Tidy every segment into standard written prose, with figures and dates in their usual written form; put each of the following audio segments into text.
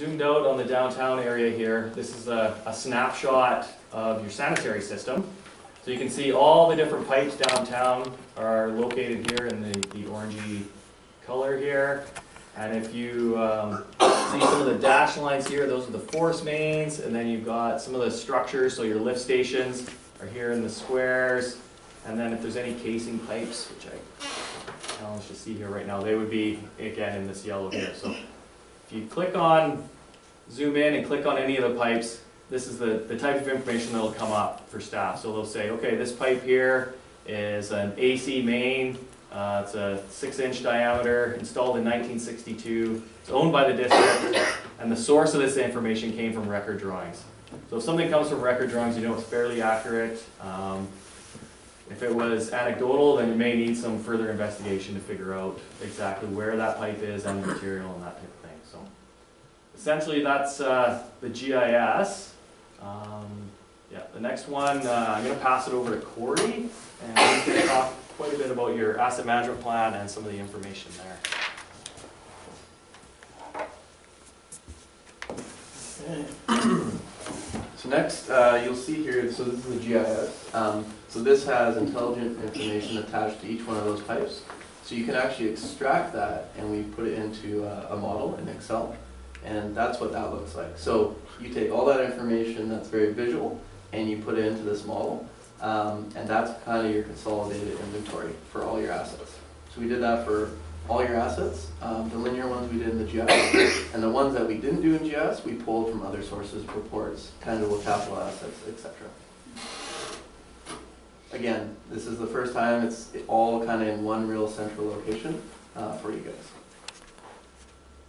zoomed out on the downtown area here. This is a snapshot of your sanitary system. So you can see all the different pipes downtown are located here in the orangey color here. And if you see some of the dash lines here, those are the force mains, and then you've got some of the structures, so your lift stations are here in the squares, and then if there's any casing pipes, which I challenge to see here right now, they would be, again, in this yellow here. So if you click on, zoom in and click on any of the pipes, this is the type of information that will come up for staff. So they'll say, okay, this pipe here is an AC main. It's a 6-inch diameter, installed in 1962. It's owned by the district, and the source of this information came from record drawings. So if something comes from record drawings, you know it's fairly accurate. If it was anecdotal, then you may need some further investigation to figure out exactly where that pipe is and the material and that type of thing. So essentially that's the GIS. Yeah, the next one, I'm going to pass it over to Corey, and he's going to talk quite a bit about your asset management plan and some of the information there. Okay. So next, you'll see here, so this is the GIS. So this has intelligent information attached to each one of those pipes. So you can actually extract that, and we put it into a model in Excel, and that's what that looks like. So you take all that information that's very visual, and you put it into this model. And that's kind of your consolidated inventory for all your assets. So we did that for all your assets. The linear ones we did in the GIS, and the ones that we didn't do in GIS, we pulled from other sources, reports, tangible capital assets, etc. Again, this is the first time it's all kind of in one real central location for you guys.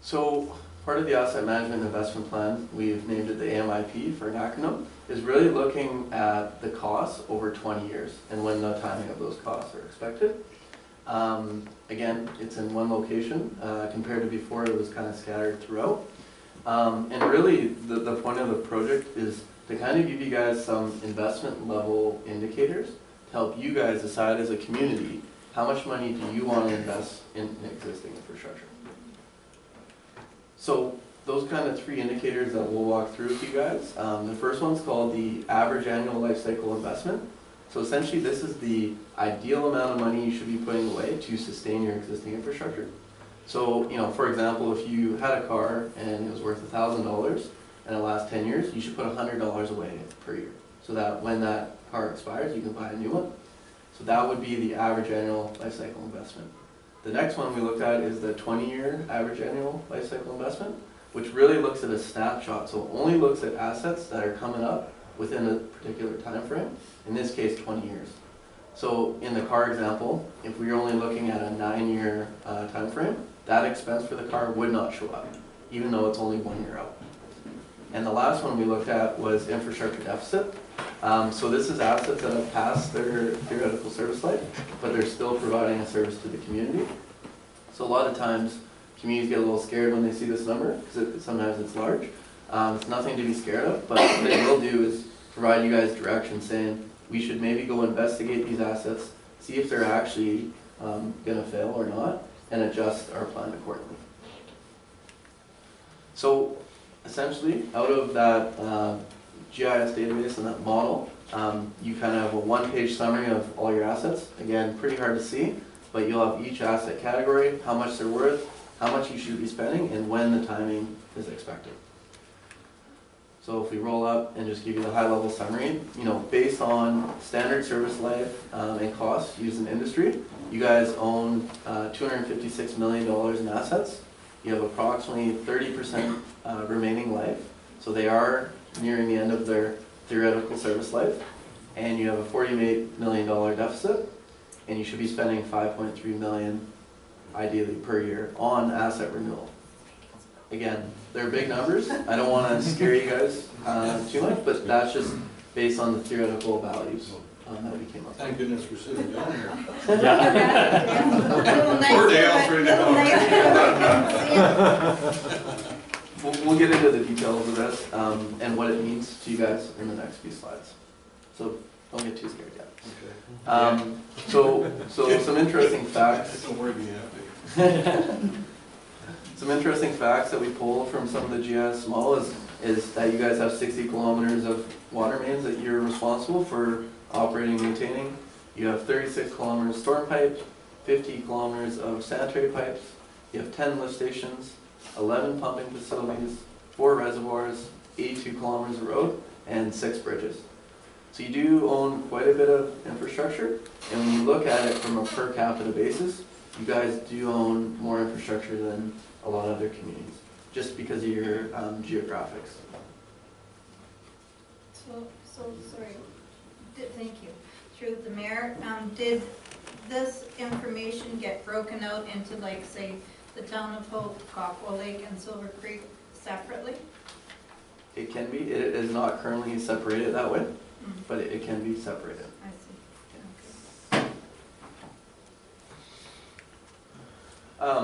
So part of the asset management investment plan, we've named it the AMIP for an acronym, is really looking at the costs over 20 years and when the timing of those costs are expected. Again, it's in one location compared to before it was kind of scattered throughout. And really the point of the project is to kind of give you guys some investment level indicators to help you guys decide as a community how much money do you want to invest in existing infrastructure. So those kind of three indicators that we'll walk through with you guys. The first one's called the average annual life cycle investment. So essentially this is the ideal amount of money you should be putting away to sustain your existing infrastructure. So, you know, for example, if you had a car and it was worth $1,000 and it lasts 10 years, you should put $100 away per year. So that when that car expires, you can buy a new one. So that would be the average annual life cycle investment. The next one we looked at is the 20-year average annual life cycle investment, which really looks at a snapshot. So it only looks at assets that are coming up within a particular time frame, in this case 20 years. So in the car example, if we were only looking at a 9-year time frame, that expense for the car would not show up, even though it's only 1 year out. And the last one we looked at was infrastructure deficit. So this is assets that have passed their theoretical service life, but they're still providing a service to the community. So a lot of times, communities get a little scared when they see this number, because sometimes it's large. It's nothing to be scared of, but what they will do is provide you guys direction saying, we should maybe go investigate these assets, see if they're actually going to fail or not, and adjust our plan accordingly. So essentially, out of that GIS database and that model, you kind of have a one-page summary of all your assets. Again, pretty hard to see, but you'll have each asset category, how much they're worth, how much you should be spending, and when the timing is expected. So if we roll up and just give you the high-level summary, you know, based on standard service life and costs used in industry, you guys own $256 million in assets. You have approximately 30% remaining life, so they are nearing the end of their theoretical service life, and you have a $48 million deficit, and you should be spending $5.3 million ideally per year on asset renewal. Again, they're big numbers. I don't want to scare you guys too much, but that's just based on the theoretical values that we came up with. Thank goodness we're sitting down here. Yeah. Poor Dale's ready to go. We'll get into the details of this and what it means to you guys in the next few slides. So don't get too scared yet. Okay. So some interesting facts. Don't worry, be happy. Some interesting facts that we pulled from some of the GIS model is that you guys have 60 kilometers of water mains that you're responsible for operating and maintaining. You have 36 kilometers of storm pipe, 50 kilometers of sanitary pipes, you have 10 lift stations, 11 pumping facilities, 4 reservoirs, 82 kilometers of road, and 6 bridges. So you do own quite a bit of infrastructure, and when you look at it from a per capita basis, you guys do own more infrastructure than a lot of other communities, just because of your geographics. So sorry, thank you. Through the mayor, did this information get broken out into, like, say, the town of Hope, Cockwell Lake, and Silver Creek separately? It can be, it is not currently separated that way, but it can be separated. I see. Okay.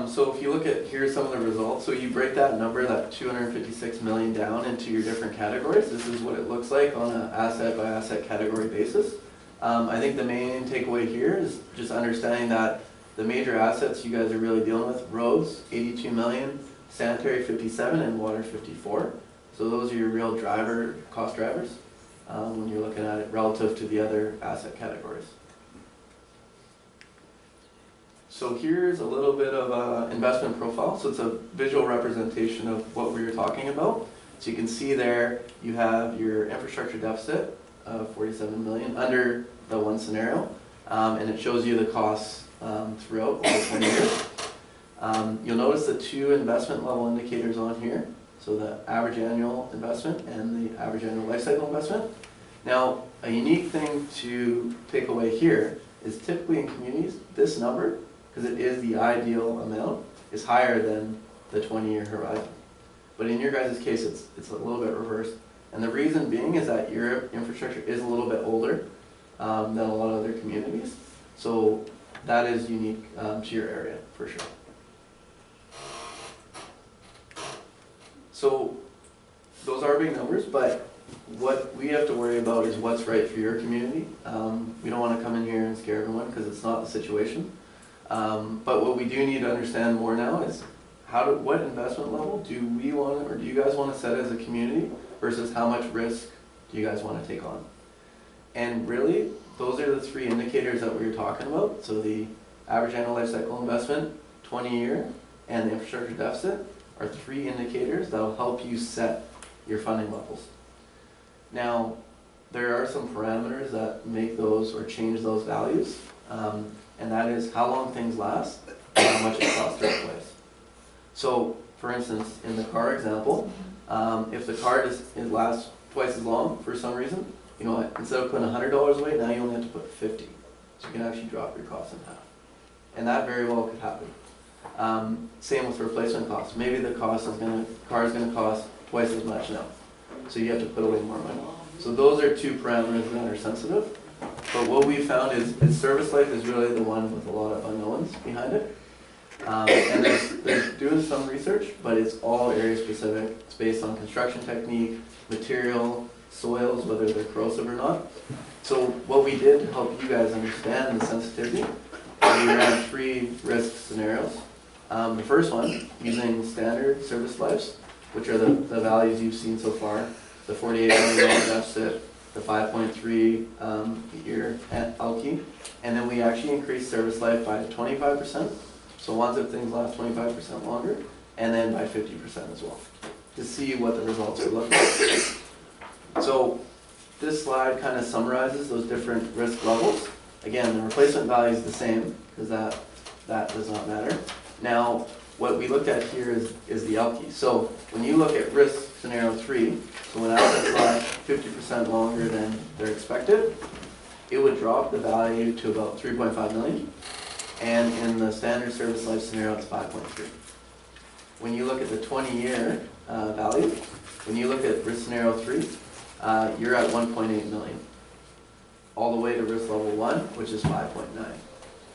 So if you look at, here's some of the results. So you break that number, that 256 million down into your different categories. This is what it looks like on an asset by asset category basis. I think the main takeaway here is just understanding that the major assets you guys are really dealing with, roads, 82 million, sanitary 57, and water 54. So those are your real cost drivers when you're looking at it relative to the other asset categories. So here's a little bit of an investment profile. So it's a visual representation of what we were talking about. So you can see there you have your infrastructure deficit of 47 million under the one scenario, and it shows you the costs throughout all 20 years. You'll notice the 2 investment level indicators on here. So the average annual investment and the average annual life cycle investment. Now, a unique thing to take away here is typically in communities, this number, because it is the ideal amount, is higher than the 20-year horizon. But in your guys' case, it's a little bit reversed. And the reason being is that your infrastructure is a little bit older than a lot of other communities. So that is unique to your area, for sure. So those are big numbers, but what we have to worry about is what's right for your community. We don't want to come in here and scare everyone because it's not the situation. But what we do need to understand more now is what investment level do we want, or do you guys want to set as a community versus how much risk do you guys want to take on? And really, those are the 3 indicators that we were talking about. So the average annual life cycle investment, 20-year, and the infrastructure deficit are 3 indicators that will help you set your funding levels. Now, there are some parameters that make those or change those values, and that is how long things last and how much it costs to replace. So, for instance, in the car example, if the car it lasts twice as long for some reason, you know what, instead of putting $100 away, now you only have to put 50. So you can actually drop your costs in half. And that very well could happen. Same with replacement costs. Maybe the car is going to cost twice as much now. So you have to put away more money. So those are 2 parameters that are sensitive. But what we found is service life is really the one with a lot of unknowns behind it. And there's doing some research, but it's all area specific. It's based on construction technique, material, soils, whether they're corrosive or not. So what we did to help you guys understand the sensitivity, we ran 3 risk scenarios. The first one, using standard service lives, which are the values you've seen so far, the $48 million deficit, the 5.3 year LK, and then we actually increased service life by 25%. So ones if things last 25% longer, and then by 50% as well, to see what the results are looking like. So this slide kind of summarizes those different risk levels. Again, the replacement value is the same, because that does not matter. Now, what we looked at here is the LK. So when you look at risk scenario 3, so when assets last 50% longer than they're expected, it would drop the value to about 3.5 million. And in the standard service life scenario, it's 5.3. When you look at the 20-year value, when you look at risk scenario 3, you're at 1.8 million. All the way to risk level 1, which is 5.9.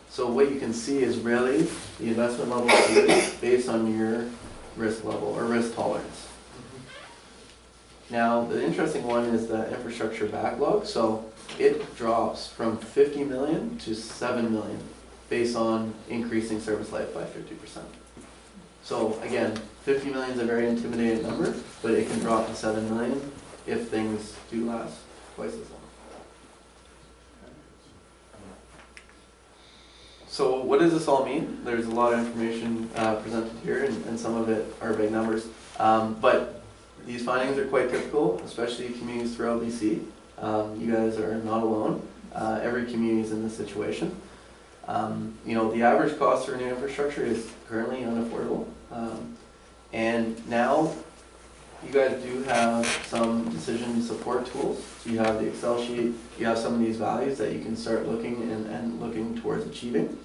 So what you can see is really the investment level is based on your risk level or risk tolerance. Now, the interesting one is the infrastructure backlog. So it drops from 50 million to 7 million based on increasing service life by 50%. So again, 50 million is a very intimidating number, but it can drop to 7 million if things do last twice as long. So what does this all mean? There's a lot of information presented here, and some of it are big numbers. But these findings are quite typical, especially communities throughout BC. You guys are not alone. Every community is in this situation. You know, the average cost for new infrastructure is currently unaffordable. And now you guys do have some decision support tools. So you have the Excel sheet, you have some of these values that you can start looking and looking towards achieving.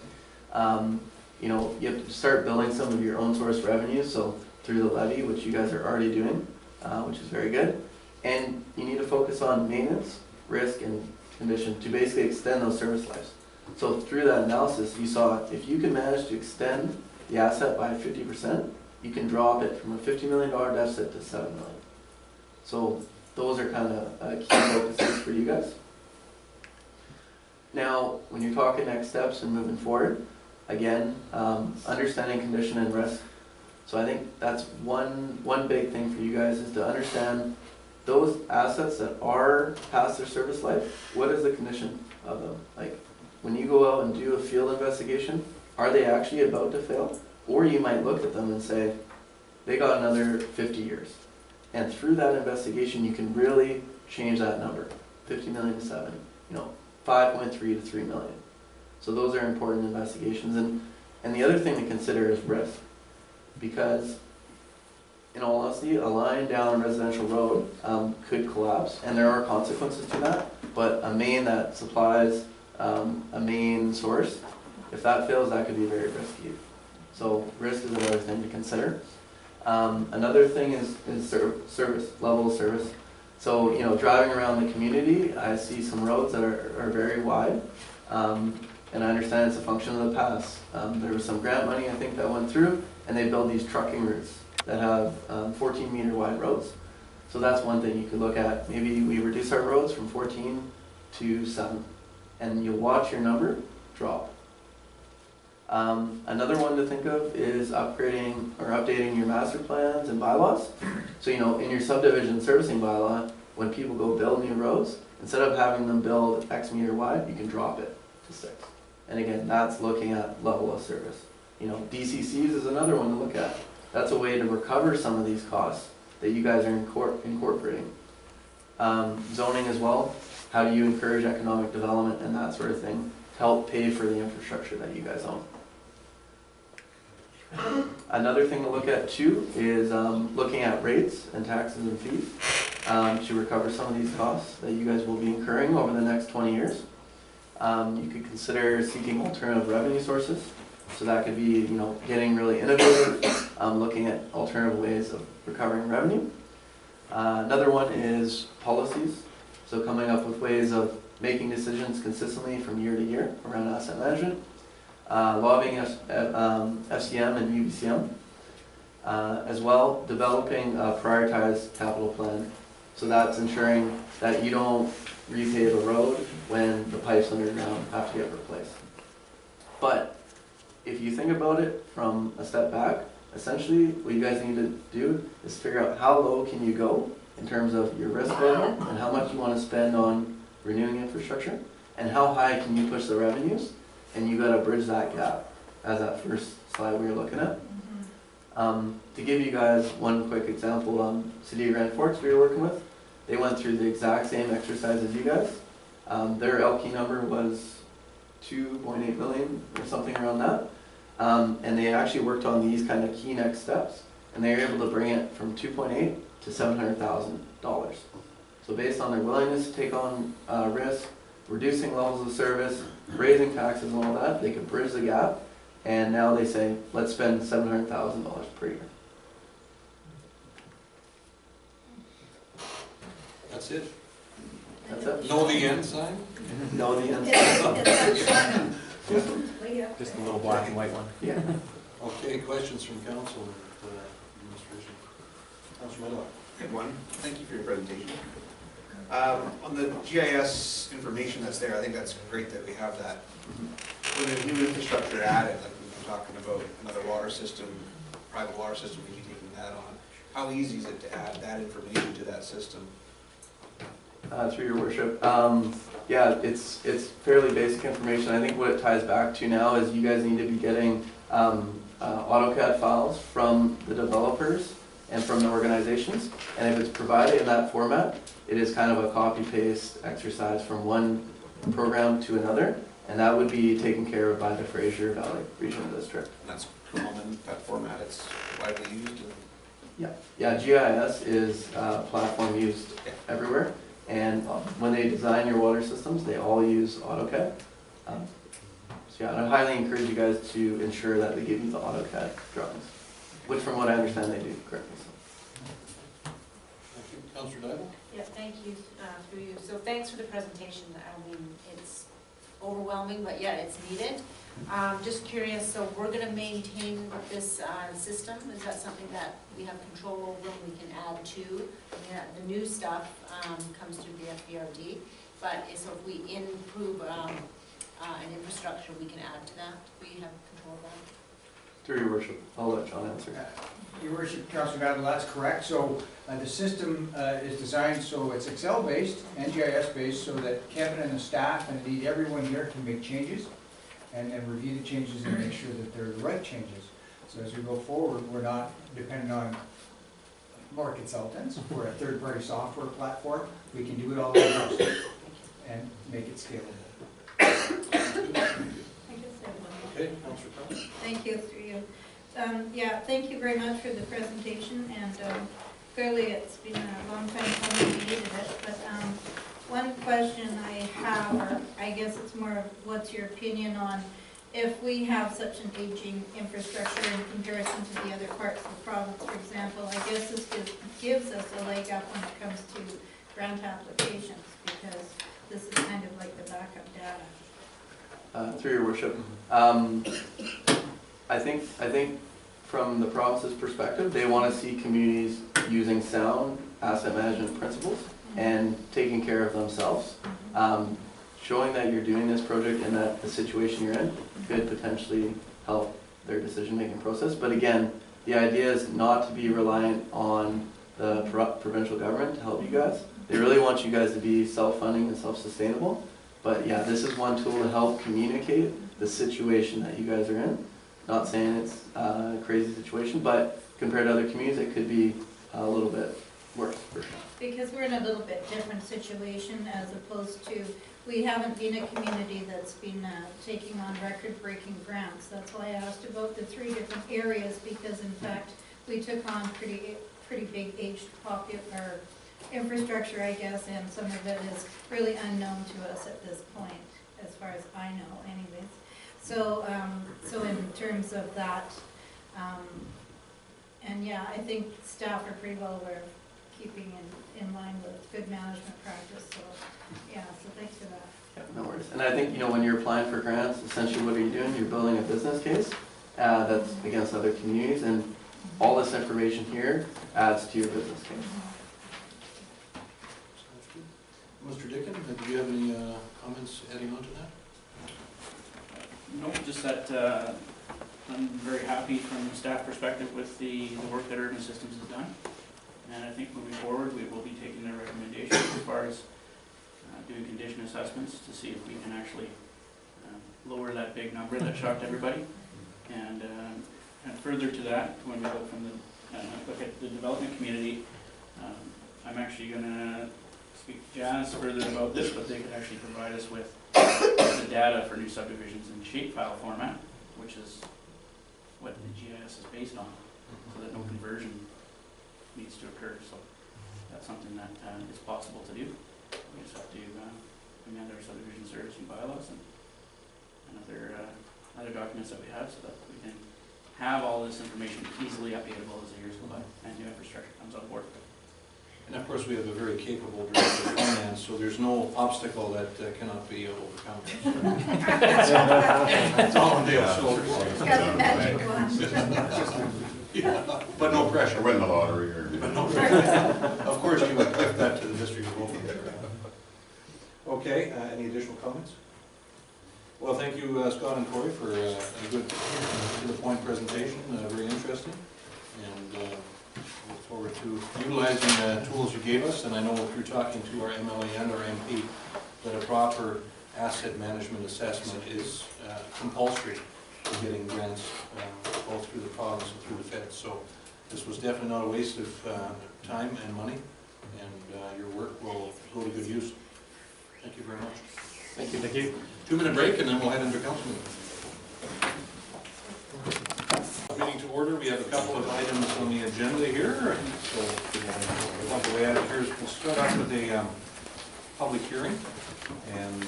You know, you have to start building some of your own source revenues, so through the levy, which you guys are already doing, which is very good. And you need to focus on maintenance, risk, and condition to basically extend those service lives. So through that analysis, you saw if you can manage to extend the asset by 50%, you can drop it from a $50 million deficit to $7 million. So those are kind of key focuses for you guys. Now, when you're talking next steps and moving forward, again, understanding condition and risk. So I think that's one big thing for you guys is to understand those assets that are past their service life, what is the condition of them? Like, when you go out and do a field investigation, are they actually about to fail? Or you might look at them and say, they got another 50 years. And through that investigation, you can really change that number, 50 million to 7, you know, 5.3 to 3 million. So those are important investigations. And the other thing to consider is risk. Because in all honesty, a line down a residential road could collapse, and there are consequences to that, but a main that supplies a main source, if that fails, that could be very risky. So risk is another thing to consider. Another thing is service, level of service. So, you know, driving around the community, I see some roads that are very wide, and I understand it's a function of the past. There was some grant money, I think, that went through, and they built these trucking routes that have 14-meter wide roads. So that's one thing you could look at. Maybe we reduce our roads from 14 to 7, and you'll watch your number drop. Another one to think of is upgrading or updating your master plans and bylaws. So, you know, in your subdivision servicing bylaw, when people go build new roads, instead of having them build X meter wide, you can drop it to 6. And again, that's looking at level of service. You know, DCCs is another one to look at. That's a way to recover some of these costs that you guys are incorporating. Zoning as well. How do you encourage economic development and that sort of thing to help pay for the infrastructure that you guys own? Another thing to look at too is looking at rates and taxes and fees to recover some of these costs that you guys will be incurring over the next 20 years. You could consider seeking alternative revenue sources. So that could be, you know, getting really innovative, looking at alternative ways of recovering revenue. Another one is policies. So coming up with ways of making decisions consistently from year to year around asset management. Lobbying FCM and UBCM. As well, developing a prioritized capital plan. So that's ensuring that you don't repave a road when the pipes underground have to get replaced. But if you think about it from a step back, essentially what you guys need to do is figure out how low can you go in terms of your risk level and how much you want to spend on renewing infrastructure, and how high can you push the revenues, and you got to bridge that gap, as that first slide we were looking at. To give you guys one quick example, City of Grand Forks we were working with, they went through the exact same exercise as you guys. Their LP number was 2.8 million or something around that. And they actually worked on these kind of key next steps, and they were able to bring it from 2.8 to $700,000. So based on their willingness to take on risk, reducing levels of service, raising taxes and all that, they could bridge the gap, and now they say, let's spend $700,000 per year. That's it? That's it? Know the end sign? No, the answer. Just a little black and white one. Yeah. Okay, questions from council and administration? Councilor Miller. Good one. Thank you for your presentation. On the GIS information that's there, I think that's great that we have that. When there's new infrastructure added, like we were talking about another water system, private water system, we'd be taking that on. How easy is it to add that information to that system? Through your worship. Yeah, it's fairly basic information. I think what it ties back to now is you guys need to be getting AutoCAD files from the developers and from the organizations. And if it's provided in that format, it is kind of a copy-paste exercise from one program to another. And that would be taken care of by the Fraser Valley Regional District. And that's common, that format, it's widely used. Yeah, GIS is a platform used everywhere. And when they design your water systems, they all use AutoCAD. So yeah, and I highly encourage you guys to ensure that they give you the AutoCAD drawings, which from what I understand they do correctly. Thank you. Councillor Daigle? Yeah, thank you, through you. So thanks for the presentation. I mean, it's overwhelming, but yeah, it's needed. Just curious, so we're gonna maintain this system? Is that something that we have control over and we can add to? I mean, the new stuff comes through the FBRD, but so if we improve an infrastructure, we can add to that? We have control of that? Through your worship, I'll let John answer. Your worship, Councillor Battle, that's correct. So the system is designed so it's Excel-based and GIS-based so that Kevin and the staff and indeed everyone here can make changes and review the changes and make sure that they're the right changes. So as we go forward, we're not dependent on more consultants. We're a third-party software platform. We can do it all in-house and make it scalable. I just have one more. Okay, Councillor Thomas? Thank you, through you. Yeah, thank you very much for the presentation, and clearly it's been a long time coming, we needed it, but one question I have, or I guess it's more of what's your opinion on if we have such an aging infrastructure in comparison to the other parts of the province, for example, I guess this gives us a leg up when it comes to grant applications, because this is kind of like the backup data. Through your worship, I think from the province's perspective, they want to see communities using sound asset management principles and taking care of themselves. Showing that you're doing this project and that the situation you're in could potentially help their decision-making process. But again, the idea is not to be reliant on the provincial government to help you guys. They really want you guys to be self-funding and self-sustainable. But yeah, this is one tool to help communicate the situation that you guys are in. Not saying it's a crazy situation, but compared to other communities, it could be a little bit worse for sure. Because we're in a little bit different situation as opposed to, we haven't been a community that's been taking on record-breaking grants. That's why I asked about the 3 different areas, because in fact, we took on pretty big aged infrastructure, I guess, and some of it is really unknown to us at this point, as far as I know anyways. So, so in terms of that, and yeah, I think staff are pretty well aware of keeping in line with good management practice, so yeah, so thanks for that. Yeah, no worries. And I think, when you're applying for grants, essentially what are you doing? You're building a business case that's against other communities, and all this information here adds to your business case. Sounds good. Mr. Dickin, do you have any comments adding on to that? No, just that I'm very happy from the staff perspective with the work that Urban Systems has done. And I think moving forward, we will be taking their recommendations as far as doing condition assessments to see if we can actually lower that big number that shocked everybody. And further to that, when we look from look at the development community, I'm actually going to speak to Janice further about this, but they could actually provide us with the data for new subdivisions in shapefile format, which is what the GIS is based on, so that no conversion needs to occur. So that's something that is possible to do. We just have to amend our subdivision servicing bylaws and other documents that we have, so that we can have all this information easily updatable as the years go by and new infrastructure comes on board. And of course, we have a very capable director of finance, so there's no obstacle that cannot be overcome. It's all on Dale's shoulders. It's got the magic wand. Yeah, but no pressure. Win the lottery or. But no pressure. Of course, you would lift that to the district of Oakland. Okay, any additional comments? Well, thank you, Scott and Corey, for a good, to-the-point presentation, very interesting. and look forward to utilizing the tools you gave us. And I know through talking to our MLA and our MP that a proper asset management assessment is compulsory for getting grants both through the province and through the feds. So this was definitely not a waste of time and money, and your work will go to good use. Thank you very much. Thank you. Thank you. 2-minute break, and then we'll head into council meeting. Meeting to order. We have a couple of items on the agenda here. So the way out of here is we'll start off with a public hearing, and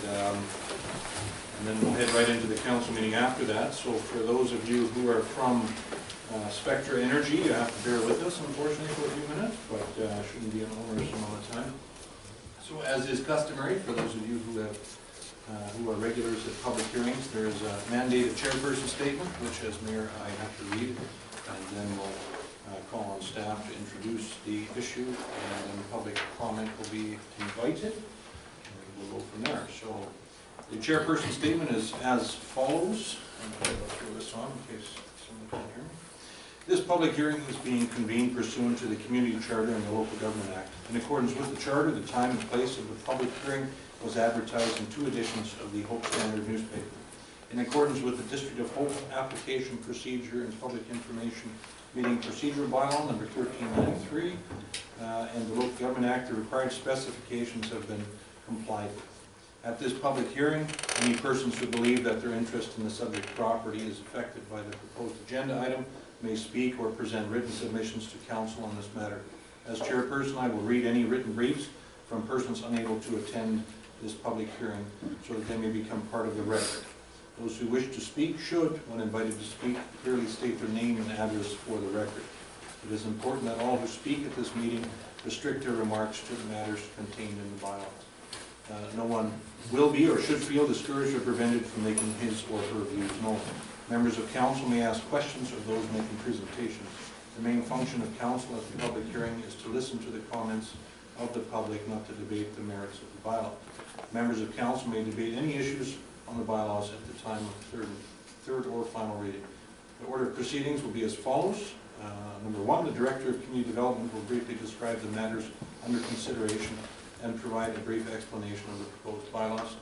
then we'll head right into the council meeting after that. So for those of you who are from Spectra Energy, you have to bear with us, unfortunately, for a few minutes, but shouldn't be an onerous amount of time. So as is customary, for those of you who have who are regulars at public hearings, there is a mandated chairperson statement, which as mayor I have to read, and then we'll call on staff to introduce the issue, and then public comment will be invited, and we'll go from there. So the chairperson statement is as follows, and I'll throw this on in case someone can't hear me. This public hearing is being convened pursuant to the Community Charter and the Local Government Act. In accordance with the Charter, the time and place of the public hearing was advertised in 2 editions of the Hope Standard newspaper. In accordance with the District of Hope Application Procedure and Public Information Meeting Procedure Bylaw number 1393 and the Local Government Act, the required specifications have been complied with. At this public hearing, any persons who believe that their interest in the subject property is affected by the proposed agenda item may speak or present written submissions to council on this matter. As chairperson, I will read any written briefs from persons unable to attend this public hearing so that they may become part of the record. Those who wish to speak should, when invited to speak, clearly state their name and address for the record. It is important that all who speak at this meeting restrict their remarks to the matters contained in the bylaws. No one will be or should feel discouraged or prevented from making his or her views known. Members of council may ask questions of those making presentations. The main function of council at the public hearing is to listen to the comments of the public, not to debate the merits of the bylaw. Members of council may debate any issues on the bylaws at the time of third or final reading. The order of proceedings will be as follows. Number 1, the Director of Community Development will briefly describe the matters under consideration and provide a brief explanation of the proposed bylaws.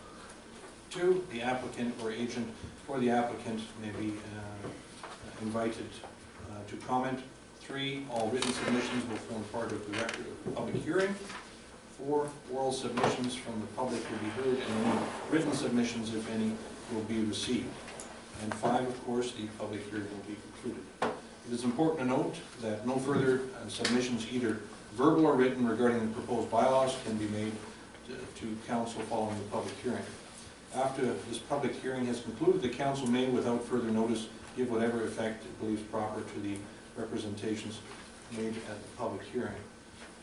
2, the applicant or agent for the applicant may be invited to comment. 3, all written submissions will form part of the record of the public hearing. 4, oral submissions from the public will be heard, and any written submissions, if any, will be received. And 5, of course, the public hearing will be concluded. It is important to note that no further submissions, either verbal or written, regarding the proposed bylaws can be made to council following the public hearing. After this public hearing has concluded, the council may, without further notice, give whatever effect it believes proper to the representations made at the public hearing.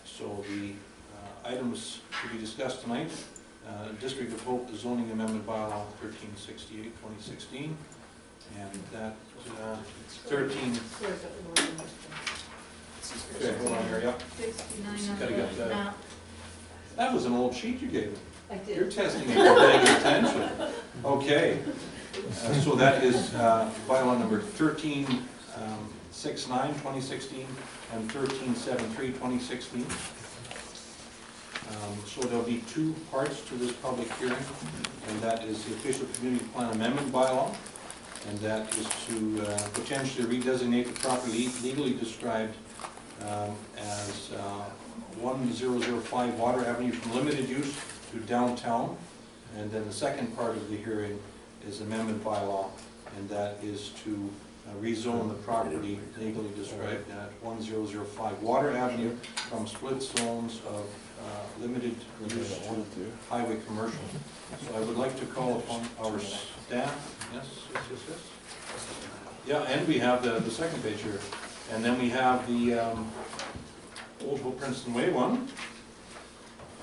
So the items to be discussed tonight, District of Hope, the zoning amendment bylaw 1368-2016, and that 13. Okay, hold on here, yep. 69 Gotta of get the that. map. That was an old sheet you gave me. I You're did. testing me for paying attention. Okay, so that is bylaw number 1369-2016 and 1373-2016. So there'll be 2 parts to this public hearing, and that is the official community plan amendment bylaw, and that is to potentially redesignate the property legally described as 1005 Water Avenue from limited use to downtown. And then the second part of the hearing is amendment bylaw, and that is to rezone the property legally described at 1005 Water Avenue from split zones of limited use to highway commercial. So I would like to call upon our staff. Yes. Yeah, and we have the second page here. And then we have the Old Hope Princeton Way one.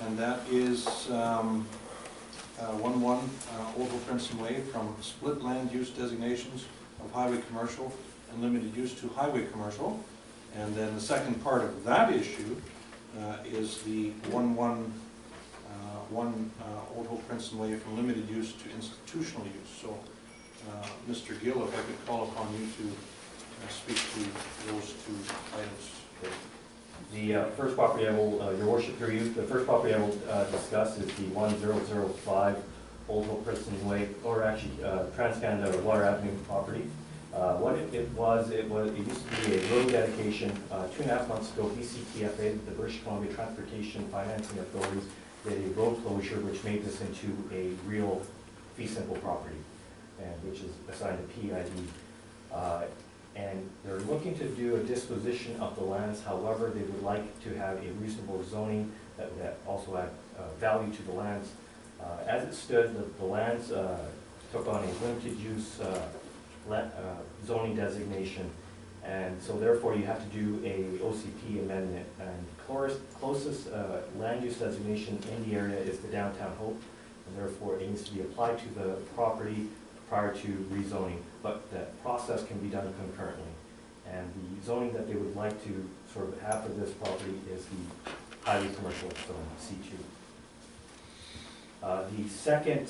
And that is 11 Old Hope Princeton Way from split land use designations of highway commercial and limited use to highway commercial. And then the second part of that issue is the 11 Old Hope Princeton Way from limited use to institutional use. So Mr. Gill, if I could call upon you to speak to those two items. The first property I will, your worship through you, the first property I will discuss is the 1005 Old Hope Princeton Way, or actually Trans-Canada Water Avenue property. What it used to be a road dedication. 2.5 months ago, BCTFA, the British Columbia Transportation Financing Authorities, did a road closure which made this into a real fee simple property, and which is assigned a PID. And they're looking to do a disposition of the lands. However, they would like to have a reasonable zoning that also add value to the lands. As it stood, the lands took on a limited use zoning designation, and so therefore you have to do a OCP amendment. And closest land use designation in the area is the downtown Hope, and therefore it needs to be applied to the property prior to rezoning, but that process can be done concurrently. And the zoning that they would like to sort of have for this property is the highly commercial zone, C2. The second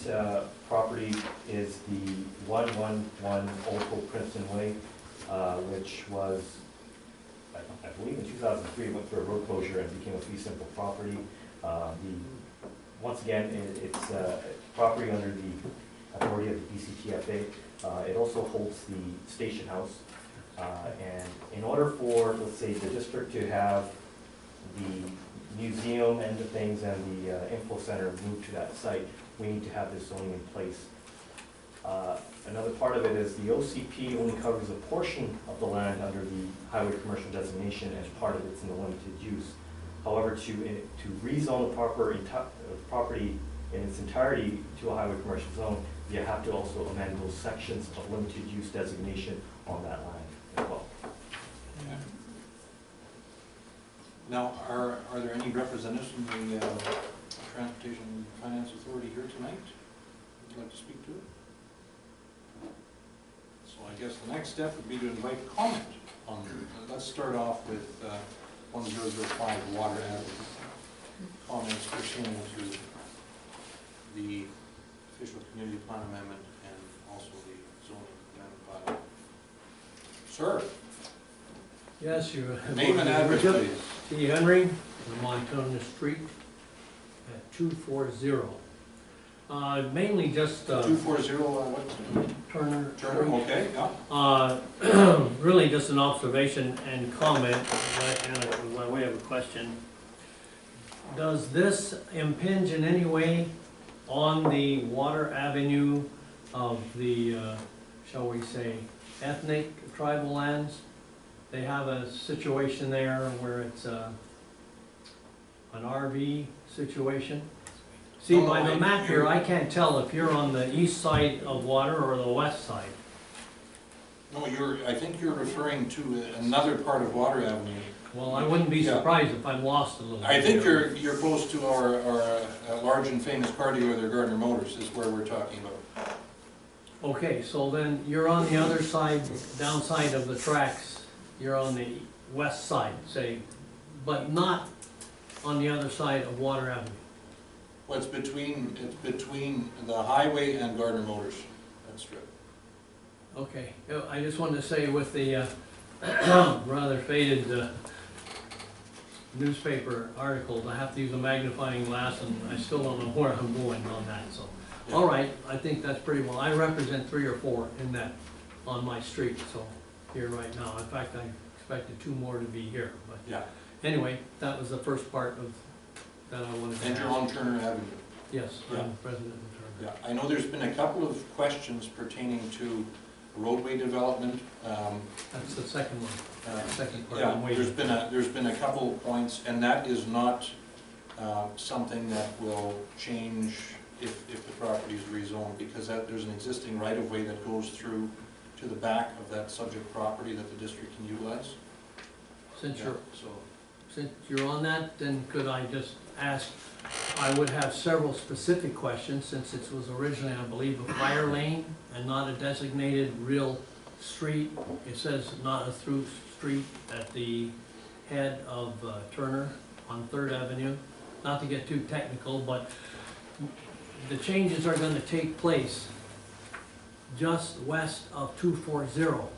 property is the 111 Old Hope Princeton Way, which was, I believe in 2003, went through a road closure and became a fee simple property. Once again, it's property under the authority of the BCTFA. It also holds the station house. And in order for, let's say, the district to have the museum end of things and the info center moved to that site, we need to have this zoning in place. Another part of it is the OCP only covers a portion of the land under the highway commercial designation, and part of it's in the limited use. However, to rezone the property in its entirety to a highway commercial zone, you have to also amend those sections of limited use designation on that land as well. Okay. Now, are there any representatives from the Transportation Finance Authority here tonight? Would you like to speak to it? So I guess the next step would be to invite comment on, let's start off with 1005 Water Avenue. Comments pertaining to the official community plan amendment and also the zoning amendment bylaw. Sir? Yes, you. Name and address, please. T. Henry, Montana Street at 240. Mainly just. 240, what? Turner. Turner, okay, yeah. Really just an observation and comment, and by way of a question. Does this impinge in any way on the water avenue of the, shall we say, ethnic tribal lands? They have a situation there where it's an RV situation. See, by the map here, I can't tell if you're on the east side of water or the west side. No, I think you're referring to another part of Water Avenue. Well, I wouldn't be surprised if I'm lost a little bit. I think you're close to our large and famous car dealer, their Gardner Motors, is where we're talking about. Okay, so then you're on the other side, downside of the tracks. You're on the west side, say, but not on the other side of Water Avenue. Well, it's between the highway and Gardner Motors, that strip. Okay, I just wanted to say with the rather faded newspaper articles, I have to use a magnifying glass, and I still don't know where I'm going on that, so. Yeah. All right, I think that's pretty well. I represent 3 or 4 in that, on my street, so, here right now. In fact, I expected 2 more to be here, but Yeah. anyway, that was the first part of, that I wanted to And you're ask. on Turner Avenue. Yes, Yeah. I'm president of Turner. Yeah, I know there's been a couple of questions pertaining to roadway development. That's the second one, second part. Yeah, I'm waiting. there's been a couple of points, and that is not something that will change if the property is rezoned, because there's an existing right-of-way that goes through to the back of that subject property that the district can utilize. Since Yeah, you're, so, since you're on that, then could I just ask, I would have several specific questions, since it was originally, I believe, a fire lane and not a designated real street. It says not a through street at the head of Turner on 3rd Avenue. Not to get too technical, but the changes are going to take place just west of 240.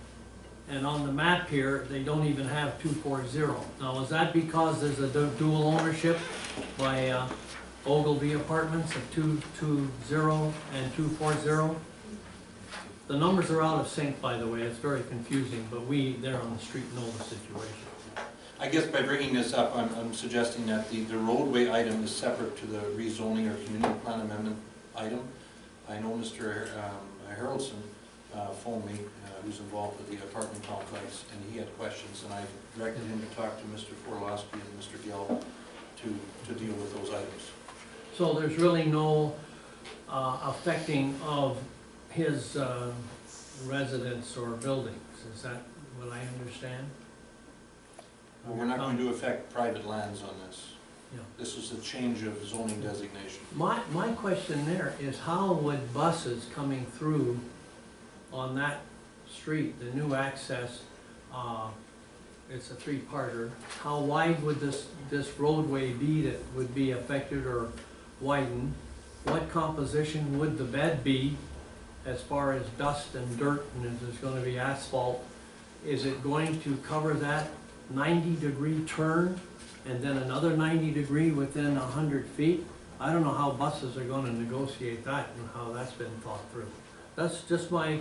and on the map here, they don't even have 240. Now, is that because there's a dual ownership by Ogilvy Apartments of 220 and 240? The numbers are out of sync, by the way, it's very confusing, but we there on the street know the situation. I guess by bringing this up, I'm suggesting that the roadway item is separate to the rezoning or community plan amendment item. I know Mr. Harrelson phoned me, who's involved with the apartment complex, and he had questions, and I directed him to talk to Mr. Forlowski and Mr. Gill to deal with those items. So there's really no affecting of his residence or buildings, is that what I understand? Well, we're not going to affect private lands on this. Yeah. This is a change of zoning designation. My question there is how would buses coming through on that street, the new access, it's a three-parter, how wide would this roadway be that would be affected or widened? What composition would the bed be as far as dust and dirt, and if there's going to be asphalt? Is it going to cover that 90-degree turn and then another 90-degree within 100 feet? I don't know how buses are going to negotiate that and how that's been thought through. That's just my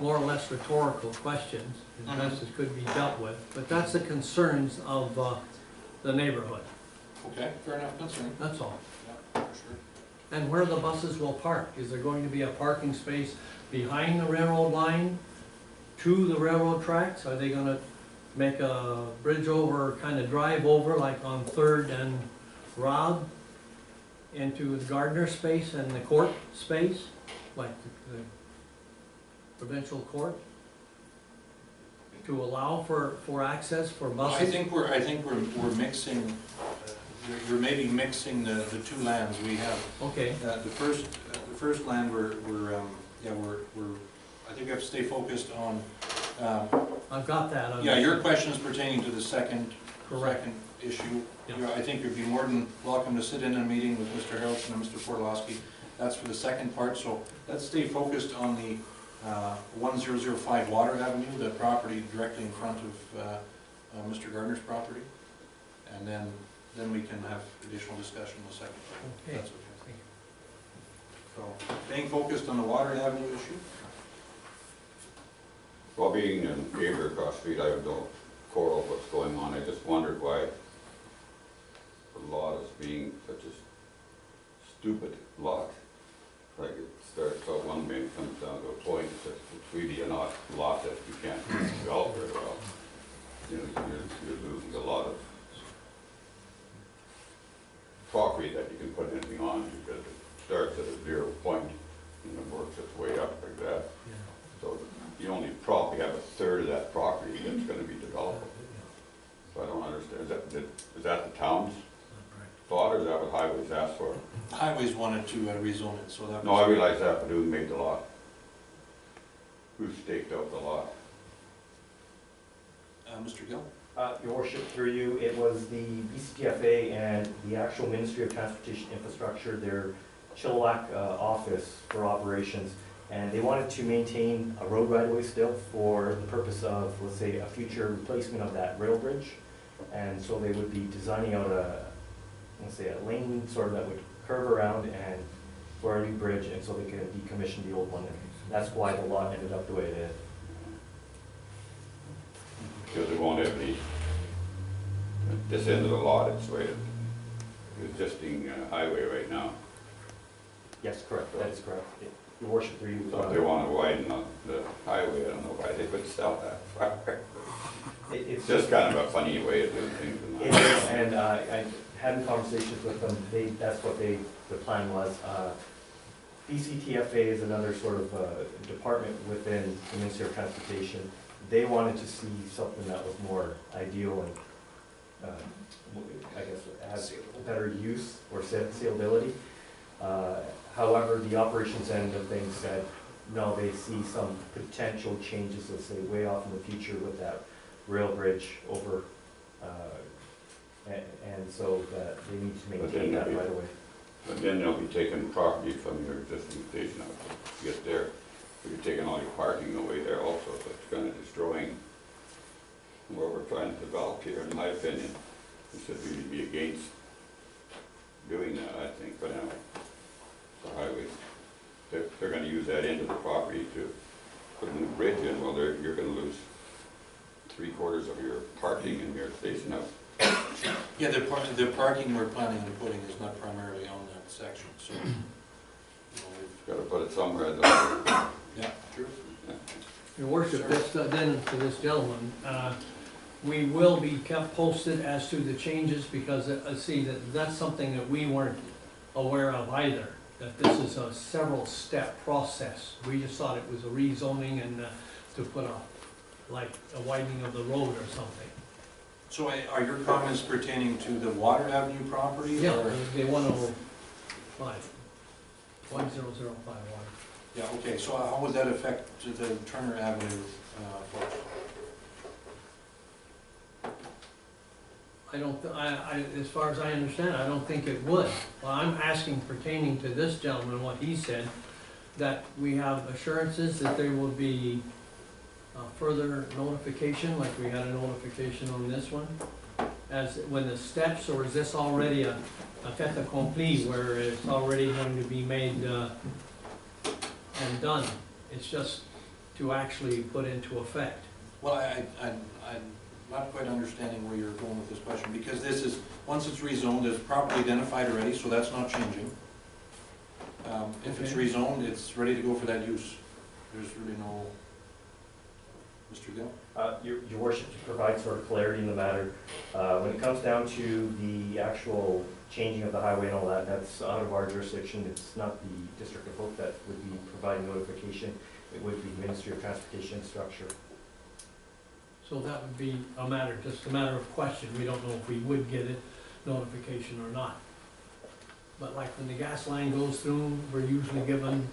more or less rhetorical questions, as best as could be dealt with, but that's the concerns of the neighborhood. Okay, fair enough concern. That's all. Yeah, for sure. And where the buses will park, is there going to be a parking space behind the railroad line to the railroad tracks? Are they gonna make a bridge over, kind of drive over like on 3rd and Rob into the Gardner space and the court space, like the provincial court, to allow for access for buses? I think we're mixing, you're maybe mixing the two lands we have. Okay, The first land I think we have to stay focused on, I've got that. yeah, your question is pertaining to the second Correct. issue. Yeah. You know, I think you'd be more than welcome to sit in a meeting with Mr. Harrelson and Mr. Forlowski. That's for the second part, so let's stay focused on the 1005 Water Avenue, the property directly in front of Mr. Gardner's property. And then we can have additional discussion on the second part. Okay. That's okay. So, staying focused on the Water Avenue issue. Well, being in favor across the street, I have no quarrel with what's going on. I just wondered why the lot is being such a stupid lot. Like it starts out one way and comes down to a point, it's really a lot that you can't develop very well. You know, you're losing a lot of property that you can put anything on because it starts at a 0 point and it works its way up like that. Yeah. So you only probably have a third of that property that's going to be developed. So I don't understand. Is that the town's thought, or is that what Highways asked for? Highways wanted to rezone it, so that was... No, I realize that, but who made the lot? Who staked out the lot? Mr. Gill? Your worship, through you, it was the BCTFA and the actual Ministry of Transportation Infrastructure, their Chilliwack office for operations, and they wanted to maintain a road right-of-way still for the purpose of, let's say, a future replacement of that rail bridge. And so they would be designing out let's say, a lane sort of that would curve around and for a new bridge, and so they could decommission the old one. And that's why the lot ended up the way it is. Because it won't have any, this end of the lot, it's the way it, existing highway right now. Yes, correct, that is correct. Your worship, through you. So if they want to widen the highway, I don't know why they couldn't sell that far. It's just kind of a funny way of doing things. It is, and I had conversations with them, that's what the plan was. BCTFA is another sort of department within the Ministry of Transportation. They wanted to see something that was more ideal and, I guess, has better use or saleability. However, the operations end of things said, no, they see some potential changes, let's say, way off in the future with that rail bridge over, and so that they need to maintain that right away. But then they'll be taking property from your existing station out to get there. You're taking all your parking away there also, so it's kind of destroying what we're trying to develop here, in my opinion. We should really be against doing that, I think, but anyway, the highways, they're gonna use that end of the property to put a new bridge in, well, you're gonna lose 3/4 of your parking in your station house. Yeah, the parking we're planning on putting is not primarily on that section, so, you know, we've, Gotta put it somewhere, though. yeah, true. Your worship, this, then to this gentleman, we will be kept posted as to the changes, because, see, that's something that we weren't aware of either, that this is a several-step process. We just thought it was a rezoning and to put like a widening of the road or something. So are your comments pertaining to the Water Avenue property? Yeah, or- the 105, 1005 water. Yeah, okay, so how would that affect the Turner Avenue folks? I don't, as far as I understand, I don't think it would. Well, I'm asking pertaining to this gentleman, what he said, that we have assurances that there will be further notification, like we had a notification on this one, as when the steps, or is this already a fait accompli, where it's already going to be made and done? It's just to actually put into effect. Well, I'm not quite understanding where you're going with this question, because this is, once it's rezoned, it's properly identified already, so that's not changing. If it's Okay. rezoned, it's ready to go for that use. There's really no, Mr. Gill? Your worship, to provide sort of clarity in the matter, when it comes down to the actual changing of the highway and all that, that's out of our jurisdiction. It's not the District of Hope that would be providing notification. It would be the Ministry of Transportation Structure. So that would be a matter, just a matter of question. We don't know if we would get it notification or not. But like when the gas line goes through, we're usually given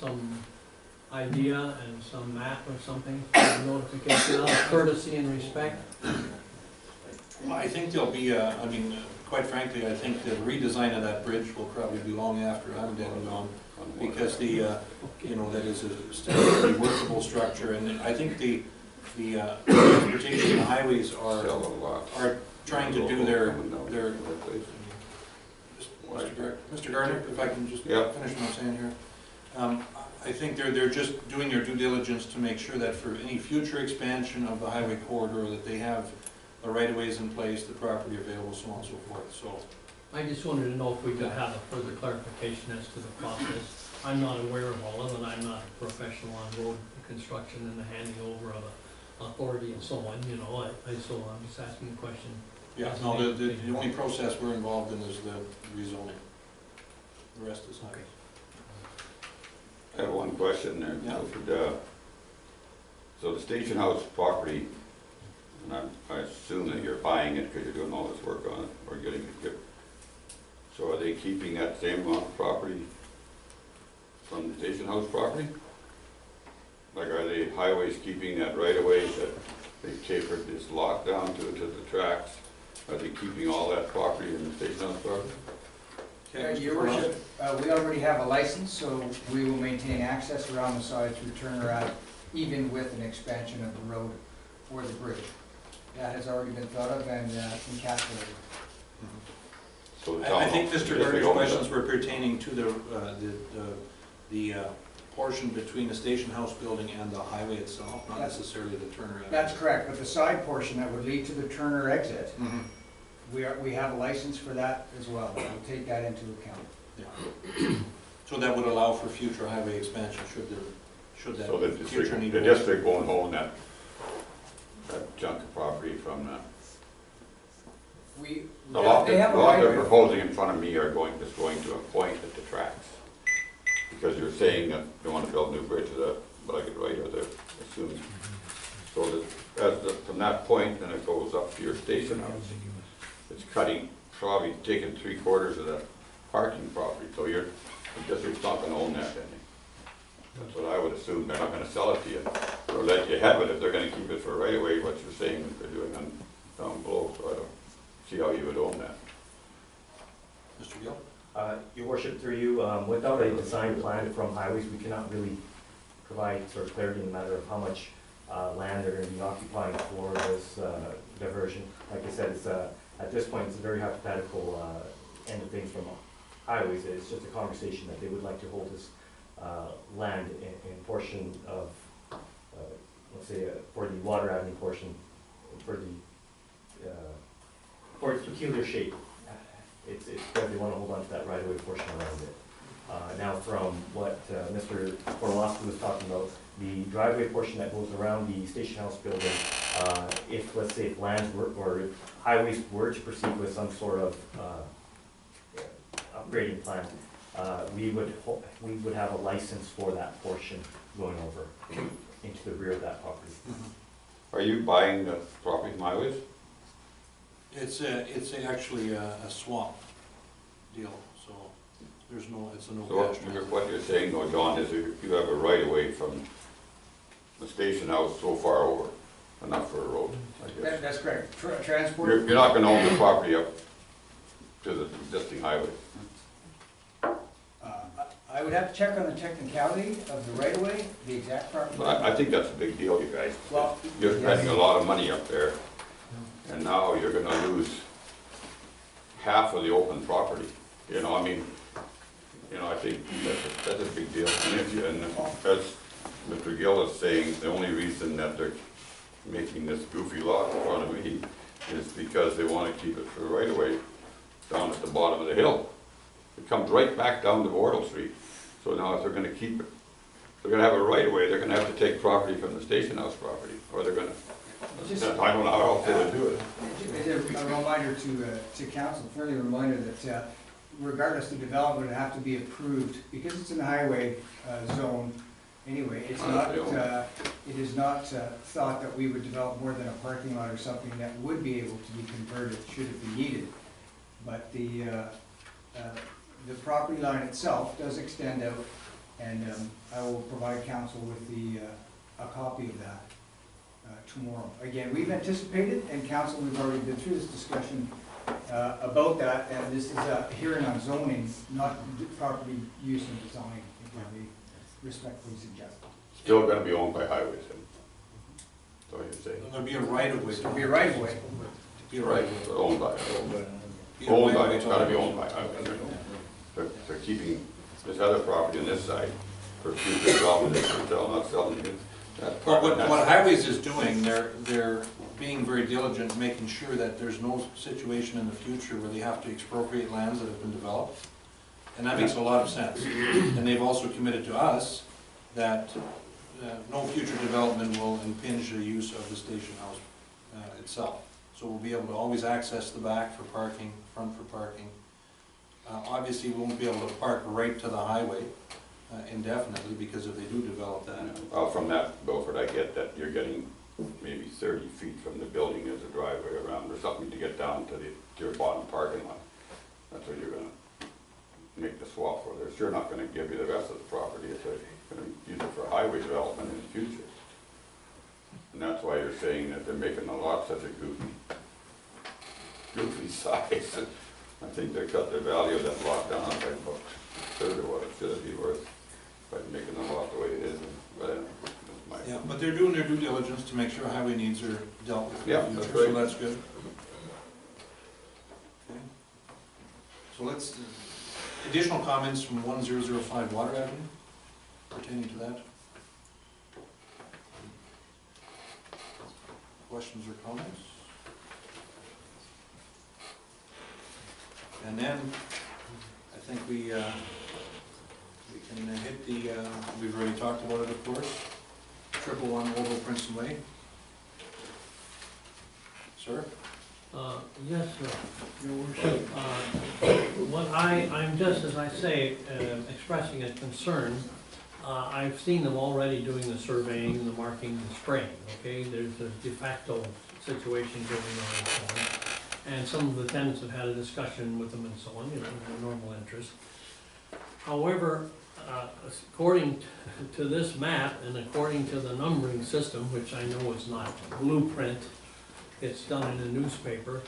some idea and some map or something, notification out of courtesy and respect. Well, I think there'll be, I mean, quite frankly, I think the redesign of that bridge will probably be long after I'm dead and gone, because the, you know, that is a still workable structure, and I think the transportation and the highways are trying to do their Mr. Gardner, if I can just finish what I'm saying here. I think they're just doing their due diligence to make sure that for any future expansion of the highway corridor, that they have the right-of-ways in place, the property available, so on and so forth, so. I just wanted to know if we could have a further clarification as to the process. I'm not aware of all of it, I'm not a professional on road construction and the handing over of authority and so on, you know, so I'm just asking a question. Yeah, no, the only process we're involved in is the rezoning. The rest is not. Okay. I have one question there. Yeah. So the station house property, and I assume that you're buying it because you're doing all this work on it, or getting it given. So are they keeping that same amount of property from the station house property? Like, are the highways keeping that right away that they tapered this lot down to the tracks? Are they keeping all that property in the station house property? Your worship, we already have a license, so we will maintain access around the side through Turner Ave, even with an expansion of the road or the bridge. That has already been thought of and encapsulated. So I think Mr. Gardner's questions were pertaining to the portion between the station house building and the highway itself, not necessarily the Turner Avenue. That's correct, but the side portion that would lead to the Turner exit, Mhm. we have a license for that as well. We'll take that into account. Yeah. So that would allow for future highway expansion should that So the future need. district won't own that chunk of property from that? The lot They have a they're right. proposing in front of me are just going to a point at the tracks. Because you're saying that they want to build a new bridge, but I get right, or they're assuming. So that, from that point, then it goes up to your station house. It's cutting, probably taking 3/4 of the parking property, so the district's not gonna own that, any. That's what I would assume, they're not gonna sell it to you, or let you have it if they're gonna keep it for right away, what you're saying that they're doing down below, so I don't see how you would own that. Mr. Gill? Your worship, through you, without a design plan from highways, we cannot really provide sort of clarity in the matter of how much land they're gonna be occupying for this diversion. Like I said, it's at this point, it's a very hypothetical end of things from highways. It's just a conversation that they would like to hold this land in portion of, let's say, for the Water Avenue portion, for its peculiar shape. It's because they want to hold on to that right-of-way portion around it. Now, from what Mr. Orlowski was talking about, the driveway portion that goes around the station house building, if, let's say, if lands were, or if highways were to proceed with some sort of upgrading plan, we would have a license for that portion going over into the rear of that property. Are you buying the property from highways? It's actually a swamp deal, so there's no, it's a no So cash transfer. what you're saying though, John, is you have a right of way from the station house so far over, enough for a road, I guess. That's correct. Transport. You're not gonna own the property up to the existing highway. I would have to check on the technicality of the right-of-way, the exact property. But I think that's a big deal, you guys. Well, You're spending a lot of money up there, and now you're gonna lose half of the open property. You know, I mean, you know, I think that's a big deal. And if you, and as Mr. Gill is saying, the only reason that they're making this goofy lot in front of me is because they wanna keep it for the right of way down at the bottom of the hill. It comes right back down to Wardle Street. So now if they're gonna keep it, they're gonna have a right of way, they're gonna have to take property from the station house property, or they're gonna, I don't know how else they would do it. It's a reminder to council, friendly reminder that regardless of development, it have to be approved, because it's in the highway zone anyway. It's not, it is not thought that we would develop more than a parking lot or something that would be able to be converted should it be needed. But the property line itself does extend out, and I will provide council with a copy of that tomorrow. Again, we've anticipated, and council, we've already been through this discussion about that, and this is a hearing on zoning, not property use and design, if I may respectfully suggest. Still gonna be owned by highways, then. That's what you're saying. There'll be a right of way. It'll be a right of way. Be a right of way. But owned by, Be a owned right by, of way it's to- gotta be owned by highways. They're keeping this other property on this side for future development, they're not selling it. That Well, part, what Highways is doing, they're being very diligent, making sure that there's no situation in the future where they have to expropriate lands that have been developed. And that makes a lot of sense. And they've also committed to us that no future development will impinge the use of the station house itself. So we'll be able to always access the back for parking, front for parking. Obviously, we won't be able to park right to the highway indefinitely, because if they do develop that. Well, from that, Beaufort, I get that you're getting maybe 30 feet from the building as a driveway around, or something to get down to your bottom parking lot. That's what you're gonna make the swap for. They're sure not gonna give you the rest of the property if they're gonna use it for highway development in the future. And that's why you're saying that they're making the lot such a goofy size. I think they cut the value of that lot down by about a third of what it should be worth by making the lot the way it is. But anyway, that's my. Yeah, but they're doing their due diligence to make sure highway needs are dealt with in Yeah, the that's future, so right. that's good. Okay. So let's, additional comments from 1005 Water Avenue pertaining to that? Questions or comments? And then, I think we can hit the, we've already talked about it, of course, 111 Old Oak Princeton Way. Sir? Yes, sir, your worship. What I'm just, as I say, expressing a concern. I've seen them already doing the surveying, the marking, and spraying, okay? There's a de facto situation going on and so on. And some of the tenants have had a discussion with them and so on, you know, in their normal interest. However, according to this map and according to the numbering system, which I know is not blueprint, it's done in a newspaper.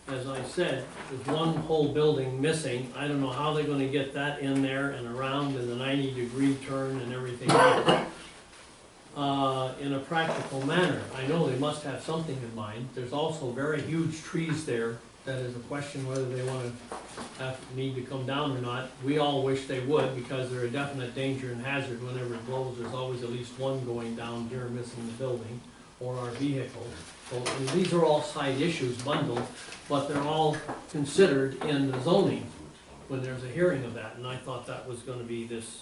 As I said, there's one whole building missing. I don't know how they're gonna get that in there and around in the 90-degree turn and everything else. in a practical manner. I know they must have something in mind. There's also very huge trees there. That is a question whether they want to need to come down or not. We all wish they would, because they're a definite danger and hazard. Whenever it blows, there's always at least one going down here missing the building or our vehicle. So and these are all side issues bundled, but they're all considered in the zoning when there's a hearing of that. And I thought that was gonna be this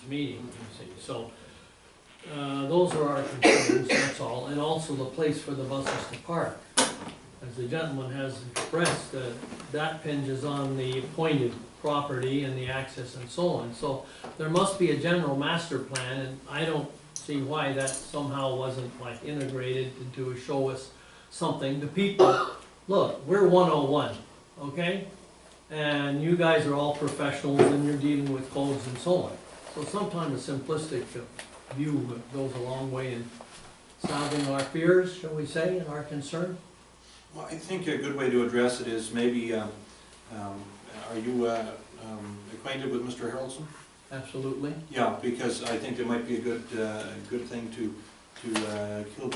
meeting, you see. So those are our concerns, that's all. And also the place for the buses to park. As the gentleman has expressed, that hinges on the appointed property and the access and so on. So there must be a general master plan, and I don't see why that somehow wasn't like integrated to show us something. The people, look, we're 101, okay? And you guys are all professionals and you're dealing with codes and so on. So sometimes a simplistic view goes a long way in solving our fears, shall we say, and our concern. Well, I think a good way to address it is maybe, are you acquainted with Mr. Harrelson? Absolutely. Yeah, because I think it might be a good thing to kill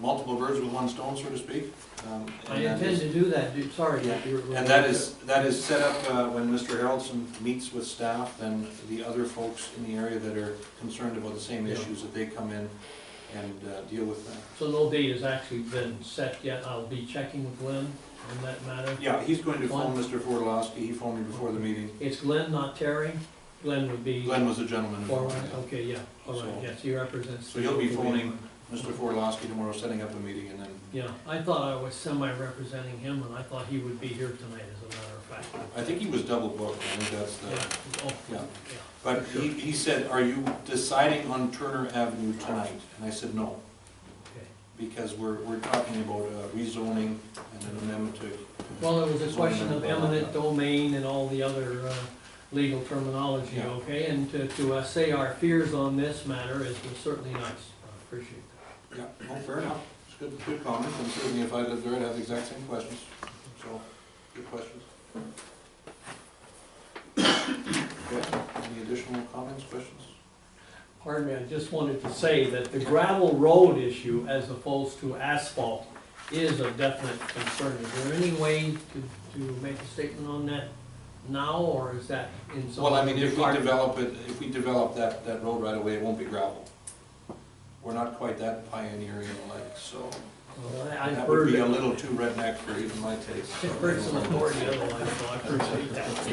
multiple birds with one stone, so to speak. I intend to do that, sorry. Yeah. And that is set up when Mr. Harrelson meets with staff, then the other folks in the area that are concerned about the same issues, that they come in and deal with that. So no date has actually been set yet. I'll be checking with Glenn on that matter. Yeah, he's going to phone Mr. Fordolowski. He phoned me before the meeting. It's Glenn, not Terry? Glenn would be... Glenn was a gentleman. Forward, okay, yeah, all right, So- yes, he represents... So he'll be phoning Mr. Fordolowski tomorrow, setting up a meeting, and then, Yeah, I thought I was semi-representing him, and I thought he would be here tonight, as a matter of fact. I think he was double booked. I think that's the, Yeah, oh, yeah. yeah. But he said, are you deciding on Turner Avenue tonight? And I said, no, Okay. because we're talking about rezoning and an amendment to. Well, it was a question of eminent domain and all the other legal terminology, Yeah. okay? And to say our fears on this matter is certainly nice. I appreciate that. Yeah, no, fair enough. It's good comment, and certainly if I lived there, I'd have the exact same questions. So, good questions. Okay, any additional comments, questions? Pardon me, I just wanted to say that the gravel road issue as opposed to asphalt is of definite concern. Is there any way to make a statement on that now, or is that in some? Well, I mean, if we department? develop that road right away, it won't be gravel. We're not quite that pioneering like, so. Well, I've That would heard be a that. little too redneck for even my taste. I've heard some authority otherwise, so I appreciate that.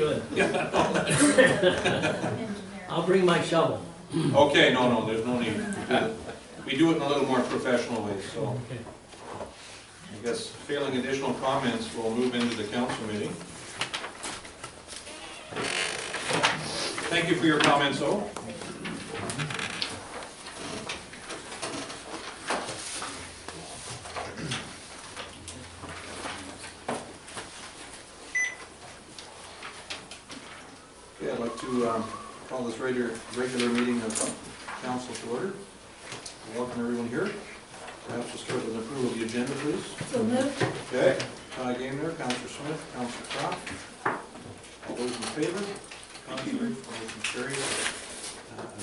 Good. I'll bring my shovel. Okay, no, there's no need. We do it in a little more professional way, so. Okay. I guess failing additional comments, we'll move into the council meeting. Thank you for your comments, though. Okay, I'd like to call this regular meeting of council to order. Welcome everyone here. Perhaps we'll start with an approval of the agenda, please. So moved. Okay, Ty Gainer, Councillor Smith, Councillor Croft. All those in favor? Contrary, motion carries.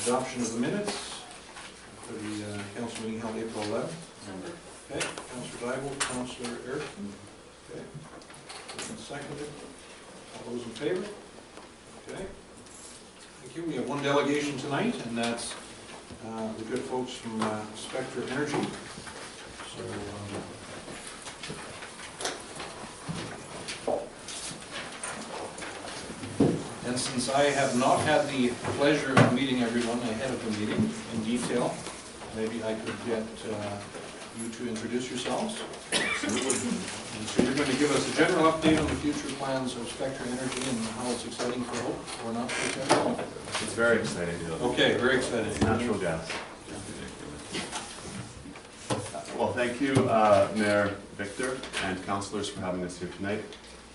Adoption of the minutes for the council meeting held April 11th. Okay, Councillor Dybel, Councillor Erickson. Okay, motion seconded. All those in favor? Okay. Thank you. We have one delegation tonight, and that's the good folks from Spectra Energy. So, and since I have not had the pleasure of meeting everyone ahead of the meeting in detail, maybe I could get you to introduce yourselves. And so you're going to give us a general update on the future plans of Spectra Energy and how it's exciting for Hope, or not so exciting? It's very exciting. Okay, very exciting. Natural gas. Well, thank you, Mayor Victor and councillors for having us here tonight.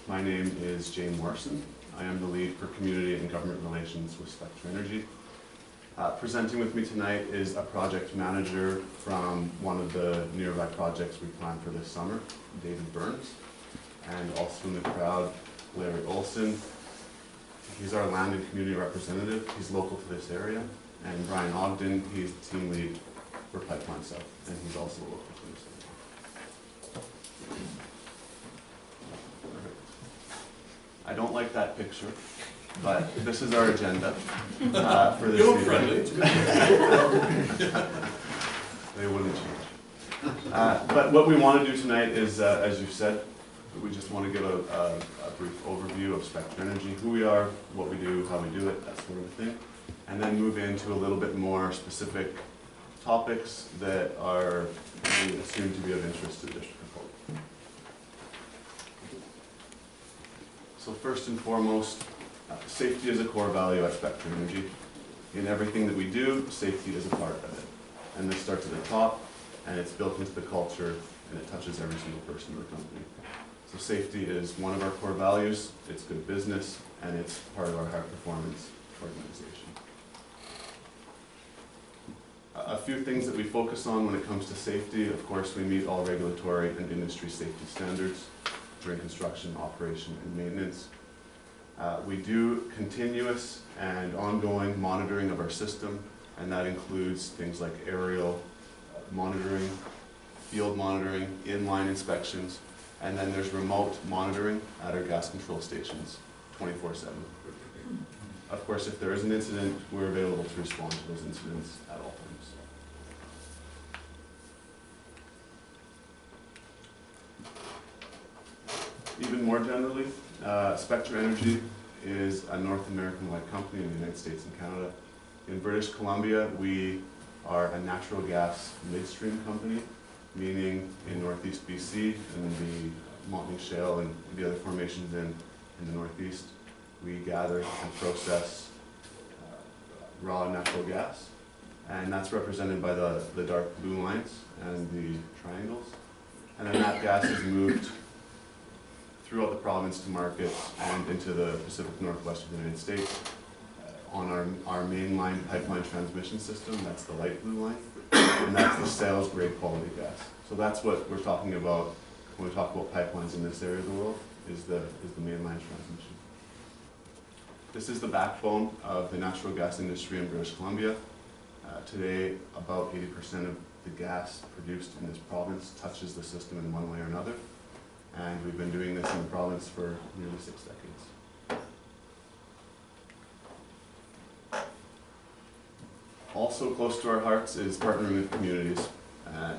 My name is Jane Morrison. I am the lead for Community and Government Relations with Spectra Energy. Presenting with me tonight is a project manager from one of the nearby projects we planned for this summer, David Burns, and also in the crowd, Larry Olson. He's our land and community representative. He's local to this area. And Brian Ogden, he's the team lead for Pipeline South, and he's also a local police. I don't like that picture, but this is our agenda for this You're meeting. friendly, it's good. They wouldn't change. But what we want to do tonight is, as you've said, we just want to give a brief overview of Spectra Energy, who we are, what we do, how we do it, that sort of thing, and then move into a little bit more specific topics that are we assume to be of interest to the District of Hope. So first and foremost, safety is a core value at Spectra Energy. In everything that we do, safety is a part of it. And this starts at the top, and it's built into the culture, and it touches every single person in the company. So safety is one of our core values, it's good business, and it's part of our high performance organization. A few things that we focus on when it comes to safety: of course, we meet all regulatory and industry safety standards during construction, operation, and maintenance. We do continuous and ongoing monitoring of our system, and that includes things like aerial monitoring, field monitoring, inline inspections, and then there's remote monitoring at our gas control stations 24/7. Of course, if there is an incident, we're available to respond to those incidents at all times. Even more generally, Spectra Energy is a North American-wide company in the United States and Canada. In British Columbia, we are a natural gas midstream company, meaning in Northeast BC and the Montney Shale and the other formations in the Northeast, we gather and process raw natural gas, and that's represented by the dark blue lines and the triangles. And then that gas is moved throughout the province to markets and into the Pacific Northwest of the United States on our mainline pipeline transmission system. That's the light blue line, and that's the sales grade quality gas. So that's what we're talking about when we talk about pipelines in this area of the world, is the mainline transmission. This is the backbone of the natural gas industry in British Columbia. Today, about 80% of the gas produced in this province touches the system in one way or another, and we've been doing this in the province for nearly 6 decades. Also close to our hearts is partnering with communities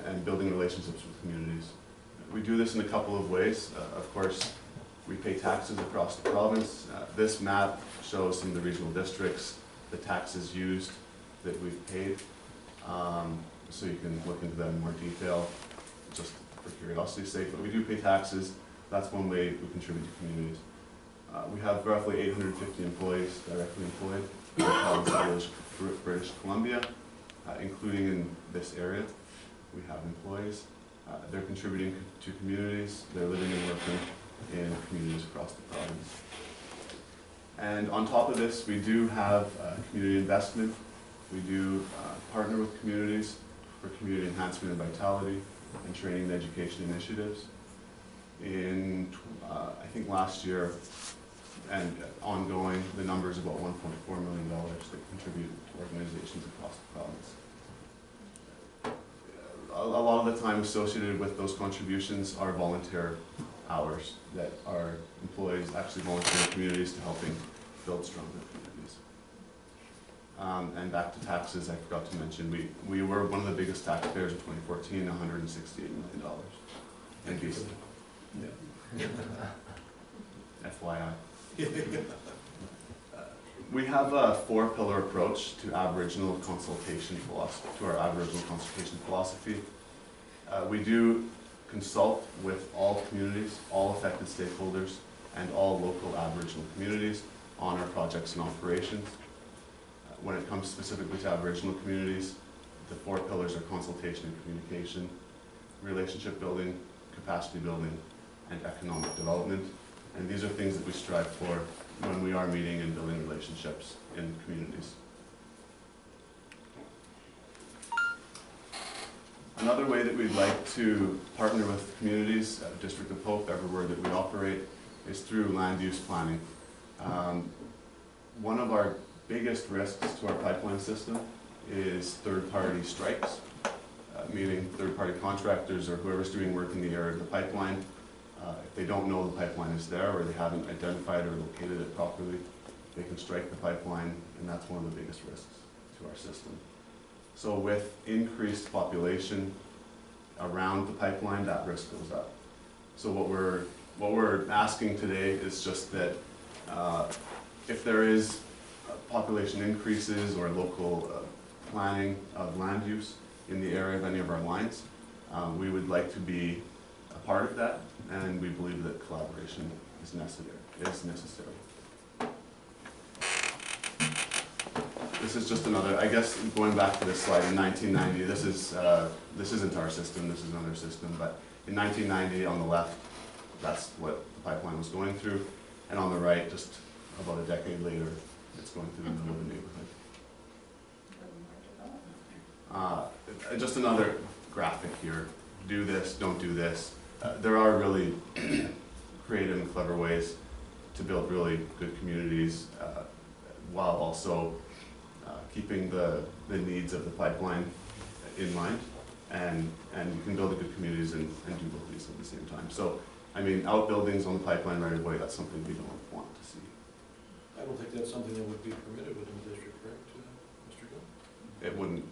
and building relationships with communities. We do this in a couple of ways. Of course, we pay taxes across the province. This map shows some of the regional districts, the taxes used that we've paid. So you can look into that in more detail, just for curiosity's sake. But we do pay taxes. That's one way we contribute to communities. We have roughly 850 employees directly employed in the province of British Columbia, including in this area. We have employees. They're contributing to communities. They're living and working in communities across the province. And on top of this, we do have community investment. We do partner with communities for community enhancement and vitality and training and education initiatives. In, I think last year and ongoing, the number is about $1.4 million that contribute to organizations across the province. A lot of the time associated with those contributions are volunteer hours that our employees actually volunteer in communities to helping build stronger communities. And back to taxes, I forgot to mention, we were one of the biggest taxpayers in 2014, $168 million in BC. FYI. We have a 4-pillar approach to Aboriginal consultation philosophy, We do consult with all communities, all affected stakeholders, and all local Aboriginal communities on our projects and operations. When it comes specifically to Aboriginal communities, the 4 pillars are consultation and communication, relationship building, capacity building, and economic development. And these are things that we strive for when we are meeting and building relationships in communities. Another way that we'd like to partner with communities, District of Hope, everywhere that we operate, is through land use planning. One of our biggest risks to our pipeline system is third-party strikes. meaning third-party contractors or whoever's doing work in the area of the pipeline. If they don't know the pipeline is there or they haven't identified or located it properly, they can strike the pipeline, and that's one of the biggest risks to our system. So with increased population around the pipeline, that risk goes up. So what we're asking today is just that if there is population increases or local planning of land use in the area of any of our lines, we would like to be a part of that, and we believe that collaboration is necessary. This is just another, I guess, going back to this slide, in 1990, this isn't our system, this is another system, but in 1990 on the left, that's what the pipeline was going through, and on the right, just about a decade later, it's going through the middle of the neighborhood. Just another graphic here. Do this, don't do this. There are really creative and clever ways to build really good communities while also keeping the needs of the pipeline in mind. And you can build good communities and do both these at the same time. So, I mean, outbuildings on the pipeline right away, that's something we don't want to see. I don't think that's something that would be permitted within the district, correct, Mr. Gill? It wouldn't,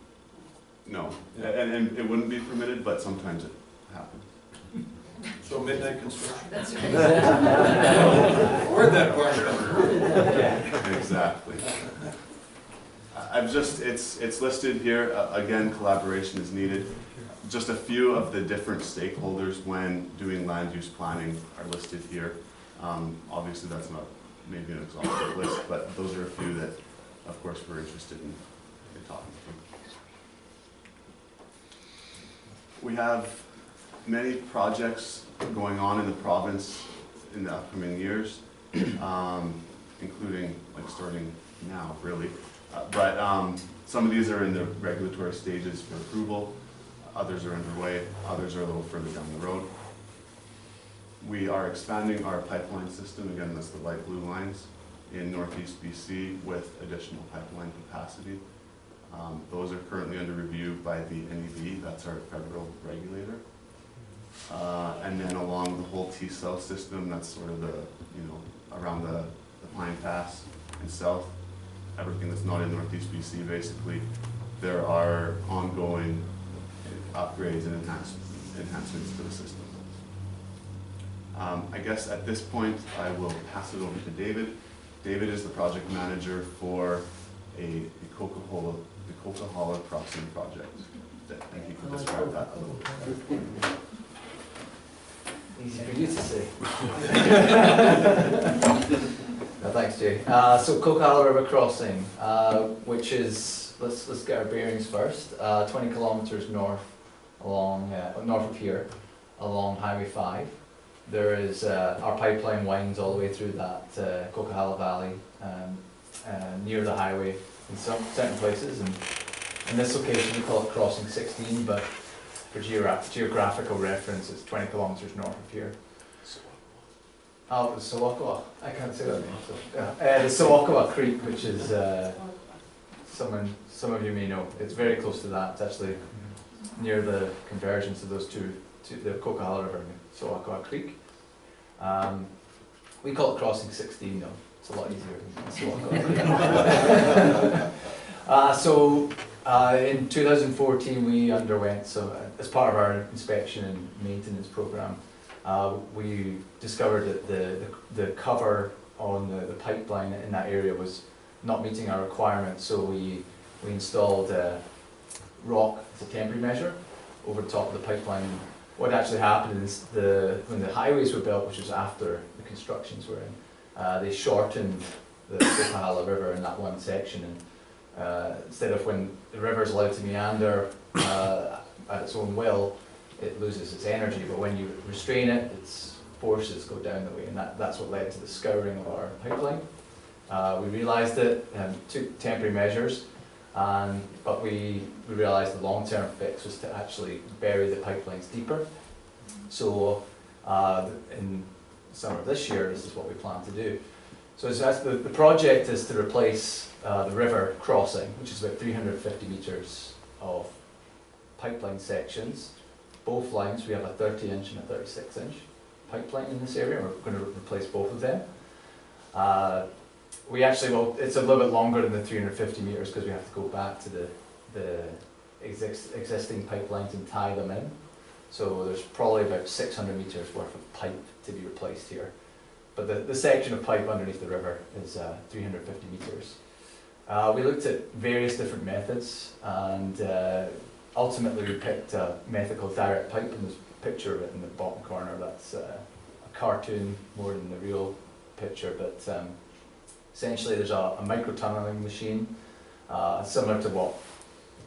no. Yeah. And it wouldn't be permitted, but sometimes it happens. So midnight construction? That's right. Where'd that part come? Exactly. It's listed here, again, collaboration is needed. Just a few of the different stakeholders when doing land use planning are listed here. Obviously that's not maybe an exhaustive list, but those are a few that, of course, we're interested in talking to. We have many projects going on in the province in the upcoming years, including like starting now, really. But some of these are in the regulatory stages for approval, others are underway, others are a little further down the road. We are expanding our pipeline system, again that's the light blue lines, in Northeast BC with additional pipeline capacity. Those are currently under review by the NEB, that's our federal regulator. And then along the whole T-South system, that's sort of the, around the Pine Pass and south, everything that's not in Northeast BC basically, there are ongoing upgrades and enhancements to the system. I guess at this point I will pass it over to David. David is the project manager for the Coca-Cola Crossing project. And he can describe that a little bit. Easy for you to say. No, thanks, Jay. So Coquihalla River Crossing, which is, let's get our bearings first. 20 kilometers north along north of here, along Highway 5. There is our pipeline winds all the way through that Coquihalla Valley, near the highway in some certain places. And in this location, we call it Crossing 16, but for geographical reference, it's 20 kilometers north of here. Oh, the Sawakawa. I can't say that name. So, the Sawakawa Creek, which is some of you may know. It's very close to that. It's actually near the convergence of those two, the Coquihalla River and Sawakawa Creek. We call it Crossing 16 though. It's a lot easier than Sawakawa. In 2014 we underwent, as part of our inspection and maintenance program, we discovered that the cover on the pipeline in that area was not meeting our requirements, so we installed rock as a temporary measure over the top of the pipeline. What actually happened is when the highways were built, which was after the constructions were in, they shortened the Coquihalla River in that one section, and instead of when the river is allowed to meander at its own will, it loses its energy, but when you restrain it, its forces go down the way, and that's what led to the scouring of our pipeline. We realised it and took temporary measures, but we realised the long-term fix was to actually bury the pipelines deeper. So in summer of this year, this is what we plan to do. So the project is to replace the river crossing, which is about 350 metres of pipeline sections. Both lines, we have a 30-inch and a 36-inch pipeline in this area. We're going to replace both of them. We actually, well, it's a little bit longer than the 350 meters because we have to go back to the existing pipelines and tie them in. So there's probably about 600 meters worth of pipe to be replaced here. But the section of pipe underneath the river is 350 meters. We looked at various different methods, and ultimately we picked a method called direct pipe, and there's a picture of it in the bottom corner. That's a cartoon more than the real picture, but essentially there's a micro-tunneling machine, similar to what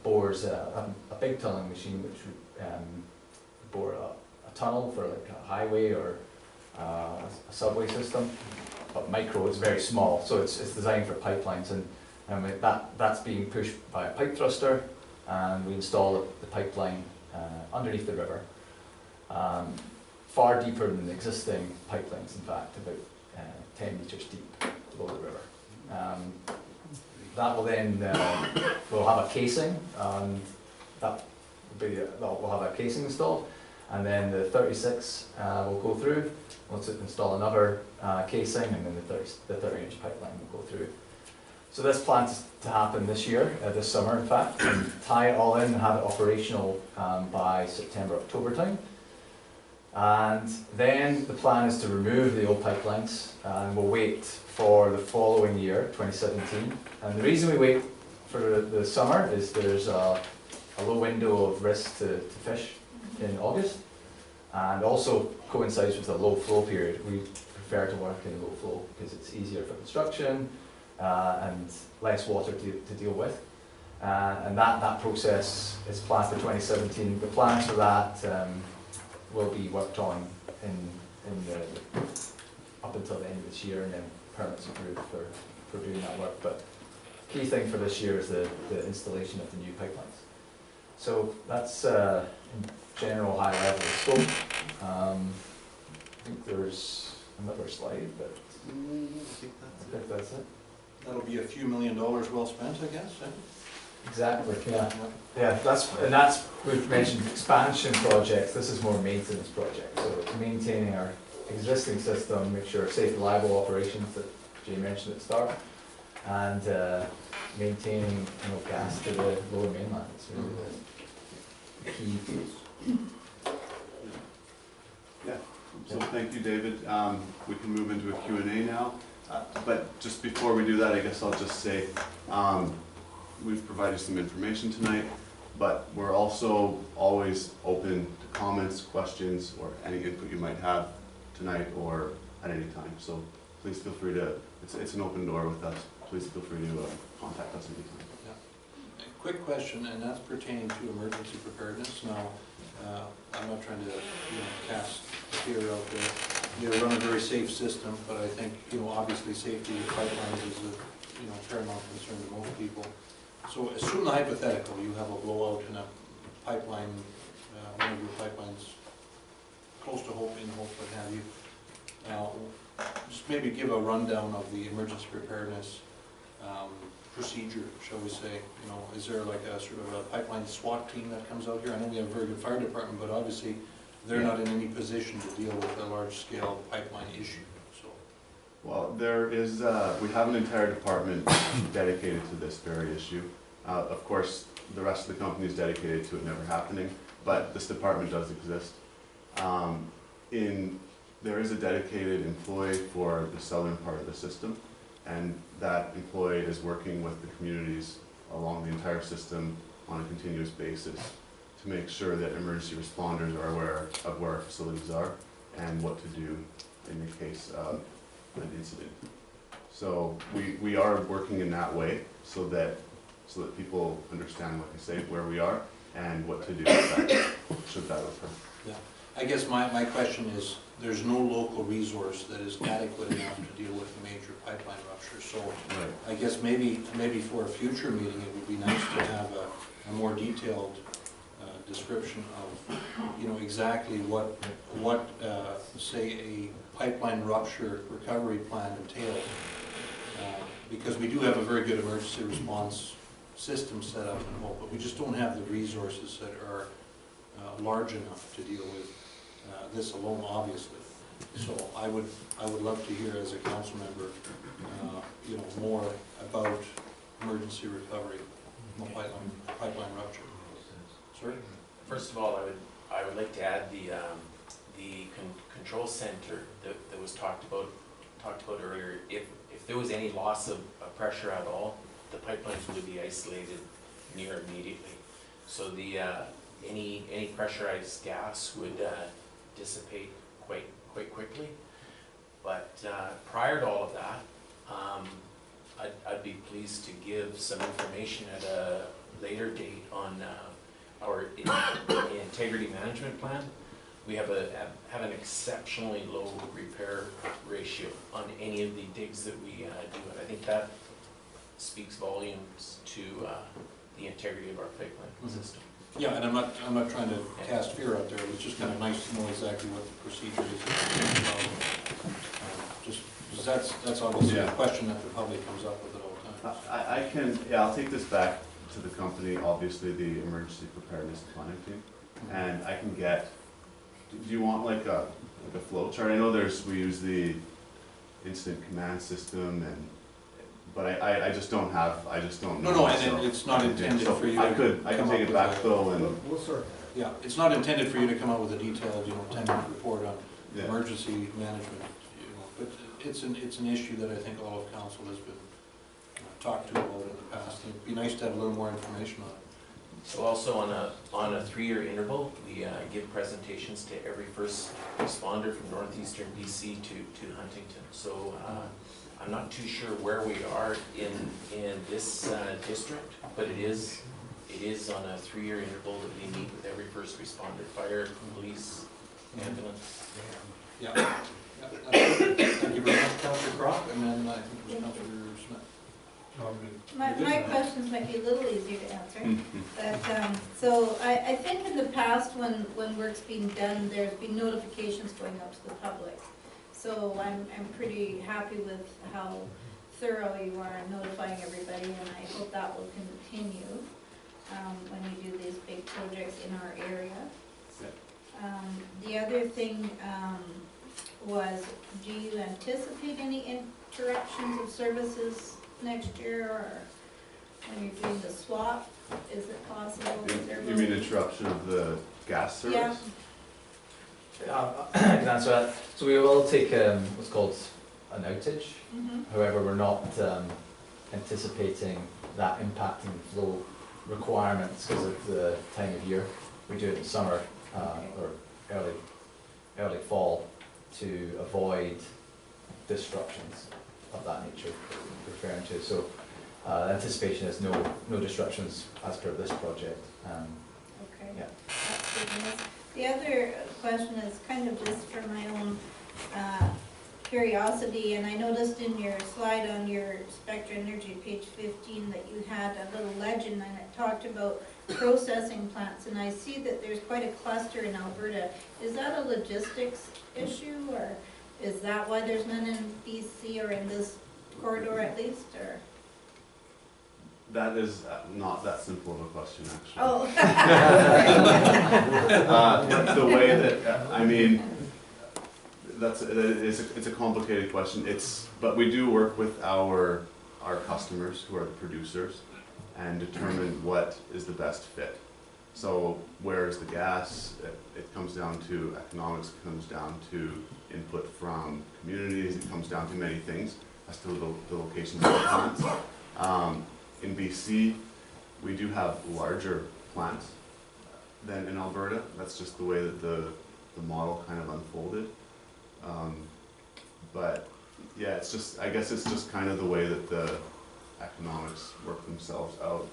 bores a big tunneling machine, which would bore a tunnel for like a highway or a subway system. But micro is very small, so it's designed for pipelines, and that's being pushed by a pipe thruster, and we install the pipeline underneath the river, far deeper than the existing pipelines, in fact, about 10 meters deep below the river. That will then, we'll have a casing, and we'll have a casing installed, and then the 36 will go through. We'll install another casing, and then the 30-inch pipeline will go through. So this plans to happen this year, this summer in fact, and tie it all in and have it operational by September, October time. And then the plan is to remove the old pipelines, and we'll wait for the following year, 2017. And the reason we wait for the summer is there's a low window of risk to fish in August, and also coincides with a low flow period. We prefer to work in low flow because it's easier for construction and less water to deal with. And that process is planned for 2017. The plans for that will be worked on up until the end of this year, and then permits approved for doing that work. But key thing for this year is the installation of the new pipelines. So that's in general high level scope. I think there's another slide, but I think that's it. That'll be a few $1 million well spent, I guess, eh? Exactly, yeah. Yeah, we've mentioned expansion projects. This is more maintenance projects. So it's maintaining our existing system, make sure safe, reliable operations that Jay mentioned at the start, and maintaining gas to the lower mainland. It's really the key. Yeah, so thank you, David. We can move into a Q&A now. But just before we do that, I guess I'll just say, we've provided some information tonight, but we're also always open to comments, questions, or any input you might have tonight or at any time. So please feel free to, it's an open door with us. Please feel free to contact us anytime. Yeah. A quick question, and that's pertaining to emergency preparedness. Now, I'm not trying to cast fear out there. You run a very safe system, but I think obviously safety of pipelines is a paramount concern to most people. So assume the hypothetical, you have a blowout in a pipeline, one of your pipelines close to Hope, in Hope, what have you. Now, just maybe give a rundown of the emergency preparedness procedure, shall we say. Is there like a sort of a pipeline SWAT team that comes out here? I know we have a very good fire department, but obviously they're not in any position to deal with a large-scale pipeline issue. So, well, there is, we have an entire department dedicated to this very issue. Of course, the rest of the company is dedicated to it never happening, but this department does exist. There is a dedicated employee for the southern part of the system, and that employee is working with the communities along the entire system on a continuous basis to make sure that emergency responders are aware of where our facilities are and what to do in the case of an incident. So we are working in that way so that people understand, like I say, where we are and what to do should that occur. yeah. I guess my question is, there's no local resource that is adequate enough to deal with a major pipeline rupture. So Right. I guess maybe for a future meeting, it would be nice to have a more detailed description of, exactly what say a pipeline rupture recovery plan entails. Because we do have a very good emergency response system set up in Hope, but we just don't have the resources that are large enough to deal with this alone, obviously. So I would love to hear as a council member, you know, more about emergency recovery from a pipeline rupture. Sir? First of all, I would like to add the control center that was talked about earlier. If there was any loss of pressure at all, the pipelines would be isolated near immediately. So the any pressurized gas would dissipate quite quickly. But prior to all of that, I'd be pleased to give some information at a later date on our integrity management plan. We have an exceptionally low repair ratio on any of the digs that we do, and I think that speaks volumes to the integrity of our pipeline system. Yeah, and I'm not trying to cast fear out there. It was just kind of nice to know exactly what the procedure is. Just because that's obviously a question that the public comes up with at all times. I'll take this back to the company, obviously the emergency preparedness planning team, and I can get. Do you want like a flow chart? I know we use the incident command system, but I just don't know. No, and it's not intended for you. I can take it back though, and We'll sort that out. yeah, it's not intended for you to come up with a detailed, 10-minute report on emergency management. But it's an issue that I think all of council has been talked to about in the past. It'd be nice to have a little more information on it. So also on a 3-year interval, we give presentations to every first responder from northeastern BC to Huntington. So I'm not too sure where we are in this district, but it is on a 3-year interval that we meet with every first responder, fire, police, ambulance. Yeah. Thank you very much, Councillor Croft, and then I think it was Councillor Smith. My questions might be a little easier to answer, but, so I think in the past when work's been done, there's been notifications going out to the public. So I'm pretty happy with how thorough you are in notifying everybody, and I hope that will continue when we do these big projects in our area. The other thing was, do you anticipate any interruptions of services next year, or when you're doing the swap, is it possible? you mean interruption of the gas service? Yeah. I can answer that. So we will take what's called an outage. Mm-hmm. However, we're not anticipating that impacting flow requirements because of the time of year. We do it in summer or early fall to avoid disruptions of that nature that you're referring to. So anticipation is no disruptions as per this project. Okay. Yeah. That's good news. The other question is kind of just for my own curiosity, and I noticed in your slide on your Spectra Energy, page 15, that you had a little legend and it talked about processing plants, and I see that there's quite a cluster in Alberta. Is that a logistics issue, or is that why there's none in BC or in this corridor at least, or? That is not that simple of a question, actually. Oh. The way that, I mean, it's a complicated question. But we do work with our customers, who are the producers, and determine what is the best fit. So where is the gas? It comes down to economics, it comes down to input from communities, it comes down to many things as to the locations of the plants. In BC, we do have larger plants than in Alberta. That's just the way that the model kind of unfolded. But yeah, I guess it's just kind of the way that the economics work themselves out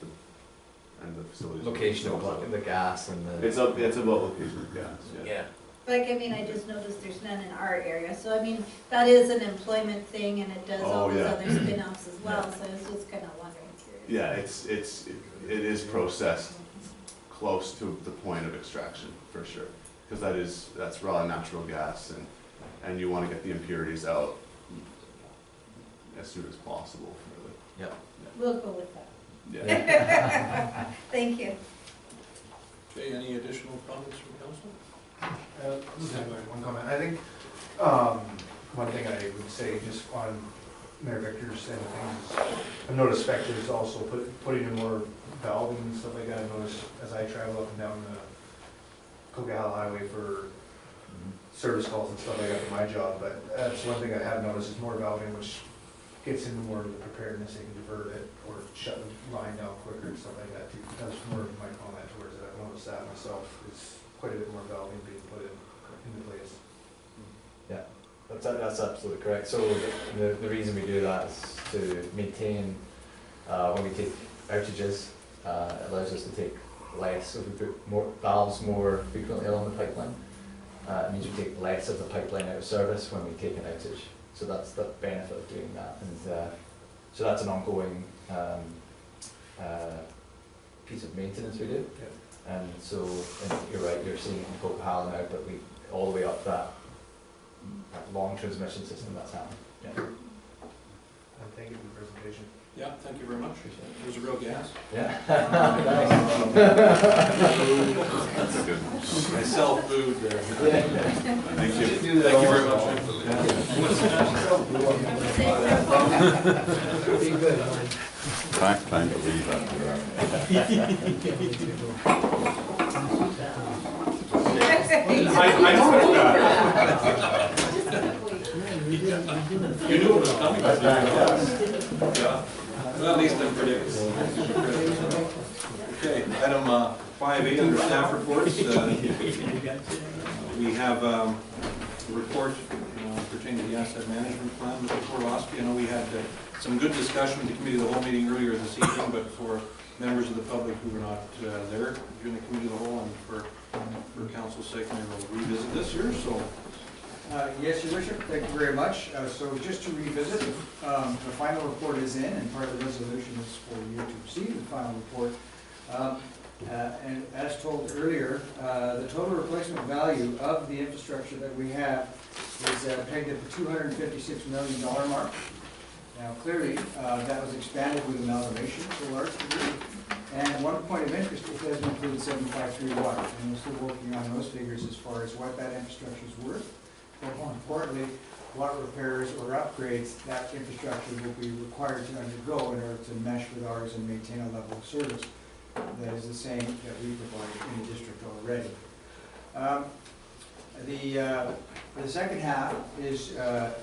and the facilities. Location of the gas and the... It's about location of gas, Yeah. Like, I mean, I just noticed there's none in our area, so I mean, that is an employment thing, and it does all these other spin-offs as well, so I was just kind of wondering. Yeah, it is processed close to the point of extraction, for sure. Because that's raw natural gas, and you want to get the impurities out as soon as possible, really. Yeah. We'll go with that. Yeah. Thank you. Okay, any additional comments from council? Just have one comment. I think, one thing I would say just on Mayor Victor's end of things is, I've noticed Spectre's also putting in more valving and stuff like that. I've noticed as I travel up and down the Coquihalla Highway for service calls and stuff like that for my job, but that's one thing I have noticed is more valving, which gets into more of the preparedness, they can divert it or shut the line down quicker and stuff like that too. That's more of my comment towards it. I've noticed that myself. It's quite a bit more valving being put into place. Yeah, that's absolutely correct. So the reason we do that is to maintain, when we take outages, it allows us to take less. So if we put more valves more frequently along the pipeline, it means we take less of the pipeline out of service when we take an outage. So that's the benefit of doing that. And so that's an ongoing piece of maintenance we do. Yeah. And so, and you're right, you're seeing it in Coquihalla now, but we, all the way up that long transmission system that's happening. Yeah. And thank you for the presentation. Yeah, thank you very much. It was a real gas. Yeah. I sell food there. Thank you. Thank you very much. Be good. Time to leave after I know that. You knew it was coming. Yeah. Well, at least I'm predicting. Okay, item 5A under staff reports. We have a report pertaining to the asset management plan. Mr. Korlowski, I know we had some good discussion with the committee of the whole meeting earlier this evening, but for members of the public who were not there during the committee of the whole and for council's sake, maybe we'll revisit this here. So. Yes, Your Worship, thank you very much. So just to revisit, the final report is in, and part of the resolution is for you to receive the final report. And as told earlier, the total replacement value of the infrastructure that we have is pegged at the $256 million mark. Now clearly, that was expanded with amalgamation to a large degree. And one point of interest, it does include 753 water, and we're still working on those figures as far as what that infrastructure is worth. But more importantly, what repairs or upgrades that infrastructure will be required to undergo in order to mesh with ours and maintain a level of service that is the same that we provide in the district already. The second half is a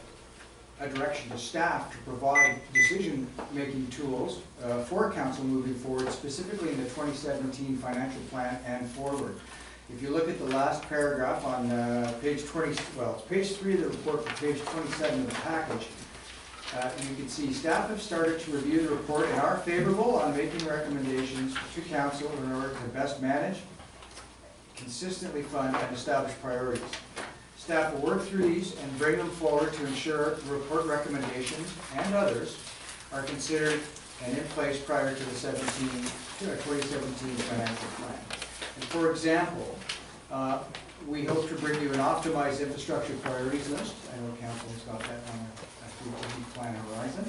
direction to staff to provide decision-making tools for council moving forward, specifically in the 2017 financial plan and forward. If you look at the last paragraph on page 20, well, it's page 3 of the report, but page 27 of the package, you can see staff have started to review the report and are favorable on making recommendations to council in order to best manage, consistently fund, and establish priorities. Staff will work through these and bring them forward to ensure the report recommendations and others are considered and in place prior to the 2017 financial plan. And for example, we hope to bring you an optimized infrastructure priorities list. I know council has got that on a 3-week plan horizon.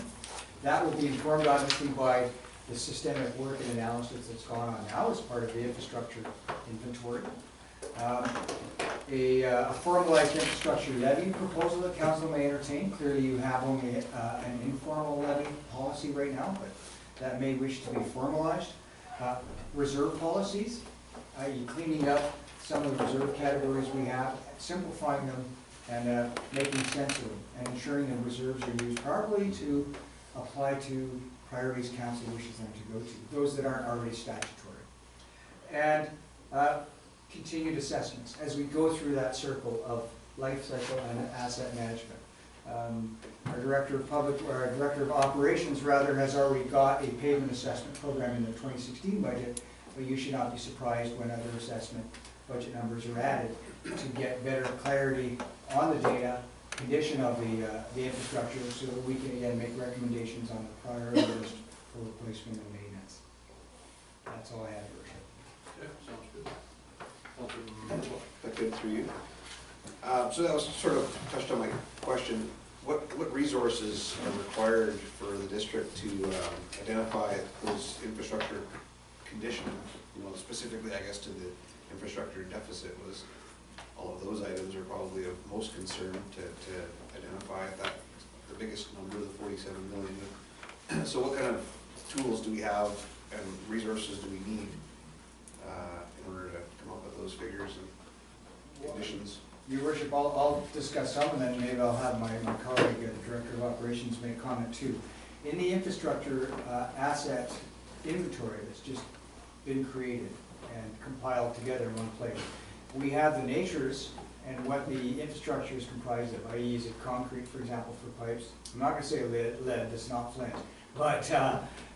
That will be informed obviously by the systemic work and analysis that's gone on now as part of the infrastructure inventory. A formalized infrastructure levy proposal that council may entertain. Clearly you have only an informal levy policy right now, but that may wish to be formalized. Reserve policies, i.e. cleaning up some of the reserve categories we have, simplifying them, and making sense of them, and ensuring that reserves are used properly to apply to priorities council wishes them to go to, those that aren't already statutory. And continued assessments as we go through that circle of life cycle and asset management. Our director of operations rather has already got a pavement assessment program in the 2016 budget, but you should not be surprised when other assessment budget numbers are added to get better clarity on the data, condition of the infrastructure, so that we can again make recommendations on the priority list for replacement and maintenance. That's all I have, Your Worship. Okay, sounds good. That's good through you. So that was sort of touched on my question. what resources are required for the district to identify those infrastructure conditions? You know, specifically, I guess, to the infrastructure deficit was, all of those items are probably of most concern to identify that, the biggest number, the 47 million. So what kind of tools do we have and resources do we need in order to come up with those figures and conditions? Your worship, I'll discuss some, and then maybe I'll have my colleague, the Director of Operations, make comment too. In the infrastructure asset inventory that's just been created and compiled together in one place, we have the natures and what the infrastructure is comprised of, i.e. is it concrete, for example, for pipes? I'm not gonna say lead, that's not flint. But,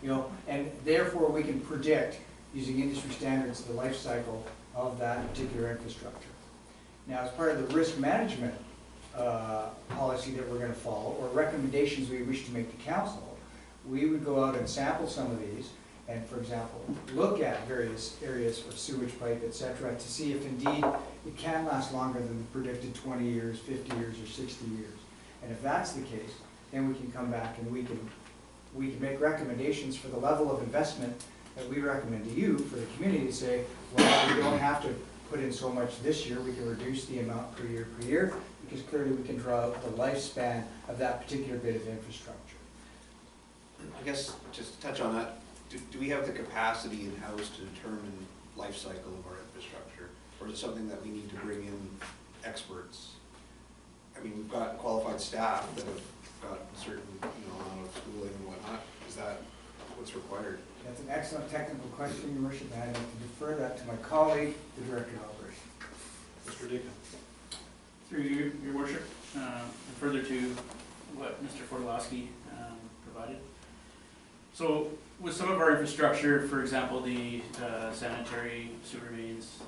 you know, and therefore we can predict, using industry standards, the life cycle of that particular infrastructure. Now, as part of the risk management policy that we're going to follow, or recommendations we wish to make to council, we would go out and sample some of these, and for example, look at various areas for sewage pipe, etc., to see if indeed it can last longer than the predicted 20 years, 50 years, or 60 years. And if that's the case, then we can come back and we can make recommendations for the level of investment that we recommend to you for the community to say, well, we don't have to put in so much this year, we can reduce the amount per year, because clearly we can draw out the lifespan of that particular bit of infrastructure. I guess, just to touch on that, do we have the capacity in-house to determine life cycle of our infrastructure? Or is it something that we need to bring in experts? I mean, we've got qualified staff that have got certain, amount of schooling and whatnot. Is that what's required? That's an excellent technical question, Your Worship, and I'd like to defer that to my colleague, the Director of Operations. Mr. Deacon. Through you, Your Worship, and further to what Mr. Fortolowski provided. So with some of our infrastructure, for example, the sanitary sewer mains,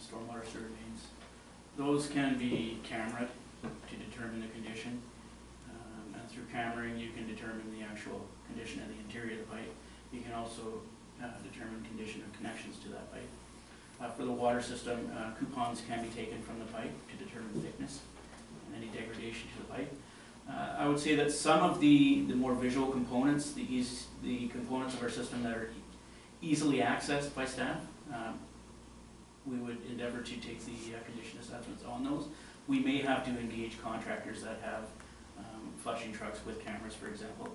stormwater sewer mains, those can be cameraed to determine the condition. And through cameraing, you can determine the actual condition of the interior of the pipe. You can also determine condition of connections to that pipe. For the water system, coupons can be taken from the pipe to determine thickness and any degradation to the pipe. I would say that some of the more visual components, the components of our system that are easily accessed by staff, we would endeavor to take the condition assessments on those. We may have to engage contractors that have flushing trucks with cameras, for example,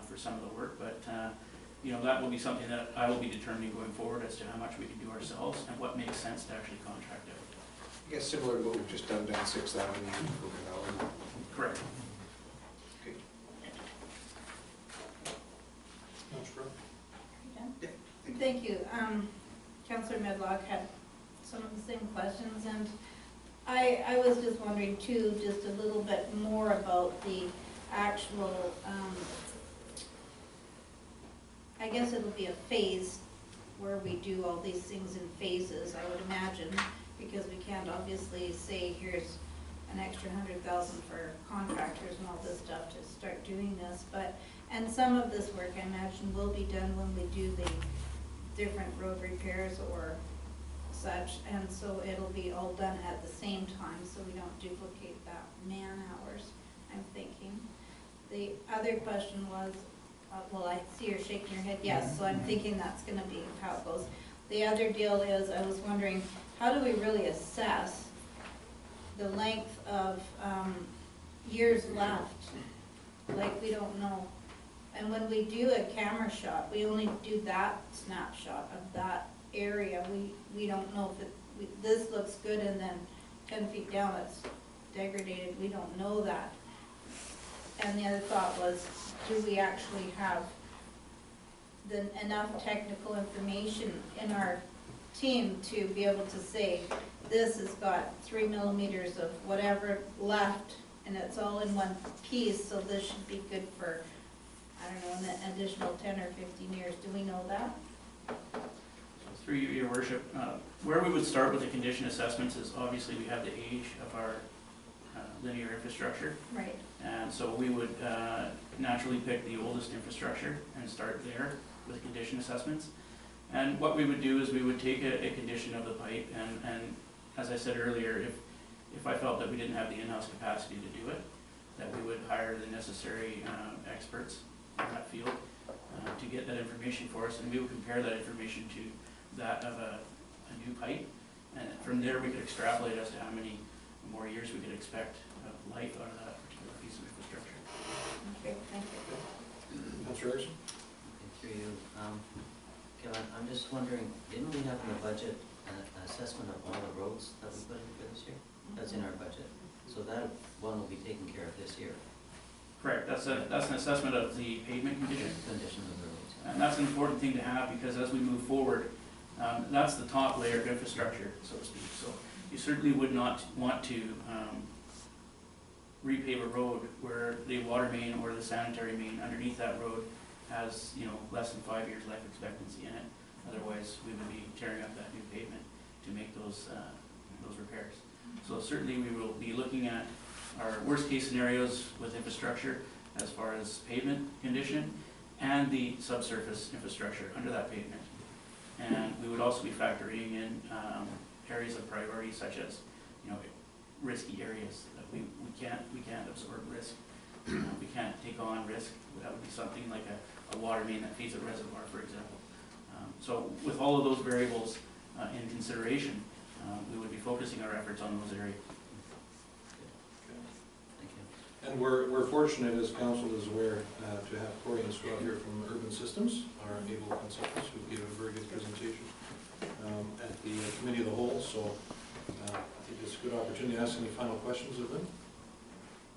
for some of the work, but that will be something that I will be determining going forward as to how much we can do ourselves and what makes sense to actually contract out. I guess similar to what we've just done down 6th Avenue. Correct. Okay. Thank you. Councillor Medlock had some of the same questions, and I was just wondering too, just a little bit more about the actual, I guess it'll be a phase where we do all these things in phases, I would imagine, because we can't obviously say here's an extra 100,000 for contractors and all this stuff to start doing this, and some of this work I imagine will be done when we do the different road repairs or such, and so it'll be all done at the same time so we don't duplicate that man hours, I'm thinking. The other question was, well, I see you're shaking your head, yes, so I'm thinking that's gonna be how it goes. The other deal is, I was wondering, how do we really assess the length of years left? Like, we don't know. And when we do a camera shot, we only do that snapshot of that area. We don't know if this looks good and then 10 feet down it's degraded. We don't know that. And the other thought was, do we actually have enough technical information in our team to be able to say, this has got 3 millimeters of whatever left and it's all in one piece, so this should be good for, I don't know, an additional 10 or 15 years. Do we know that? Through you, Your Worship, where we would start with the condition assessments is obviously we have the age of our linear infrastructure. Right. And so we would naturally pick the oldest infrastructure and start there with condition assessments. And what we would do is we would take a condition of the pipe, and as I said earlier, if I felt that we didn't have the in-house capacity to do it, that we would hire the necessary experts in that field to get that information for us, and we would compare that information to that of a new pipe. And from there, we could extrapolate as to how many more years we could expect of life out of that particular piece of infrastructure. Okay, thank you. Councillor Erickson? Through you. Kevin, I'm just wondering, didn't we have in the budget an assessment of all the roads that we put in for this year? That's in our budget. So that one will be taken care of this year. Correct, that's an assessment of the pavement condition. Condition of the roads. And that's an important thing to have, because as we move forward, that's the top layer of infrastructure, so to speak. So you certainly would not want to repave a road where the water main or the sanitary main underneath that road has, less than 5 years life expectancy in it. Otherwise, we would be tearing up that new pavement to make those repairs. So certainly we will be looking at our worst case scenarios with infrastructure as far as pavement condition and the subsurface infrastructure under that pavement. And we would also be factoring in areas of priority such as, risky areas that we can't absorb risk. We can't take on risk. That would be something like a water main that feeds a reservoir, for example. So with all of those variables in consideration, we would be focusing our efforts on those areas. Thank you. And we're fortunate, as council is aware, to have Corey and Scott here from Urban Systems, our able consultants, who gave a very good presentation at the committee of the whole. So I think it's a good opportunity to ask any final questions of them.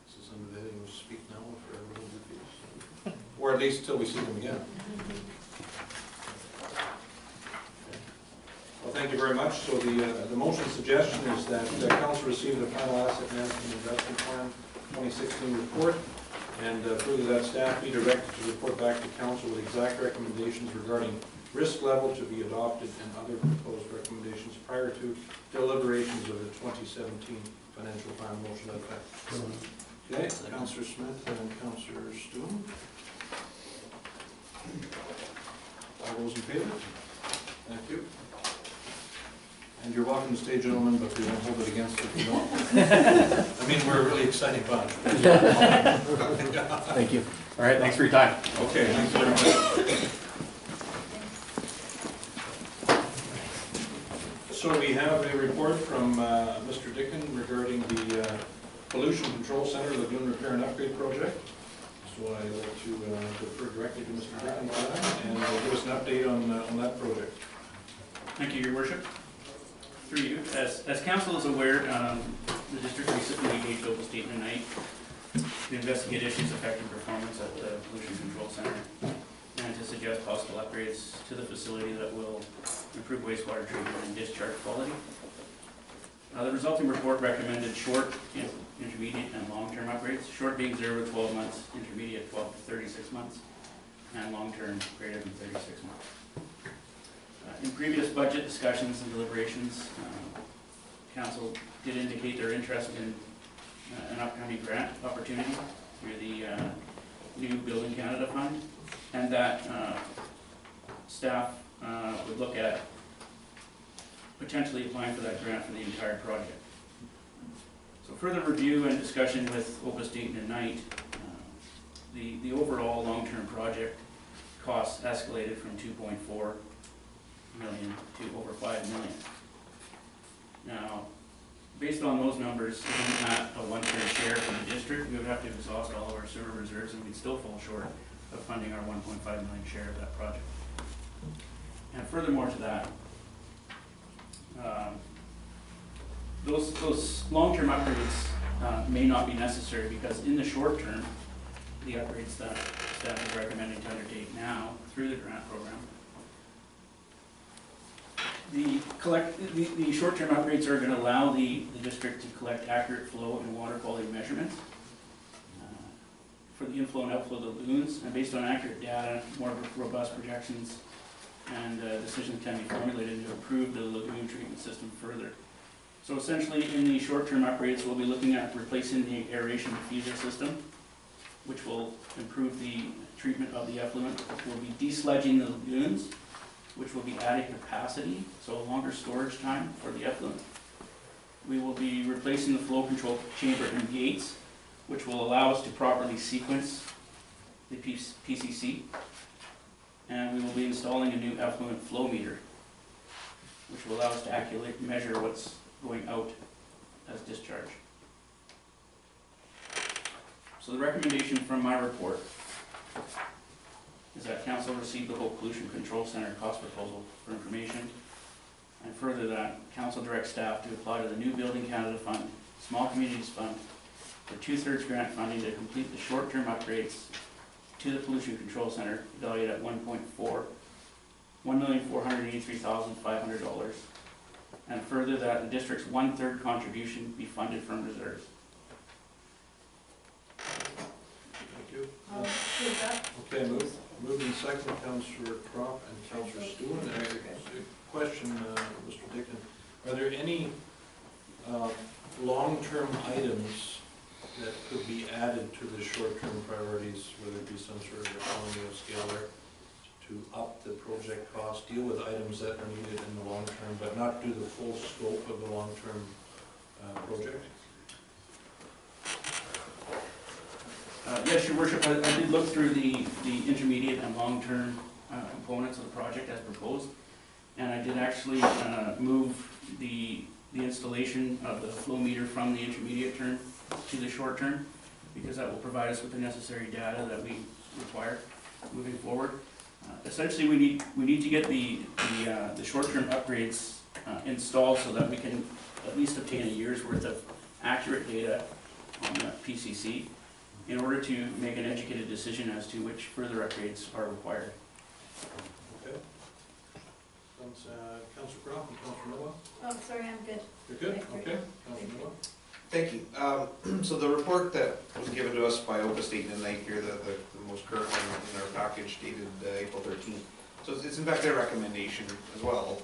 This is under the heading of Speak Now for everyone who feels. Or at least until we see them again. Well, thank you very much. So the motion suggestion is that council receive the final asset management investment plan 2016 report, and further that staff be directed to report back to council with exact recommendations regarding risk level to be adopted and other proposed recommendations prior to deliberations of the 2017 financial plan. Motion to that effect. Okay, Councillor Smith and Councillor Stoon. All those in favor? Thank you. And you're welcome to stay, gentlemen, but we won't hold it against you if you don't. I mean, we're a really exciting bunch. Thank you. All right, thanks for your time. Okay, thanks very much. So we have a report from Mr. Dickin regarding the Pollution Control Center Lagoon Repair and Upgrade Project. So I'd like to defer directly to Mr. Dickin for that, and give us an update on that project. Thank you, Your Worship. Through you, as council is aware, the district recently engaged Opal State and Enlighten to investigate issues affecting performance at the Pollution Control Center and to suggest possible upgrades to the facility that will improve wastewater treatment and discharge quality. The resulting report recommended short, intermediate, and long-term upgrades. Short being 0 to 12 months, intermediate 12 to 36 months, and long-term greater than 36 months. In previous budget discussions and deliberations, council did indicate their interest in an upcoming grant opportunity through the new Building Canada Fund, and that staff would look at potentially applying for that grant for the entire project. So further review and discussion with Opal State and Enlighten, the overall long-term project costs escalated from 2.4 million to over 5 million. Now, based on those numbers, even at a 1/3 share from the district, we would have to exhaust all of our sewer reserves, and we'd still fall short of funding our 1.5 million share of that project. And furthermore to that, those long-term upgrades may not be necessary, because in the short term, the upgrades that staff is recommending to undertake now through the grant program, the short-term upgrades are going to allow the district to collect accurate flow and water quality measurements for the inflow and outflow of the lagoons, and based on accurate data, more robust projections and decisions can be formulated to improve the lagoon treatment system further. So essentially, in the short-term upgrades, we'll be looking at replacing the aeration diffuser system, which will improve the treatment of the effluent. We'll be desludging the lagoons, which will be added capacity, so longer storage time for the effluent. We will be replacing the flow control chamber and gates, which will allow us to properly sequence the PCC. And we will be installing a new effluent flow meter, which will allow us to accurately measure what's going out as discharge. So the recommendation from my report is that council receive the Hope Pollution Control Center cost proposal for information, and further that council direct staff to apply to the New Building Canada Fund, Small Communities Fund, for 2/3 grant funding to complete the short-term upgrades to the Pollution Control Center, valued at $1,483,500, and further that the district's 1/3 contribution be funded from reserves. Thank you. Who's that? Okay, moving second, Councillor Crop and Councillor Stewart. And a question, Mr. Dickon, are there any long-term items that could be added to the short-term priorities, whether it be some sort of economy of scale there, to up the project cost, deal with items that are needed in the long term, but not do the full scope of the long-term project? Yes, Your Worship, I did look through the intermediate and long-term components of the project as proposed, and I did actually move the installation of the flow meter from the intermediate term to the short term, because that will provide us with the necessary data that we require moving forward. Essentially, we need to get the short-term upgrades installed so that we can at least obtain a year's worth of accurate data on the PCC in order to make an educated decision as to which further upgrades are required. Okay. Councillor Crop and Councillor Noah? Oh, sorry, I'm good. You're good? Okay. Councillor Noah? Thank you. So the report that was given to us by Open State and Enlighten here, the most current one in our package dated April 13th. So it's in fact their recommendation as well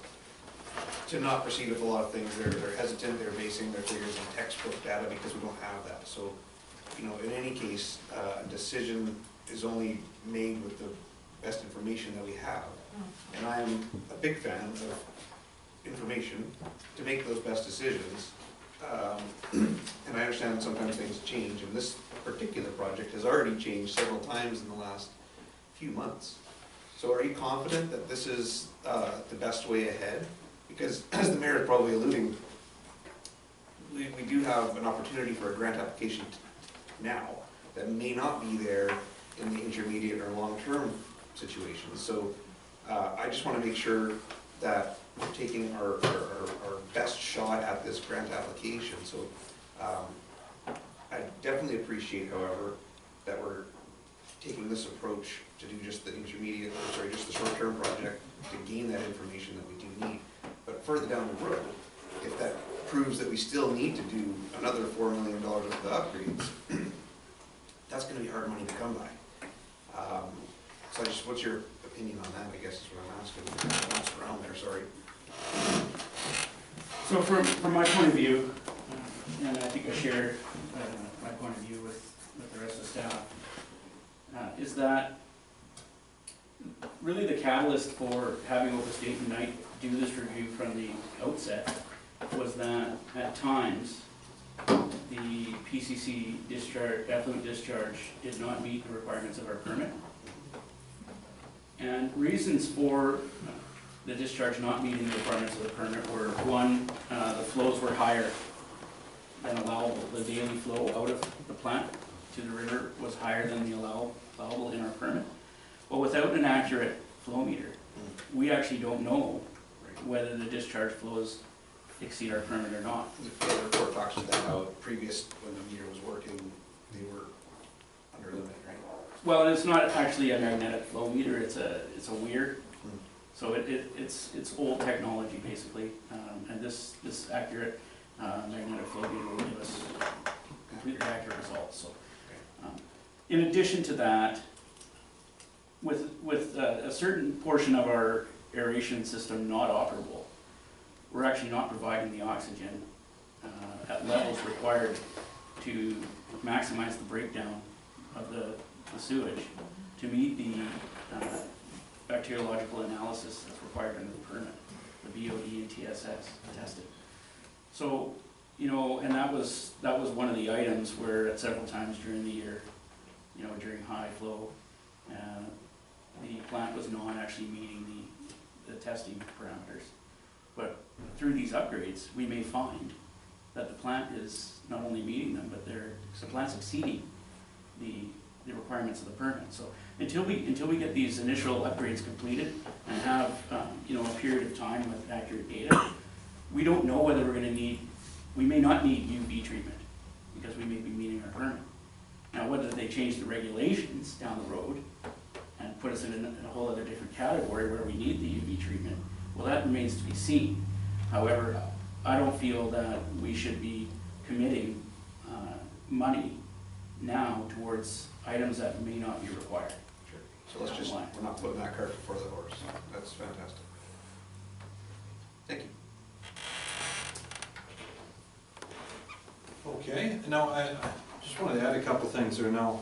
to not proceed with a lot of things. They're hesitant, they're basing their figures on textbook data because we don't have that. So, you know, in any case, a decision is only made with the best information that we have. And I'm a big fan of information to make those best decisions. And I understand that sometimes things change, and this particular project has already changed several times in the last few months. So are you confident that this is the best way ahead? Because as the mayor is probably alluding, we do have an opportunity for a grant application now that may not be there in the intermediate or long-term situations. So I just want to make sure that we're taking our best shot at this grant application. So I definitely appreciate, however, that we're taking this approach to do just the intermediate, just the short-term project to gain that information that we do need. But further down the road, if that proves that we still need to do another $4 million worth of upgrades, that's going to be hard money to come by. So what's your opinion on that, I guess is what I'm asking. Bounce around there, sorry. So from my point of view, and I think I share my point of view with the rest of the staff, is that really the catalyst for having Open State Unite do this review from the outset was that at times the PCC discharge, effluent discharge, did not meet the requirements of our permit. And reasons for the discharge not meeting the requirements of the permit were, one, the flows were higher than allowable. The daily flow out of the plant to the river was higher than the allowable in our permit. But without an accurate flow meter, we actually don't know whether the discharge flows exceed our permit or not. The report talks about how previous, when the meter was working, they were under limit, right? Well, it's not actually a magnetic flow meter, it's a weir. So it's old technology basically, and this accurate magnetic flow meter will give us completely accurate results. So, in addition to that, with a certain portion of our aeration system not operable, we're actually not providing the oxygen at levels required to maximize the breakdown of the sewage to meet the bacteriological analysis that's required under the permit, the BOD and TSS tested. So You know, and that was one of the items where at several times during the year, you know, during high flow, the plant was not actually meeting the testing parameters. But through these upgrades, we may find that the plant is not only meeting them, but the plant's exceeding the requirements of the permit. So until we get these initial upgrades completed and have, you know, a period of time with accurate data, we don't know whether we're gonna need, we may not need UV treatment because we may be meeting our permit. Now, whether they change the regulations down the road and put us in a whole other different category where we need the UV treatment, well, that remains to be seen. However, I don't feel that we should be committing money now towards items that may not be required. Sure. So let's just, we're not putting that cart before the horse. That's fantastic. Thank you. Okay, now I just wanted to add a couple things there. Now,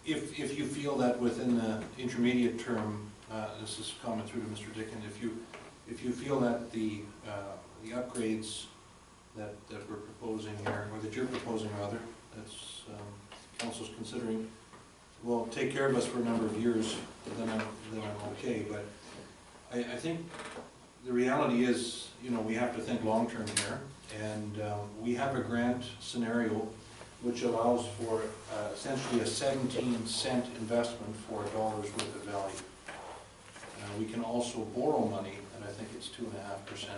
if you feel that within the intermediate term, this is a comment through to Mr. Dickon, if you feel that the upgrades that we're proposing here, or that you're proposing rather, that's council's considering, will take care of us for a number of years, then I'm okay. But I think the reality is, you know, we have to think long-term here, and we have a grant scenario which allows for essentially a 17-cent investment for $1 worth of value. We can also borrow money, and I think it's 2.5%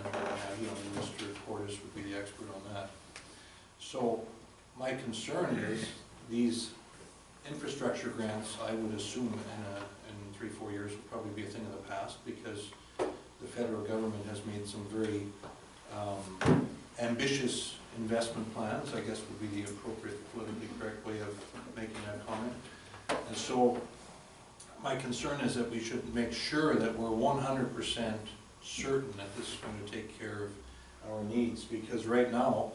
right now. You know, Mr. Cordes would be the expert on that. So my concern is these infrastructure grants, I would assume in 3-4 years will probably be a thing of the past, because the federal government has made some very ambitious investment plans, I guess would be the appropriate politically correct way of making that comment. And so my concern is that we should make sure that we're 100% certain that this is going to take care of our needs, because right now,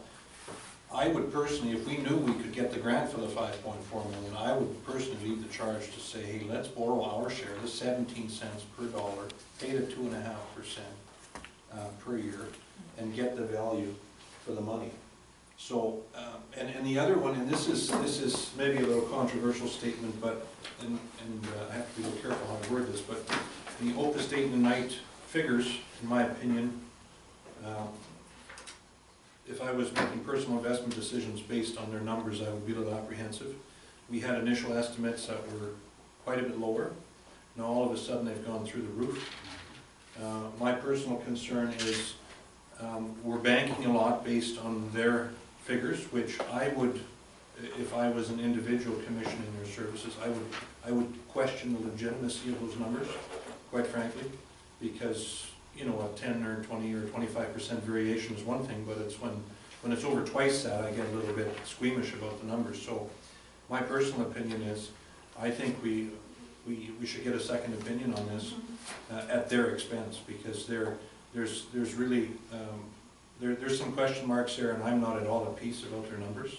I would personally, if we knew we could get the grant for the 5.4 million, I would personally lead the charge to say, hey, let's borrow our share, the 17 cents per dollar, pay the 2.5% per year, and get the value for the money. So, and the other one, and this is maybe a little controversial statement, but, and I have to be careful how I word this, but the Opus Date and Night figures, in my opinion, if I was making personal investment decisions based on their numbers, I would be a little apprehensive. We had initial estimates that were quite a bit lower. Now all of a sudden they've gone through the roof. My personal concern is we're banking a lot based on their figures, which I would, if I was an individual commissioning their services, I would question the legitimacy of those numbers, quite frankly, because you know, a 10 or 20 or 25% variation is one thing, but it's when it's over twice that, I get a little bit squeamish about the numbers. So my personal opinion is, I think we should get a second opinion on this at their expense, because there's really there's some question marks there, and I'm not at all at peace about their numbers,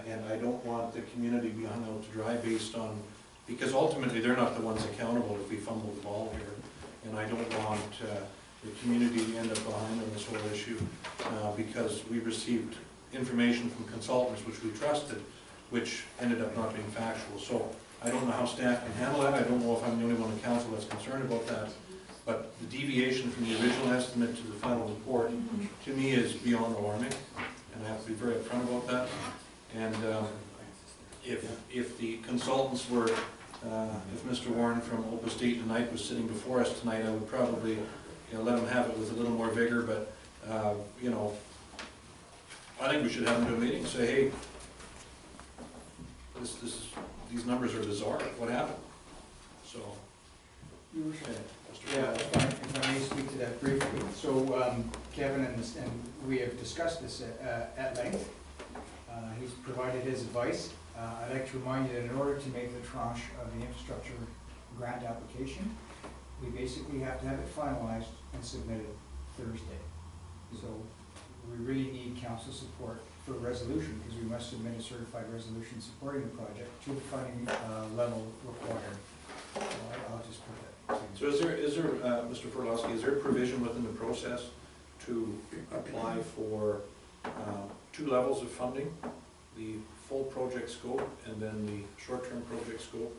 and I don't want the community to be hung out to dry based on, because ultimately they're not the ones accountable if we fumble the ball here. And I don't want the community to end up behind on this whole issue because we received information from consultants which we trusted, which ended up not being factual. So I don't know how staff can handle that. I don't know if I'm the only one in council that's concerned about that. But the deviation from the original estimate to the final report, to me, is beyond alarming, and I have to be very upfront about that. And if the consultants were if Mr. Warren from Opus Date and Night was sitting before us tonight, I would probably let him have it with a little more vigor, but you know, I think we should have him do a meeting and say, hey, these numbers are bizarre, what happened? So, okay. Yeah, if I may speak to that briefly. So Kevin and we have discussed this at length. He's provided his advice. I'd like to remind you that in order to make the tranche of the infrastructure grant application, we basically have to have it finalized and submitted Thursday. So we really need council support for a resolution, because we must submit a certified resolution supporting the project to the funding level required. So I'll just put that. So is there Mr. Forlowski, is there provision within the process to apply for two levels of funding, the full project scope and then the short-term project scope.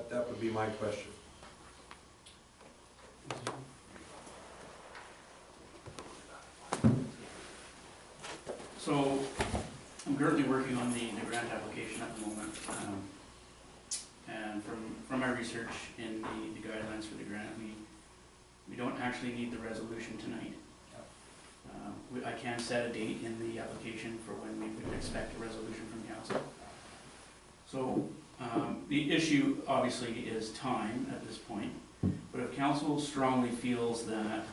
That would be my question. So, I'm currently working on the grant application at the moment. And from my research in the guidelines for the grant, we don't actually need the resolution tonight. I can set a date in the application for when we would expect a resolution from council. So, the issue obviously is time at this point, but if council strongly feels that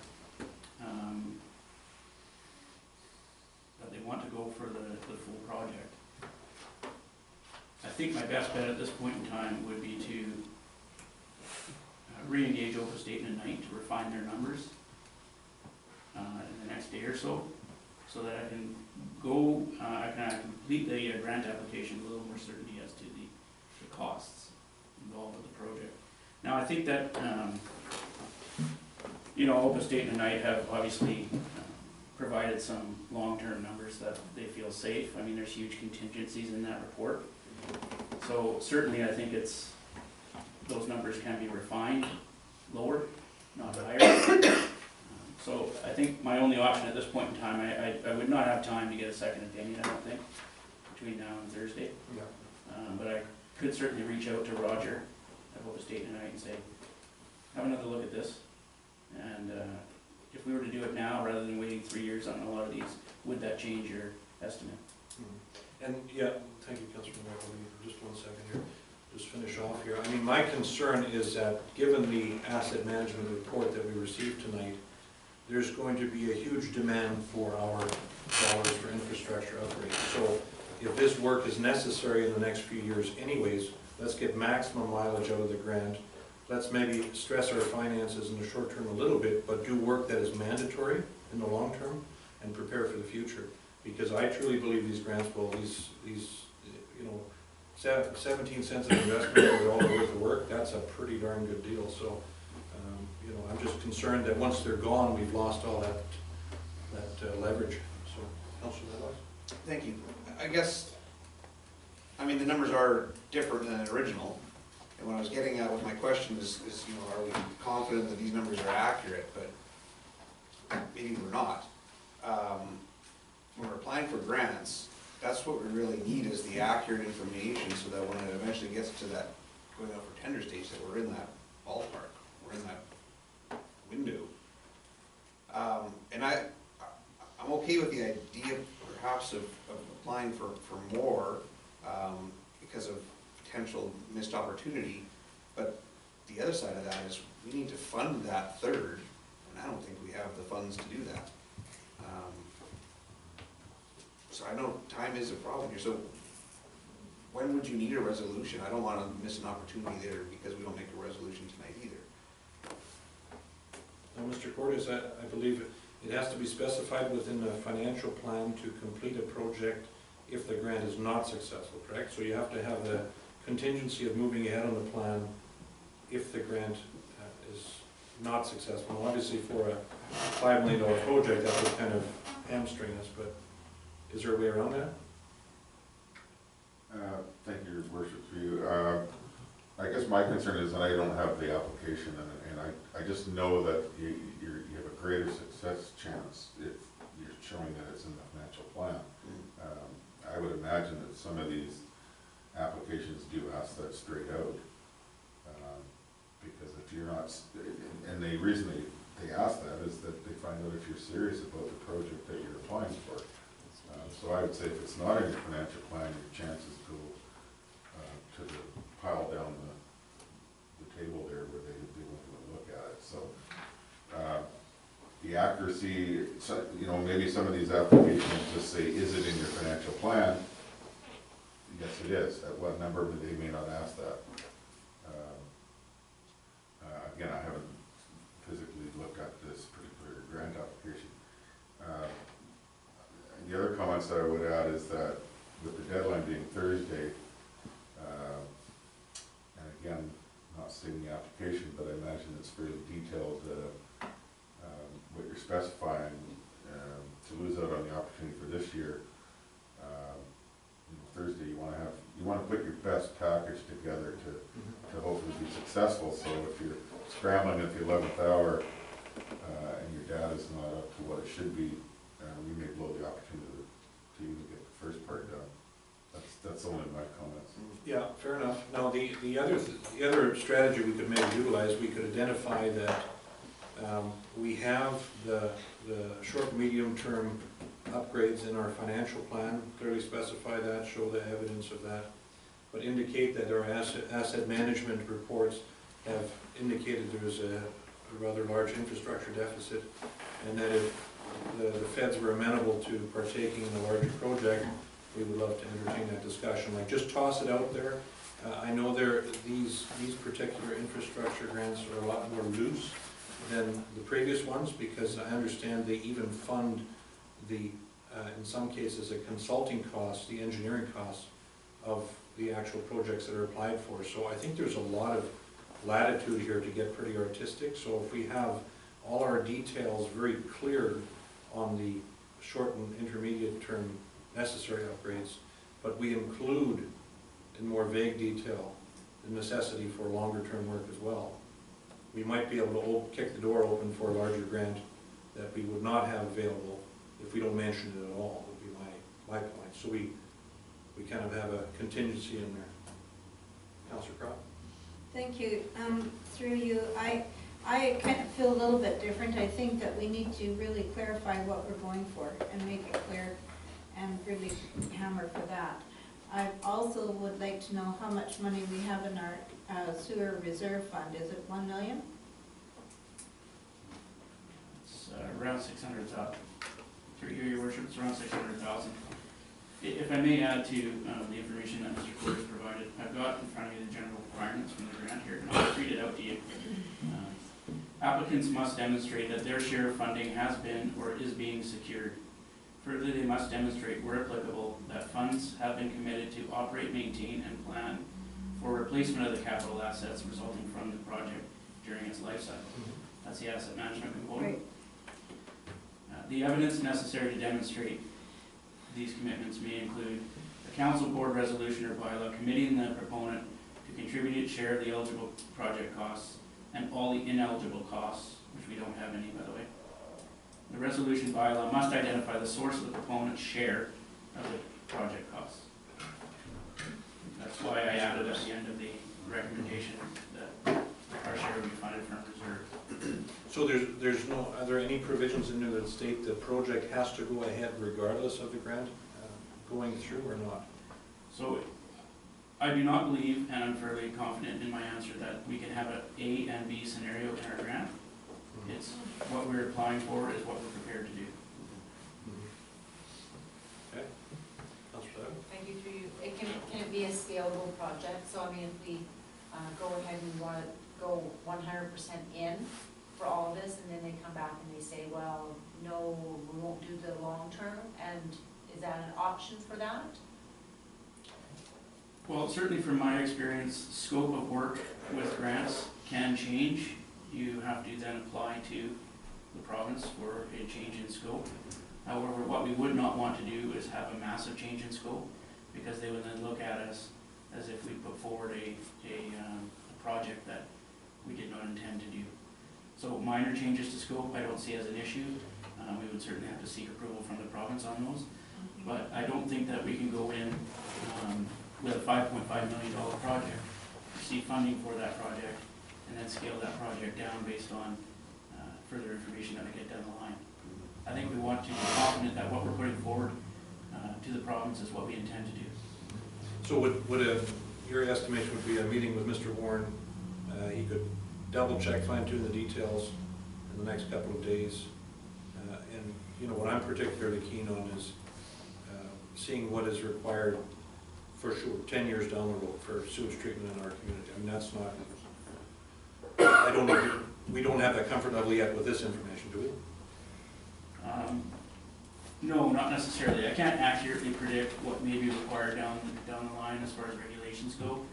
that they want to go for the full project, I think my best bet at this point in time would be to re-engage Open State and Enlighten to refine their numbers in the next day or so that I can go, I can complete the grant application with a little more certainty as to the costs involved with the project. Now, I think that, Open State and Enlighten have obviously provided some long-term numbers that they feel safe. I mean, there's huge contingencies in that report. So certainly I think those numbers can be refined lower, not higher. So I think my only option at this point in time, I would not have time to get a second opinion, I don't think, between now and Thursday. Yeah. But I could certainly reach out to Roger at Open State tonight and say, have another look at this. And if we were to do it now rather than waiting 3 years on a lot of these, would that change your estimate? And yeah, thank you, Councilor Michael. Just 1 second here. Just finish off here. I mean, my concern is that given the asset management report that we received tonight, there's going to be a huge demand for our dollars for infrastructure upgrades. So if this work is necessary in the next few years anyways, let's get maximum mileage out of the grant. Let's maybe stress our finances in the short term a little bit, but do work that is mandatory in the long term and prepare for the future. Because I truly believe these grants will, 17 cents of investment for all the worth of work, that's a pretty darn good deal. So, I'm just concerned that once they're gone, we've lost all that leverage. So, Councilor Middleton. Thank you. I guess, the numbers are different than the original. And what I was getting at with my question is, are we confident that these numbers are accurate? But maybe we're not. When we're applying for grants, that's what we really need, is the accurate information, so that when it eventually gets to that going out for tender stage, that we're in that ballpark, we're in that window. And I'm okay with the idea perhaps of applying for more because of potential missed opportunity, but the other side of that is we need to fund that third, and I don't think we have the funds to do that. So I know time is a problem here, so when would you need a resolution? I don't want to miss an opportunity there because we don't make a resolution tonight either. Now, Mr. Cordes, I believe it has to be specified within the financial plan to complete a project if the grant is not successful, correct? So you have to have the contingency of moving ahead on the plan if the grant is not successful. And obviously for a $5 million project, that would kind of hamstring us, but is there a way around that? Thank you, Your Worship, through you. I guess my concern is that I don't have the application, and I just know that you have a greater success chance if you're showing that it's in the financial plan. I would imagine that some of these applications do ask that straight out, because if you're not, and the reason they ask that is that they find out if you're serious about the project that you're applying for. So I would say if it's not in your financial plan, your chances go to the pile down the table there where they won't look at it. So the accuracy, maybe some of these applications just say, is it in your financial plan? Yes, it is. At what number, but they may not ask that. Again, I haven't physically looked at this particular grant application. The other comments that I would add is that with the deadline being Thursday, and again, not stating the application, but I imagine it's fairly detailed, what you're specifying, to lose out on the opportunity for this year, Thursday, you wanna put your best package together to hopefully be successful. So if you're scrambling at the 11th hour, and your data's not up to what it should be, we may blow the opportunity to even get the first part done. That's only my comments. Yeah, fair enough. Now, the other strategy we could maybe utilize, we could identify that we have the short, medium-term upgrades in our financial plan, clearly specify that, show the evidence of that, but indicate that our asset management reports have indicated there's a rather large infrastructure deficit, and that if the feds were amenable to partaking in a larger project, we would love to entertain that discussion. Like, just toss it out there. I know these particular infrastructure grants are a lot more loose than the previous ones, because I understand they even fund the, in some cases, a consulting cost, the engineering costs of the actual projects that are applied for. So I think there's a lot of latitude here to get pretty artistic. So if we have all our details very clear on the short and intermediate term necessary upgrades, but we include in more vague detail the necessity for longer term work as well, we might be able to kick the door open for a larger grant that we would not have available if we don't mention it at all, would be my point. So we kind of have a contingency in there. Councillor Crop? Thank you. Through you, I kind of feel a little bit different. I think that we need to really clarify what we're going for and make it clear and really hammer for that. I also would like to know how much money we have in our sewer reserve fund. Is it 1 million? It's around 600,000. Through you, Your Worship, it's around 600,000. If I may add to the information that Mr. Court has provided, I've got in front of me the general requirements from the grant here, and I'll just read it out to you. Applicants must demonstrate that their share of funding has been or is being secured. Further, they must demonstrate, where applicable, that funds have been committed to operate, maintain, and plan for replacement of the capital assets resulting from the project during its life cycle. That's the asset management component. Right. The evidence necessary to demonstrate these commitments may include a council board resolution or bylaw committing the proponent to contribute its share of the eligible project costs and all the ineligible costs, which we don't have any, by the way. The resolution bylaw must identify the source of the proponent's share of the project costs. That's why I added at the end of the recommendation that our share would be funded from reserve. So are there any provisions in there that state the project has to go ahead regardless of the grant going through or not? So I do not believe, and I'm fairly confident in my answer, that we can have an A and B scenario in our grant. It's what we're applying for is what we're prepared to do. Okay. Thank you. Through you. Can it be a scalable project? So I mean, if we go ahead and want to go 100% in for all of this, and then they come back and they say, well, no, we won't do the long term, and is that an option for that? Well, certainly from my experience, scope of work with grants can change. You have to then apply to the province for a change in scope. However, what we would not want to do is have a massive change in scope, because they would then look at us as if we put forward a project that we did not intend to do. So minor changes to scope I don't see as an issue. We would certainly have to seek approval from the province on those. But I don't think that we can go in with a $5.5 million project, receive funding for that project, and then scale that project down based on further information that we get down the line. I think we want to be confident that what we're putting forward to the province is what we intend to do. So your estimation would be a meeting with Mr. Warren, he could double check, fine tune the details in the next couple of days. And you know, what I'm particularly keen on is seeing what is required for sure 10 years down the road for sewage treatment in our community. I mean, that's not, I don't know, we don't have that comfort level yet with this information, do we? No, not necessarily. I can't accurately predict what may be required down the line as far as regulations go.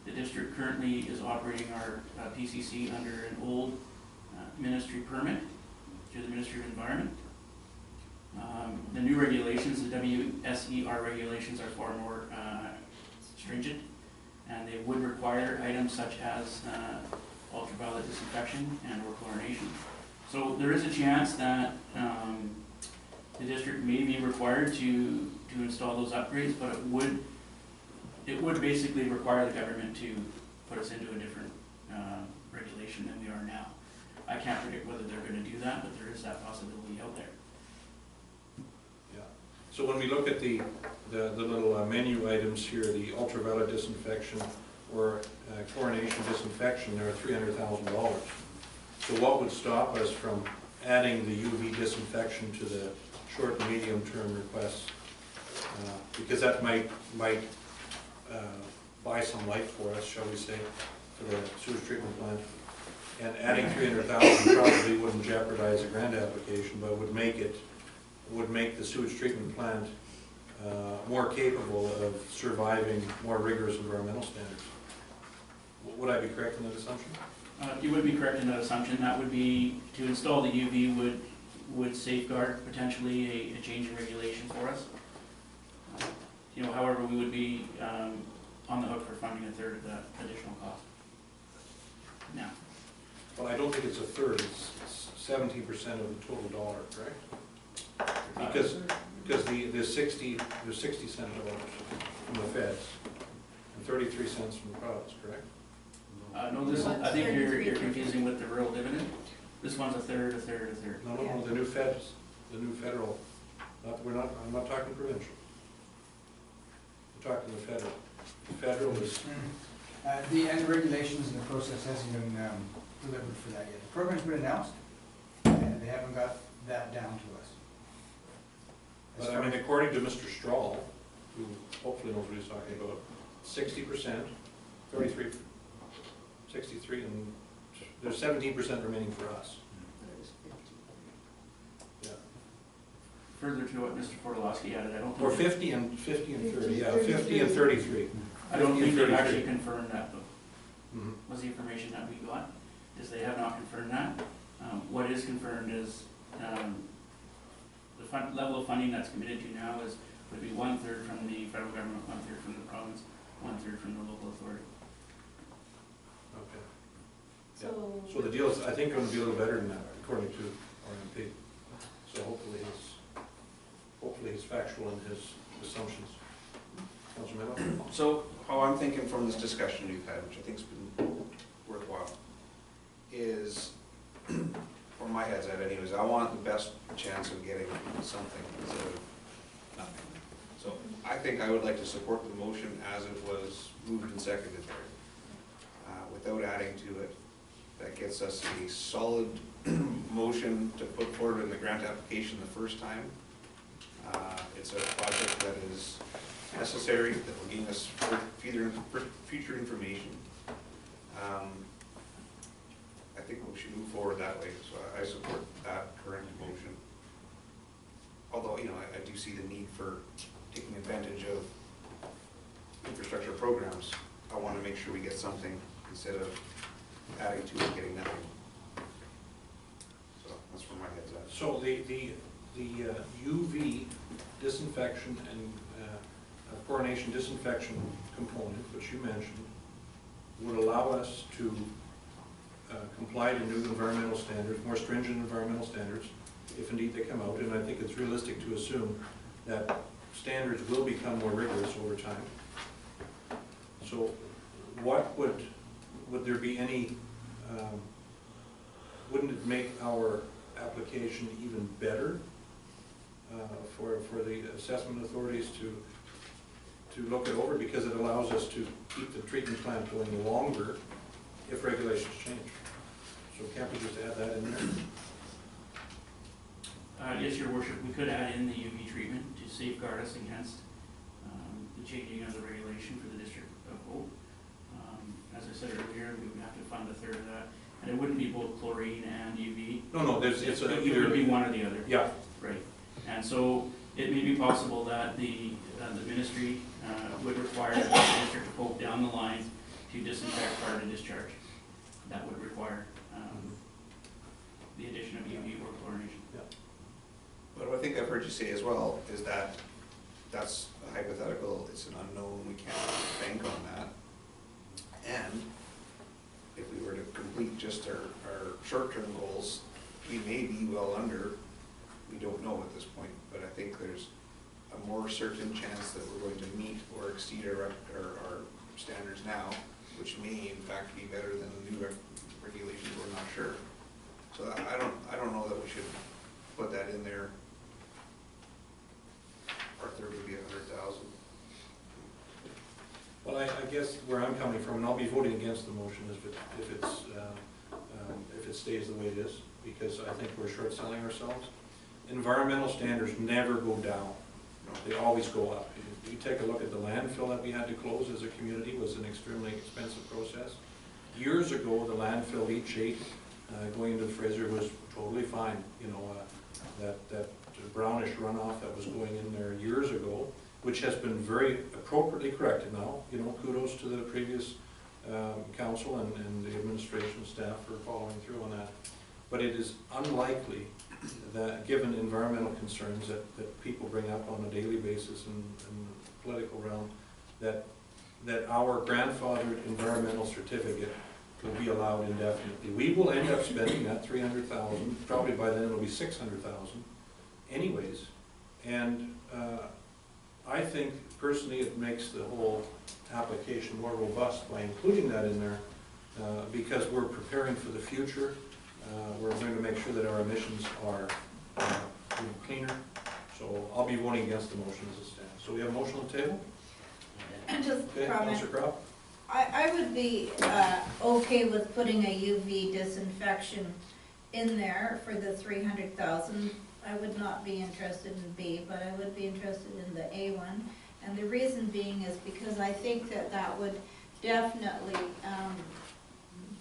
The district currently is operating our PCC under an old ministry permit to the Ministry of Environment. The new regulations, the WSER regulations, are far more stringent, and they would require items such as ultraviolet disinfection and or chlorination. So there is a chance that the district may be required to install those upgrades, but it would basically require the government to put us into a different regulation than we are now. I can't predict whether they're going to do that, but there is that possibility out there. Yeah. So when we look at the little menu items here, the ultraviolet disinfection or chlorination disinfection, they're $300,000. So what would stop us from adding the UV disinfection to the short and medium term requests? Because that might buy some life for us, shall we say, for the sewage treatment plant. And adding $300,000 probably wouldn't jeopardize a grant application, but would make the sewage treatment plant more capable of surviving more rigorous environmental standards. Would I be correct in that assumption? You would be correct in that assumption. That would be, to install the UV would safeguard potentially a change in regulation for us. However, we would be on the hook for funding a third of that additional cost. Now. Well, I don't think it's a third, it's 70% of the total dollar, correct? Because there's 60 cent dollars from the feds and 33 cents from the province, correct? No, I think you're confusing with the rural dividend. This one's a third. No, the new federal, I'm not talking provincial. I'm talking the federal. The federal is... The regulations and the process hasn't been delivered for that yet. The program's been announced, and they haven't got that down to us. But I mean, according to Mr. Strahl, who hopefully knows what he's talking about, 60%, 63, and there's 17% remaining for us. Yeah. Further to what Mr. Portolowski added, I don't think... Or 50 and 30, yeah, 50 and 33. I don't think they've actually confirmed that, though. Mm-hmm. Was the information that we got, is they have not confirmed that. What is confirmed is the level of funding that's committed to now would be 1/3 from the federal government, 1/3 from the province, 1/3 from the local authority. Okay. So The deal is, I think, going to be a little better than that, according to RMP. So hopefully he's factual in his assumptions. Councilor Miller? So how I'm thinking from this discussion you've had, which I think's been worthwhile, is, where my head's at anyways, I want the best chance of getting something instead of nothing. So I think I would like to support the motion as it was moved and seconded there, without adding to it. That gets us a solid motion to put forward in the grant application the first time. It's a project that is necessary, that will gain us future information. I think we should move forward that way, so I support that current motion. Although, I do see the need for taking advantage of infrastructure programs. I want to make sure we get something instead of adding to it, getting nothing. So that's where my head's at. So the UV disinfection and chlorination disinfection component, which you mentioned, would allow us to comply to new environmental standards, more stringent environmental standards, if indeed they come out. And I think it's realistic to assume that standards will become more rigorous over time. So would there be any, wouldn't it make our application even better for the assessment authorities to look it over, because it allows us to keep the treatment plant going longer if regulations change? So can't we just add that in there? Yes, Your Worship, we could add in the UV treatment to safeguard us against the changing of the regulation for the District of Hope. As I said earlier, we would have to fund a third of that, and it wouldn't be both chlorine and UV. No, it's it would be one or the other. Yeah. Right. And so it may be possible that the ministry would require the District of Hope down the line to disinfect prior to discharge. That would require the addition of UV or chlorination. But what I think I've heard you say as well is that that's a hypothetical, it's an unknown, we can't bank on that. And if we were to complete just our short-term goals, we may be well under, we don't know at this point, but I think there's a more certain chance that we're going to meet or exceed our standards now, which may in fact be better than the new regulations, we're not sure. So I don't know that we should put that in there. Our third would be 100,000. Well, I guess where I'm coming from, and I'll be voting against the motion if it stays the way it is, because I think we're short selling ourselves. Environmental standards never go down, they always go up. You take a look at the landfill that we had to close as a community, it was an extremely expensive process. Years ago, the landfill leachate going into the Fraser was totally fine. You know, that brownish runoff that was going in there years ago, which has been very appropriately corrected now. You know, kudos to the previous council and the administration staff for following through on that. But it is unlikely that, given environmental concerns that people bring up on a daily basis in the political realm, that our grandfathered environmental certificate will be allowed indefinitely. We will end up spending that 300,000, probably by then it'll be 600,000 anyways. And I think personally it makes the whole application more robust by including that in there, because we're preparing for the future. We're going to make sure that our emissions are cleaner. So I'll be voting against the motion as it stands. So we have a motion on the table? And just Okay, Councillor Crop? I would be okay with putting a UV disinfection in there for the 300,000. I would not be interested in B, but I would be interested in the A one. And the reason being is because I think that would definitely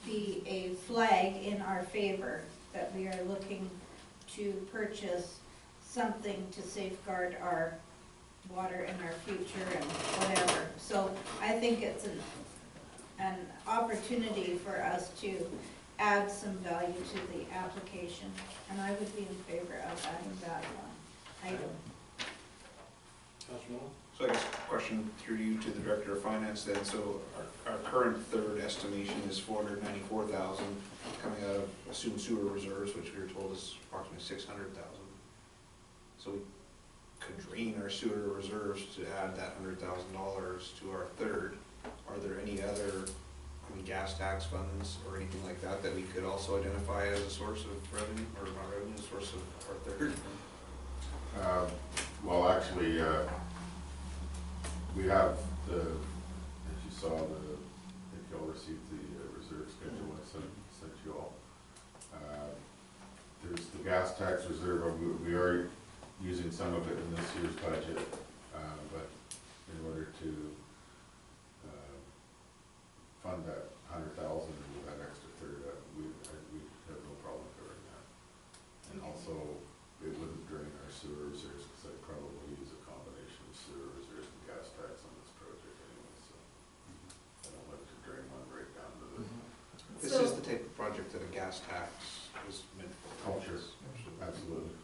be a flag in our favor, that we are looking to purchase something to safeguard our water in our future and whatever. So I think it's an opportunity for us to add some value to the application, and I would be in favor of adding that one item. Councillor Miller? So I guess question through you to the Director of Finance then. So our current third estimation is 494,000 coming out of assumed sewer reserves, which we were told is approximately 600,000. So we could drain our sewer reserves to add that $100,000 to our third. Are there any other, gas tax funds or anything like that that we could also identify as a source of revenue, or not revenue, a source of our third? Well, actually, we have as you saw, I think you all received the reserve schedule I sent you all. There's the gas tax reserve. We are using some of it in this year's budget, but in order to fund that 100,000 with that extra third, we have no problem covering that. And also, it wouldn't drain our sewer reserves, because I'd probably use a combination of sewer reserves and gas tax on this project anyway, so I don't like to drain one right down to the... This is the type of project that a gas tax is meant for. Culture, absolutely.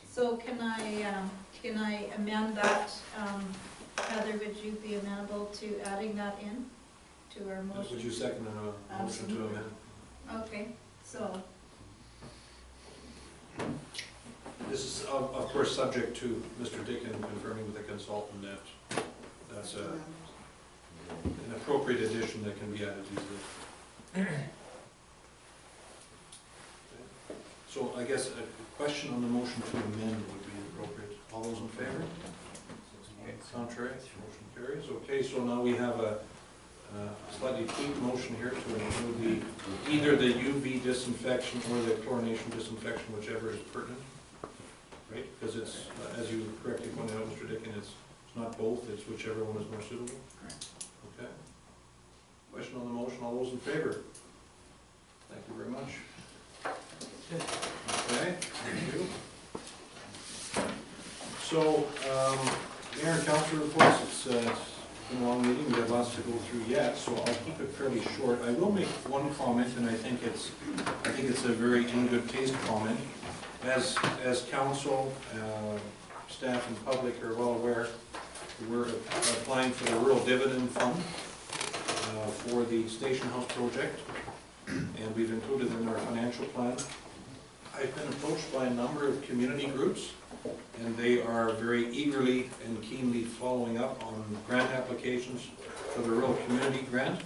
So can I amend that? Heather, would you be amenable to adding that in to our motion? Would you second a motion to amend? Okay, so. This is, of course, subject to Mr. Dickin confirming with the consultant that that's an appropriate addition that can be added easily. So I guess a question on the motion to amend would be appropriate. All those in favor? Contrary? Motion carries. Okay, so now we have a slightly tweaked motion here to include either the UV disinfection or the chlorination disinfection, whichever is pertinent. Right? Because it's, as you correctly pointed out, Mr. Dickin, it's not both, it's whichever one is more suitable. Okay. Question on the motion, all those in favor? Thank you very much. Okay, thank you. So, Mayor and Council reports, it's been a long meeting, we have lots to go through yet, so I'll keep it fairly short. I will make one comment, and I think it's a very in good taste comment. As council, staff and public are well aware, we're applying for the rural dividend fund for the station house project, and we've included in our financial plan. I've been approached by a number of community groups, and they are very eagerly and keenly following up on grant applications for the rural community grant.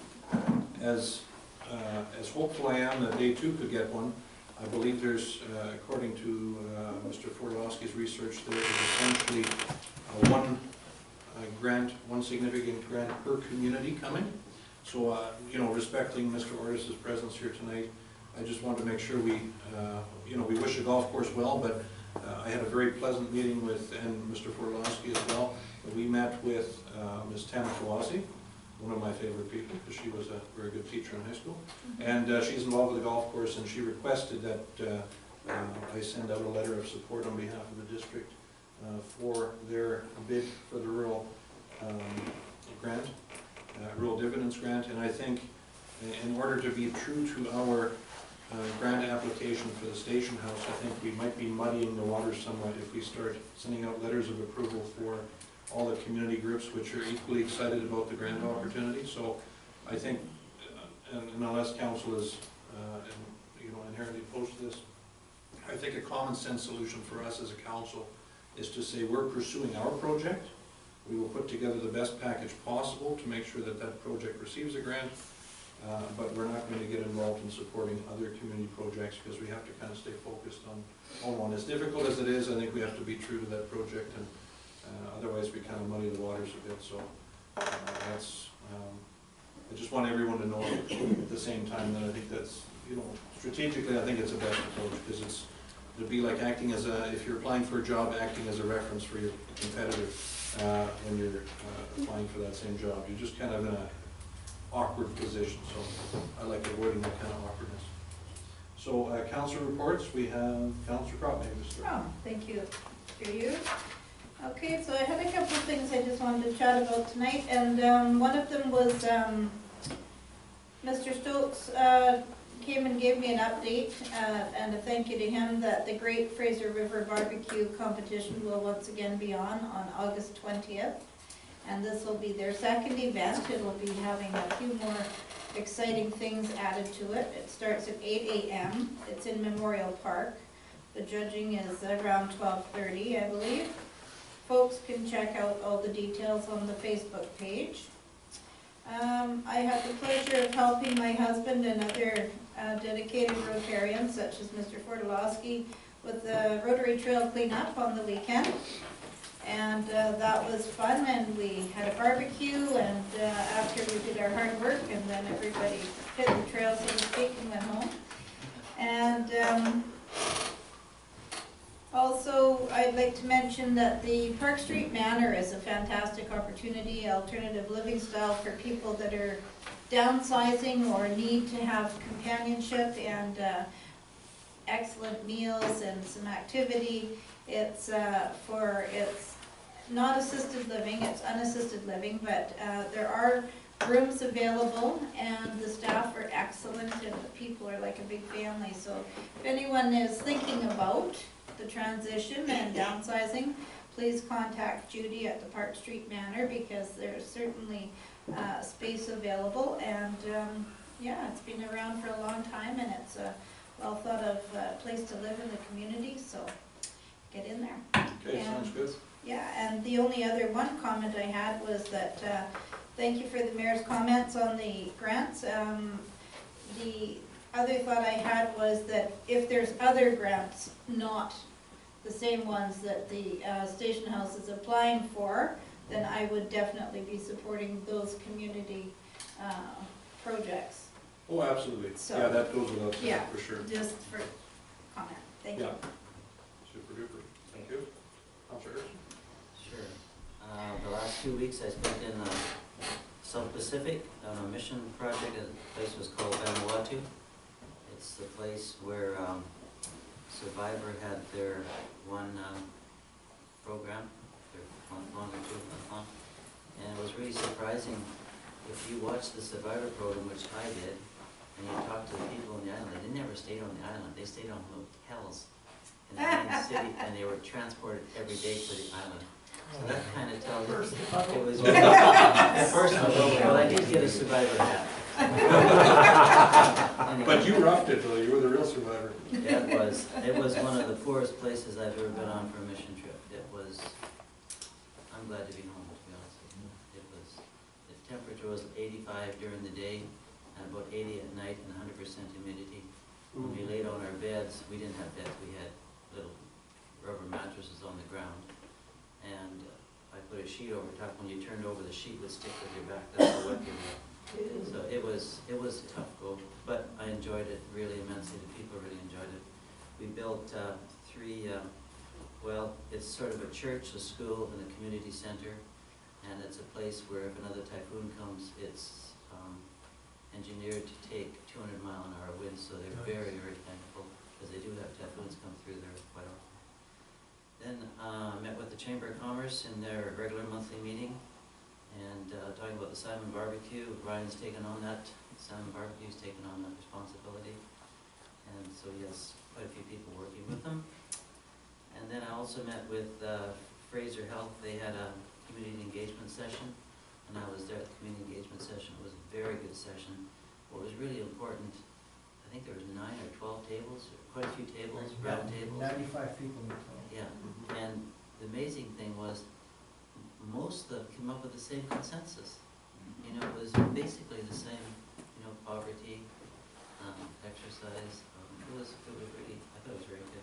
As hopeful I am that they too could get one, I believe there's, according to Mr. Forlowski's research, there is essentially one significant grant per community coming. So, respecting Mr. Ortis's presence here tonight, I just want to make sure we wish the golf course well, but I had a very pleasant meeting with, and Mr. Forlowski as well. We met with Ms. Tana Kawasi, one of my favorite people, because she was a very good teacher in high school. And she's involved with the golf course, and she requested that I send out a letter of support on behalf of the district for their bid for the rural grant, rural dividends grant. And I think in order to be true to our grant application for the station house, I think we might be muddying the waters somewhat if we start sending out letters of approval for all the community groups which are equally excited about the grant opportunity. So I think, and unless council is inherently opposed to this, I think a common sense solution for us as a council is to say we're pursuing our project. We will put together the best package possible to make sure that that project receives a grant. But we're not going to get involved in supporting other community projects because we have to kind of stay focused on one. As difficult as it is, I think we have to be true to that project, and otherwise we kind of muddy the waters a bit. So I just want everyone to know at the same time that I think that's, strategically I think it's a best approach, because it'd be like acting as if you're applying for a job, acting as a reference for your competitor when you're applying for that same job. You're just kind of in a awkward position, so I like avoiding that kind of awkwardness. So, council reports, we have Councilor Crop, maybe to start. Oh, thank you. Through you. Okay, so I had a couple of things I just wanted to chat about tonight, and one of them was Mr. Stokes came and gave me an update, and a thank you to him that the Great Fraser River Barbecue Competition will once again be on August 20th. And this will be their second event. It will be having a few more exciting things added to it. It starts at 8 a.m. It's in Memorial Park. The judging is around 12:30, I believe. Folks can check out all the details on the Facebook page. I have the pleasure of helping my husband and other dedicated Rotarians, such as Mr. Fortolowski, with the Rotary Trail cleanup on the weekend. And that was fun, and we had a barbecue, and after we did our hard work, and then everybody hit the trail, so to speak, and went home. And also, I'd like to mention that the Park Street Manor is a fantastic opportunity, alternative living style for people that are downsizing or need to have companionship and excellent meals and some activity. It's not assisted living, it's unassisted living, but there are rooms available, and the staff are excellent, and the people are like a big family. So if anyone is thinking about the transition and downsizing, please contact Judy at the Park Street Manor, because there's certainly space available. And yeah, it's been around for a long time, and it's a well thought of place to live in the community, so get in there. Okay, sounds good. Yeah, and the only other one comment I had was that, thank you for the mayor's comments on the grants. The other thought I had was that if there's other grants, not the same ones that the station house is applying for, then I would definitely be supporting those community projects. Oh, absolutely. So, yeah, that goes without saying, yeah, for sure. Just for comment. Thank you. Super duper. Thank you. Councilor Erskine? Sure. The last 2 weeks I spent in South Pacific on a mission project. The place was called Vanuatu. It's the place where Survivor had their one program, their longitude month long. And it was really surprising, if you watch the Survivor program, which I did, and you talk to the people on the island, they never stayed on the island, they stayed on hotels in the main city, and they were transported every day to the island. So that kind of tells you, it was personal, well, I did get a Survivor hat. Anyway. But you roughed it though, you were the real survivor. Yeah, it was one of the poorest places I've ever been on for a mission trip. It was, I'm glad to be home, to be honest with you. It was, the temperature was 85 during the day and about 80 at night and 100% humidity. When we laid on our beds, we didn't have beds, we had little rubber mattresses on the ground. And I put a sheet over top. When you turned over, the sheet would stick with your back. That's how wet you were. So it was a tough go, but I enjoyed it really immensely. The people really enjoyed it. We built three, well, it's sort of a church, a school, and a community center. And it's a place where if another typhoon comes, it's engineered to take 200-mile-an-hour winds. So they're very, very thankful because they do have typhoons come through there quite often. Then met with the Chamber of Commerce in their regular monthly meeting. And talking about the Simon Barbecue, Ryan's taken on that, Simon Barbecue's taken on that responsibility. And so he has quite a few people working with them. And then I also met with Fraser Health. They had a community engagement session, and I was there at the community engagement session. It was a very good session. What was really important, I think there was 9 or 12 tables, quite a few tables, round tables. 95 people in total. Yeah, and the amazing thing was, most of them came up with the same consensus. You know, it was basically the same, you know, poverty, exercise. It was really, I thought it was very good.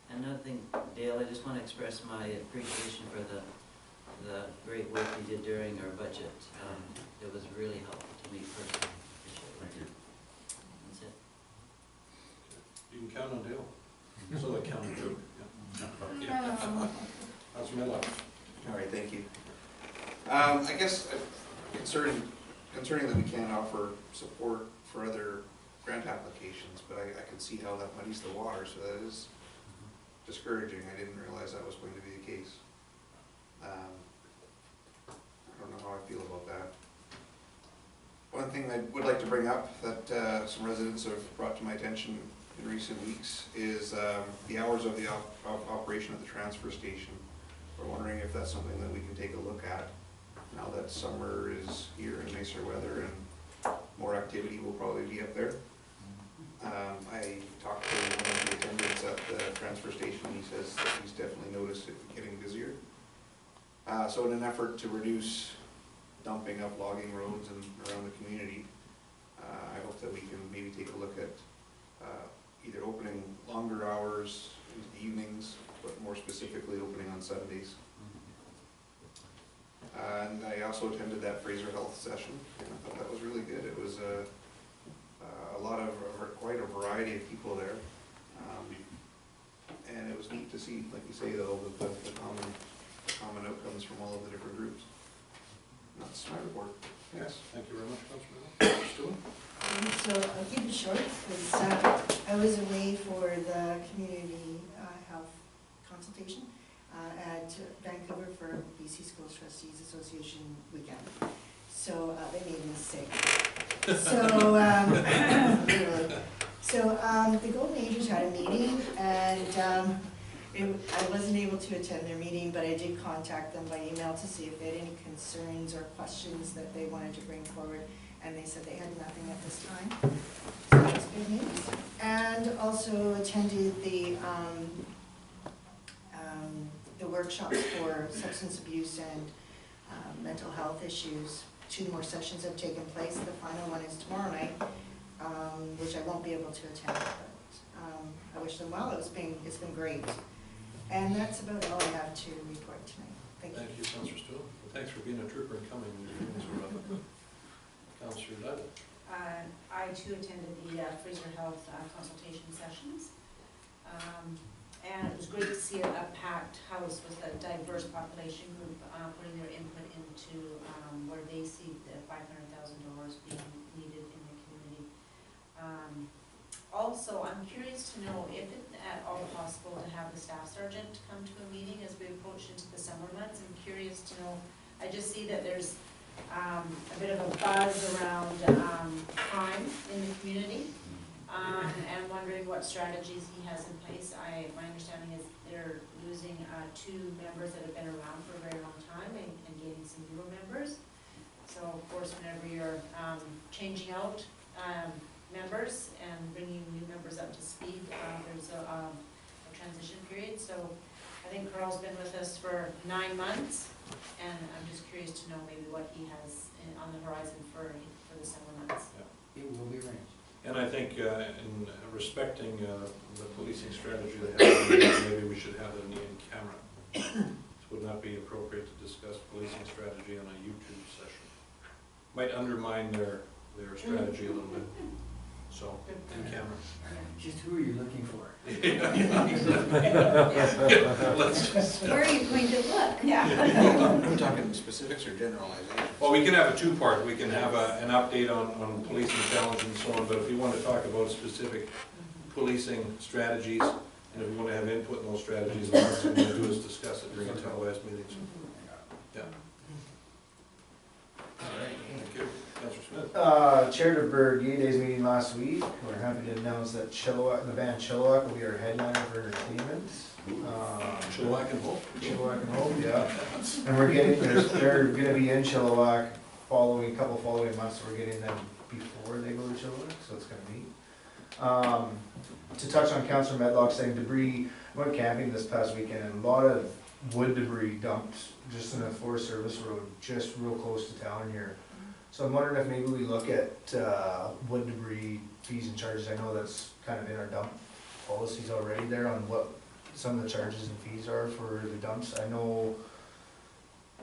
And another thing, Dale, I just want to express my appreciation for the great work you did during our budget. It was really helpful to me personally. Thank you. That's it. You can count on Dale. So I count on Joe. Yeah. How's my luck? All right, thank you. I guess concerning that we can't offer support for other grant applications, but I can see how that muddies the water, so that is discouraging. I didn't realize that was going to be the case. I don't know how I feel about that. One thing I would like to bring up that some residents have brought to my attention in recent weeks is the hours of the operation of the transfer station. We're wondering if that's something that we can take a look at now that summer is here and nicer weather and more activity will probably be up there. I talked to one of the attendants at the transfer station. He says that he's definitely noticed it getting busier. So in an effort to reduce dumping of logging roads and around the community, I hope that we can maybe take a look at either opening longer hours into the evenings, but more specifically opening on Sundays. And I also attended that Fraser Health session, and I thought that was really good. It was a lot of, quite a variety of people there. And it was neat to see, like you say though, the common outcomes from all of the different groups. That's my report. Yes, thank you very much, Councilor Stewart. So I'll keep it short, because I was away for the community health consultation at Vancouver for BC Schools Trustees Association weekend. So they made me sick. So, literally. So the Golden Agers had a meeting, and I wasn't able to attend their meeting, but I did contact them by email to see if they had any concerns or questions that they wanted to bring forward, and they said they had nothing at this time. So that's good news. And also attended the workshops for substance abuse and mental health issues. 2 more sessions have taken place. The final one is tomorrow night, which I won't be able to attend, but I wish them well. It's been great. And that's about all I have to report tonight. Thank you. Thank you, Councilor Stewart. Thanks for being a trooper and coming when you're doing this work. Councilor Lytle. I too attended the Fraser Health consultation sessions. And it was great to see a packed house with a diverse population group putting their input into where they see the $500,000 being needed in the community. Also, I'm curious to know if it's at all possible to have the staff sergeant come to a meeting as we approach into the summer months. I'm curious to know I just see that there's a bit of a buzz around crime in the community. And I'm wondering what strategies he has in place. My understanding is they're losing 2 members that have been around for a very long time and gaining some newer members. So of course, whenever you're changing out members and bringing new members up to speed, there's a transition period. So I think Carl's been with us for 9 months, and I'm just curious to know maybe what he has on the horizon for the summer months. It will be arranged. And I think in respecting the policing strategy they have, maybe we should have it in camera. It would not be appropriate to discuss policing strategy on a YouTube session. Might undermine their strategy a little bit. So, in camera. Just who are you looking for? Let's just. Where are you going to look? Yeah. We're talking specifics or generalization? Well, we can have a 2-part. We can have an update on policing challenge and so on, but if you want to talk about specific policing strategies, and if you want to have input in those strategies, the last thing we're going to do is discuss it during a televised meeting. Yeah. All right. Thank you. Councilor Smith. Chaired of Bird Gay Days meeting last week. We're happy to announce that the band Chilliwack will be our headliner for entertainment. Chilliwack and Hope. Chilliwack and Hope, yeah. And we're getting, they're gonna be in Chilliwack a couple following months. We're getting them before they go to Chilliwack, so it's gonna be. To touch on Councilor Medlock saying debris, I went camping this past weekend and a lot of wood debris dumped just in a Forest Service road, just real close to town here. So I'm wondering if maybe we look at wood debris fees and charges. I know that's kind of in our dump policies already there on what some of the charges and fees are for the dumps. I know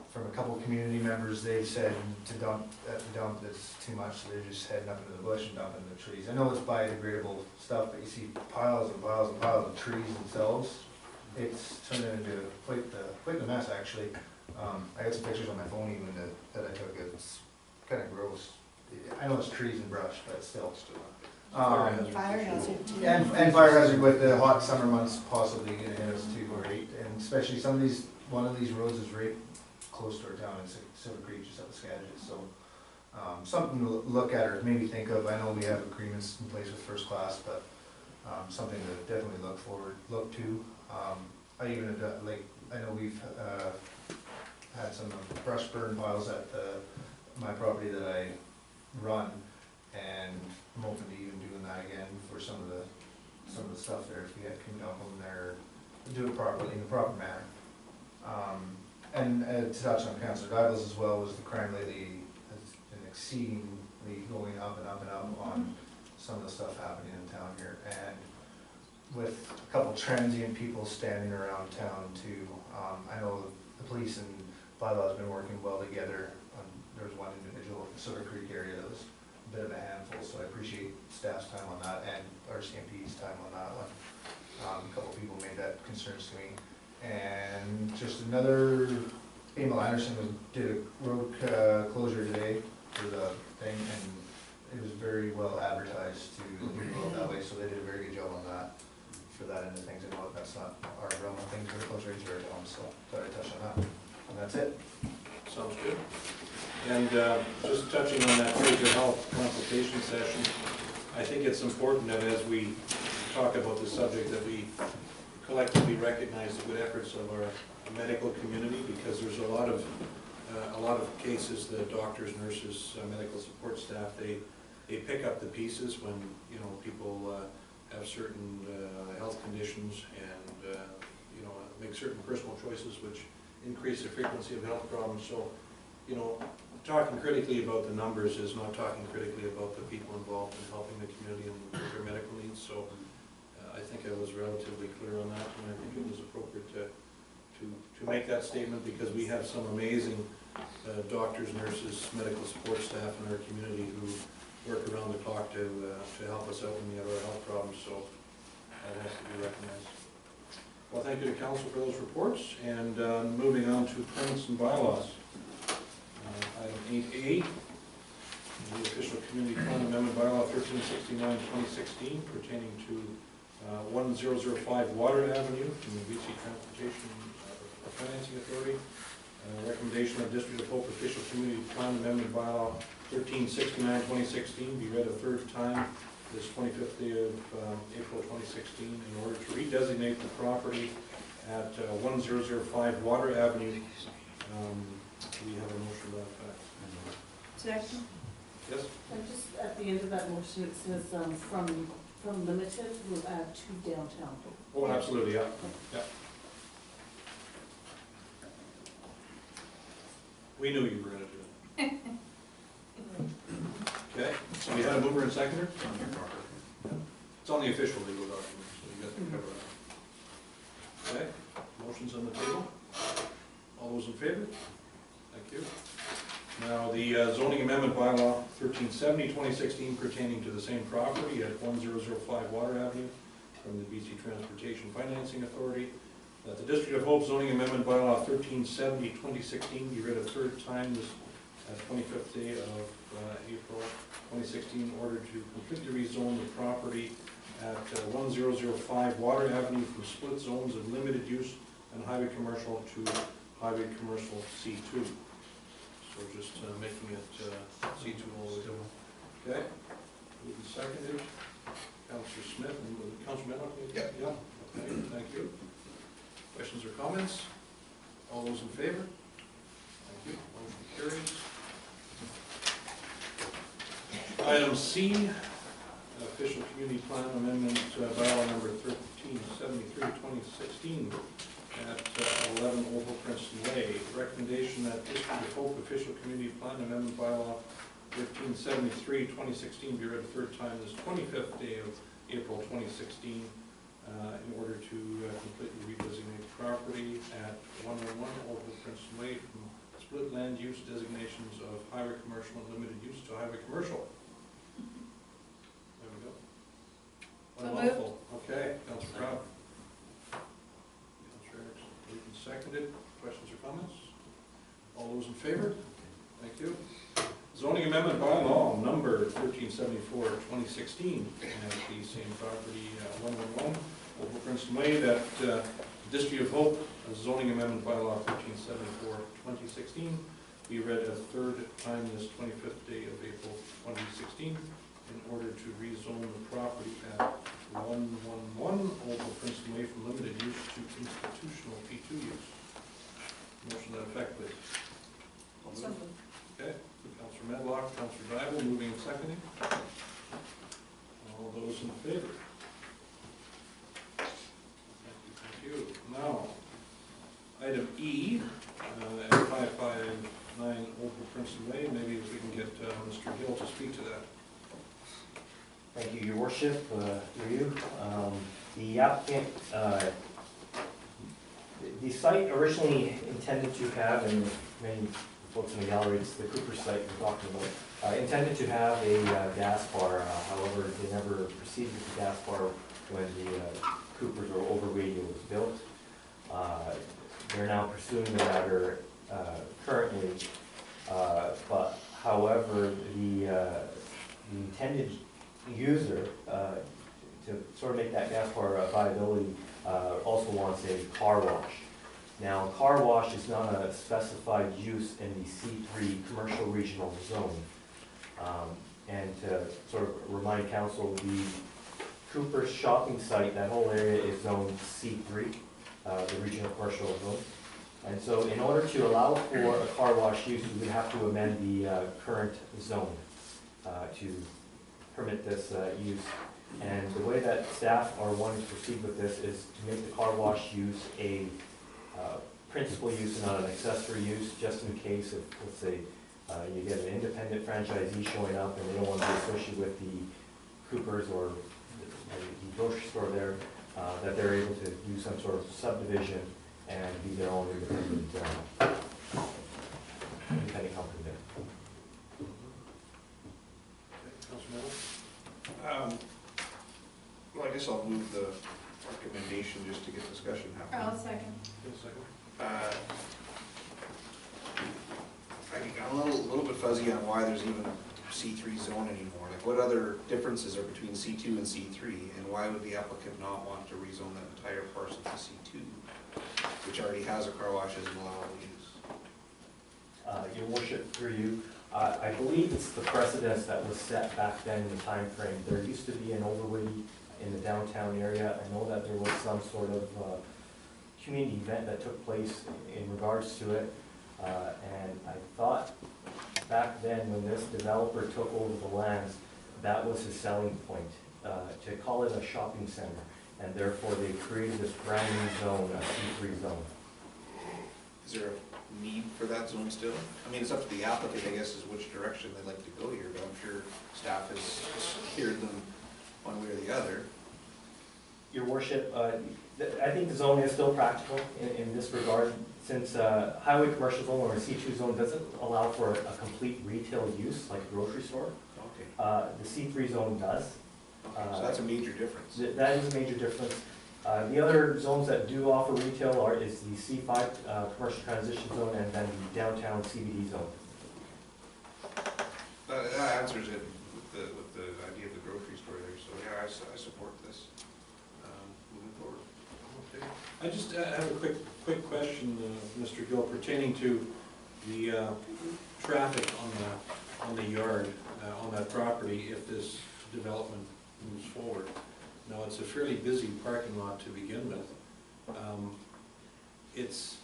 from a couple of community members, they've said to dump at the dump that's too much, so they're just heading up into the bush and dumping the trees. I know it's biodegradable stuff, but you see piles and piles and piles of trees themselves. It's turned into quite the mess, actually. I got some pictures on my phone even that I took. It's kind of gross. I know it's trees and brush, but still. Fire hazard too. And fire hazard with the hot summer months possibly gonna hit us too, right? And especially one of these roads is right close to our town in Silver Creek, just up the Skagit, so. Something to look at or maybe think of. I know we have agreements in place with First Class, but something to definitely look to. I even, I know we've had some brush burn piles at my property that I run, and I'm open to even doing that again for some of the stuff there, if we can dump them there, do it properly, in the proper manner. And to touch on Councilor Douglas as well, was the crime lately has been exceedingly going up and up and up on some of the stuff happening in town here, and with a couple transient people standing around town too. I know the police and bylaws have been working well together. There was one individual in the Silver Creek area that was a bit of a handful, so I appreciate staff's time on that and RCMP's time on that one. A couple people made that concerns to me. And just another, Emil Anderson did a road closure today for the thing, and it was very well advertised to the people that way, so they did a very good job on that, for that end of things. I know that's not our realm of things, but close rates are down, so thought I'd touch on that. And that's it. Sounds good. And just touching on that major health consultation session, I think it's important that as we talk about this subject that we collectively recognize the good efforts of our medical community, because there's a lot of cases that doctors, nurses, medical support staff, they pick up the pieces when people have certain health conditions and make certain personal choices which increase the frequency of health problems. So talking critically about the numbers is not talking critically about the people involved in helping the community and with their medical needs. So I think I was relatively clear on that, and I think it was appropriate to make that statement, because we have some amazing doctors, nurses, medical support staff in our community who work around the clock to help us out when we have our health problems. So that has to be recognized. Well, thank you to council for those reports, and moving on to permits and bylaws. Item 8A, the official community plan amendment bylaw 1369/2016 pertaining to 1005 Water Avenue from the BC Transportation Financing Authority. Recommendation of District of Hope Official Community Plan Amendment Bylaw 1369/2016 be read a third time this 25th day of April 2016 in order to redesignate the property at 1005 Water Avenue. We have a motion to that effect. Second. Yes? And just at the end of that motion, it says from limited, we'll add to downtown. Oh, absolutely, yeah. Yeah. We knew you were going to do it. Okay, so we had a mover and seconder? It's on the official legal document, so you guys can cover that. Okay, motion's on the table. All those in favor? Thank you. Now, the zoning amendment bylaw 1370/2016 pertaining to the same property at 1005 Water Avenue from the BC Transportation Financing Authority. That the District of Hope zoning amendment bylaw 1370/2016 be read a third time this 25th day of April 2016 in order to completely rezone the property at 1005 Water Avenue from split zones of limited use and highway commercial to highway commercial C2. So just making it C2 all the way down. Okay, moved and seconded. Councillor Smith and Councillor Medlock? Yeah. Yeah, okay, thank you. Questions or comments? All those in favor? Thank you, motion carries. Item C, official community plan amendment bylaw number 1373/2016 at 11 Oval Princeton Way. Recommendation that District of Hope official community plan amendment bylaw 1373/2016 be read a third time this 25th day of April 2016 in order to completely redesignate property at 111 Oval Princeton Way from split land use designations of highway commercial and limited use to highway commercial. There we go. What a mouthful. Okay, Councillor Crowd. Councillor Erickson, moved and seconded. Questions or comments? All those in favor? Thank you. Zoning amendment bylaw number 1374/2016 at the same property, 111 Oval Princeton Way, that District of Hope zoning amendment bylaw 1374/2016 be read a third time this 25th day of April 2016 in order to rezone the property at 111 Oval Princeton Way from limited use to institutional P2 use. Motion to that effect, please. Okay, Councillor Medlock, Councillor Dybel, moving and seconding. All those in favor? Thank you. Now, item E, at 559 Oval Princeton Way, maybe if we can get Mr. Hill to speak to that. Thank you, Your Worship, through you. The applicant, the site originally intended to have, and many folks in the gallery, it's the Cooper site we're talking about, intended to have a gas bar. However, they never proceeded with the gas bar when the Coopers or over radio was built. They're now pursuing the matter currently, but however, the intended user, to sort of make that gas bar a viability, also wants a car wash. Now, car wash is not a specified use in the C3 commercial regional zone. And to sort of remind council, the Cooper's shopping site, that whole area is zoned C3, the regional commercial zone. And so in order to allow for a car wash use, we would have to amend the current zone to permit this use. And the way that staff are wanting to proceed with this is to make the car wash use a principal use and not an accessory use, just in case if, let's say, you get an independent franchisee showing up and they don't want to be associated with the Coopers or the grocery store there, that they're able to do some sort of subdivision and be their own independent company there. Well, I guess I'll move the recommendation just to get discussion happening. I'll second. I'm a little bit fuzzy on why there's even a C3 zone anymore. Like, what other differences are between C2 and C3, and why would the applicant not want to rezone that entire parcel to C2, which already has a car wash as an allowable use? Your worship, through you, I believe it's the precedence that was set back then in the time frame. There used to be an overlay in the downtown area. I know that there was some sort of community event that took place in regards to it. And I thought back then when this developer took over the lands, that was his selling point, to call it a shopping center. And therefore they created this brand new zone, a C3 zone. Is there a need for that zone still? I mean, it's up to the applicant, I guess, is which direction they'd like to go here, but I'm sure staff has steered them one way or the other. Your worship, I think the zone is still practical in this regard, since highway commercial zone or a C2 zone doesn't allow for a complete retail use like a grocery store. Okay. The C3 zone does. So that's a major difference. That is a major difference. The other zones that do offer retail is the C5 commercial transition zone and then the downtown CBD zone. That answers it with the idea of the grocery store there, so yeah, I support this moving forward. Okay. I just have a quick question, Mr. Gill, pertaining to the traffic on the yard, on that property, if this development moves forward. Now, it's a fairly busy parking lot to begin with. It's,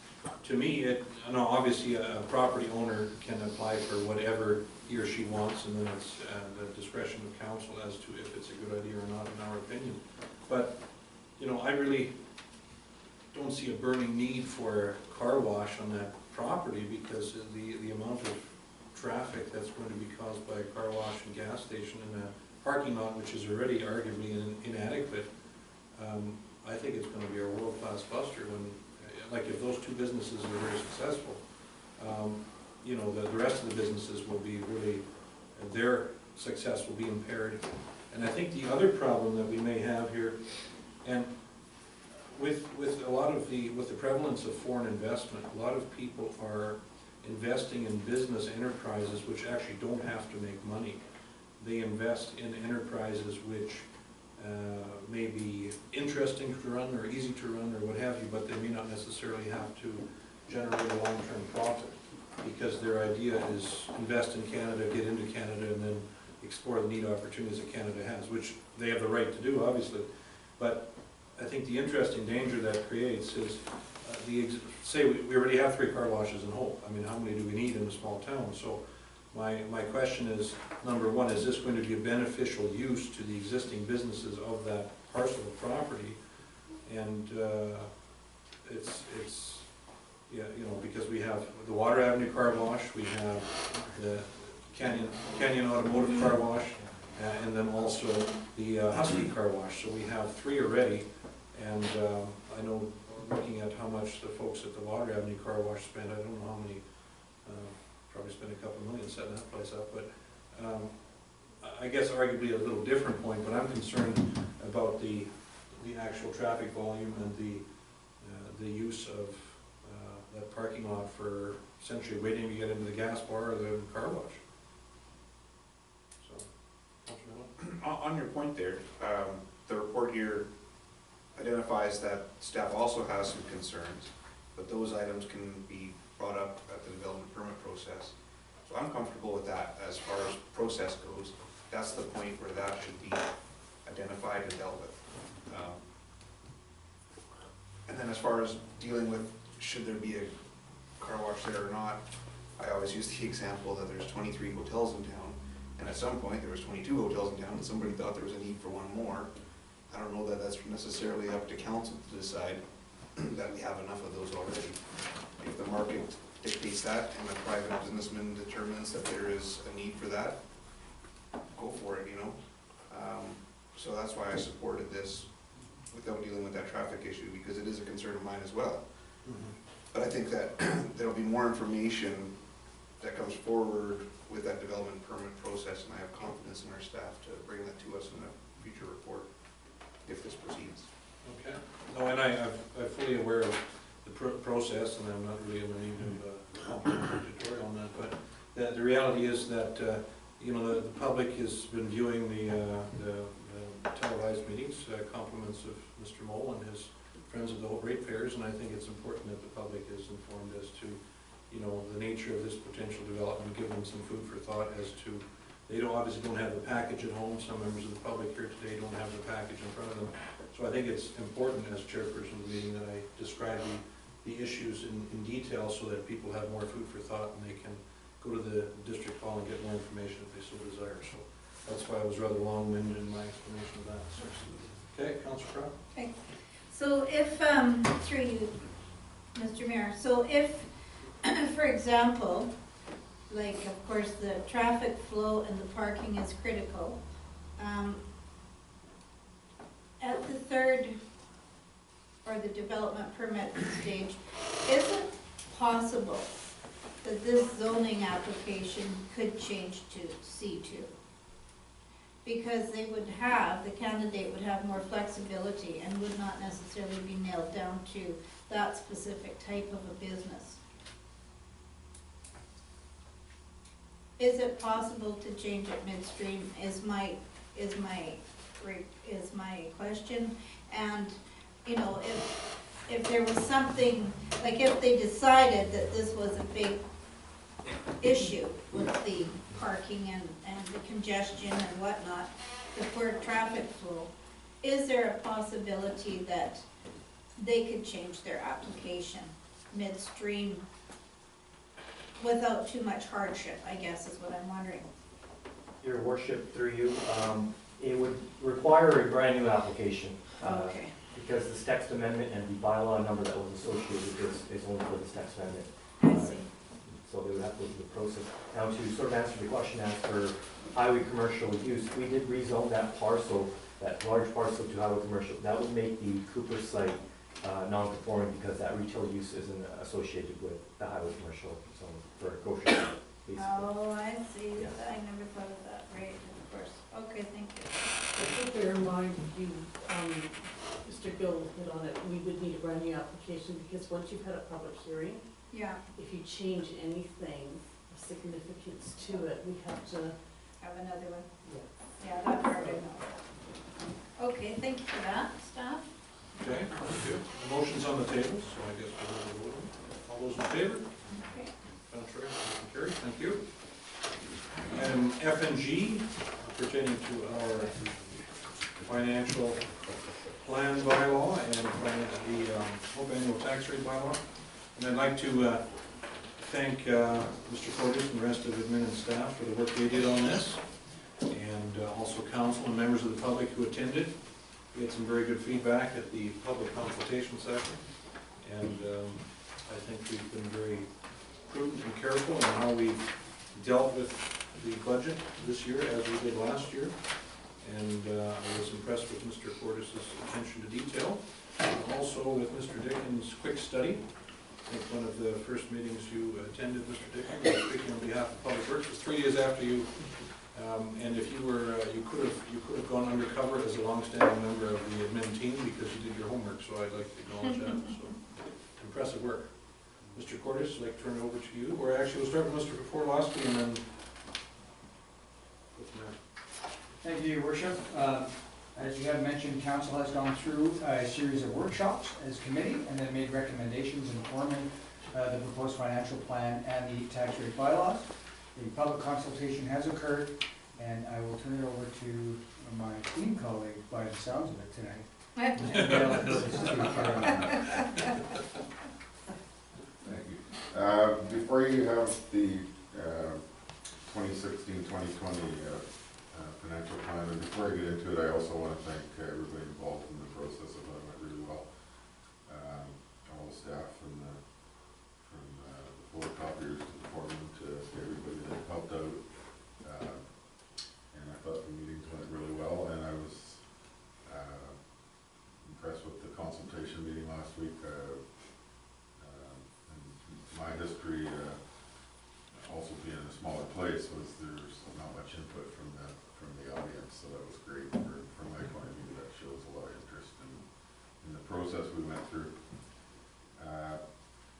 to me, now obviously a property owner can apply for whatever he or she wants, and then it's the discretion of council as to if it's a good idea or not, in our opinion. But, you know, I really don't see a burning need for a car wash on that property because of the amount of traffic that's going to be caused by a car wash and gas station in a parking lot, which is already arguably inadequate. I think it's going to be a world-class buster when, like, if those two businesses are very successful, you know, the rest of the businesses will be really, their success will be impaired. And I think the other problem that we may have here, and with a lot of with the prevalence of foreign investment, a lot of people are investing in business enterprises which actually don't have to make money. They invest in enterprises which may be interesting to run or easy to run or what have you, but they may not necessarily have to generate a long-term profit because their idea is invest in Canada, get into Canada, and then explore the neat opportunities that Canada has, which they have the right to do, obviously. But I think the interesting danger that creates is, say we already have 3 car washes in Hope. I mean, how many do we need in a small town? So my question is, number one, is this going to be a beneficial use to the existing businesses of that parcel of property? And it's yeah, you know, because we have the Water Avenue car wash, we have the Canyon Automotive car wash, and then also the Husky car wash. So we have 3 already, and I know, looking at how much the folks at the Water Avenue car wash spend, I don't know how many, probably spent a couple million setting that place up, but I guess arguably a little different point, but I'm concerned about the actual traffic volume and the use of that parking lot for essentially waiting to get into the gas bar or the car wash. So, on your point there, the report here identifies that staff also has some concerns, but those items can be brought up at the development permit process. So I'm comfortable with that as far as process goes. That's the point where that should be identified and dealt with. And then as far as dealing with should there be a car wash there or not, I always use the example that there's 23 hotels in town, and at some point there was 22 hotels in town and somebody thought there was a need for one more. I don't know that that's necessarily up to council to decide that we have enough of those already. If the market dictates that and a private businessman determines that there is a need for that, go for it, you know. So that's why I supported this without dealing with that traffic issue, because it is a concern of mine as well. But I think that there'll be more information that comes forward with that development permit process, and I have confidence in our staff to bring that to us in a future report if this proceeds. okay. No, and I'm fully aware of the process, and I'm not really in the need of tutorial on that, but the reality is that you know, the public has been viewing the televised meetings, compliments of Mr. Mole and his Friends of the Hope ratepayers, and I think it's important that the public is informed as to, you know, the nature of this potential development, give them some food for thought as to, they obviously don't have the package at home, some members of the public here today don't have the package in front of them. So I think it's important as chairperson of the meeting that I describe the issues in detail so that people have more food for thought and they can go to the district hall and get more information if they so desire. So that's why I was rather long-winded in my explanation of that. So, okay, Councilor Crowe? Okay, so if, through you, Mr. Mayor, so if, for example, like, of course, the traffic flow and the parking is critical, at the third, or the development permit stage, is it possible that this zoning application could change to C2? Because they would have, the candidate would have more flexibility and would not necessarily be nailed down to that specific type of a business. Is it possible to change it midstream is my question. And, you know, if there was something, like if they decided that this was a big issue with the parking and the congestion and whatnot, the poor traffic flow, is there a possibility that they could change their application midstream without too much hardship, I guess is what I'm wondering. Your worship, through you, it would require a brand new application. Okay. Because the text amendment and the bylaw number that was associated is only for the text amendment. I see. So they would have to go through the process. Now, to sort of answer the question as for highway commercial use, we did rezone that parcel, that large parcel to highway commercial. That would make the Cooper site non-conforming because that retail use isn't associated with the highway commercial zone for grocery, basically. Oh, I see. Yeah. I never thought of that. Right, of course. Okay, thank you. Also bear in mind, you, Mr. Gill hit on it, we would need a brand new application because once you've had a public hearing, Yeah, if you change anything of significance to it, we have to. have another one. Yeah. Yeah, that part I know. Okay, thank you for that, staff. Okay, thank you. The motion's on the table, so I guess we'll vote. All those in favor? Okay. Contrary, motion carried, thank you. Item F and G pertaining to our financial plan bylaw and the hope annual tax rate bylaw. And I'd like to thank Mr. Cordis and the rest of admin and staff for the work they did on this, and also council and members of the public who attended. We had some very good feedback at the public consultation session, and I think we've been very prudent and careful in how we've dealt with the budget this year as we did last year. And I was impressed with Mr. Cordis' attention to detail, and also with Mr. Dickens' quick study. I think one of the first meetings you attended, Mr. Dickens, speaking on behalf of Public Works, was 3 days after you. And if you were, you could have gone undercover as a long-standing member of the admin team because you did your homework. So I'd like to acknowledge that. So impressive work, Mr. Cordis. I'd like to turn it over to you, or actually we'll start with Mr. Forlosky and then go from there. Thank you, Your Worship. As you have mentioned, council has gone through a series of workshops as committee and then made recommendations informing the proposed financial plan and the tax rate bylaws. The public consultation has occurred, and I will turn it over to my team colleague by the sounds of it tonight. Mr. Gale, to speak, Thank you. Before you have the 2016-2020 financial plan, and before I get into it, I also want to thank everybody involved in the process. I thought it went really well. All the staff from the photocopiers to the foreman to everybody that helped out. And I thought the meetings went really well, and I was impressed with the consultation meeting last week. And my history, also being in a smaller place, was there's not much input from the audience, so that was great from my point of view. That shows a lot of interest in the process we went through.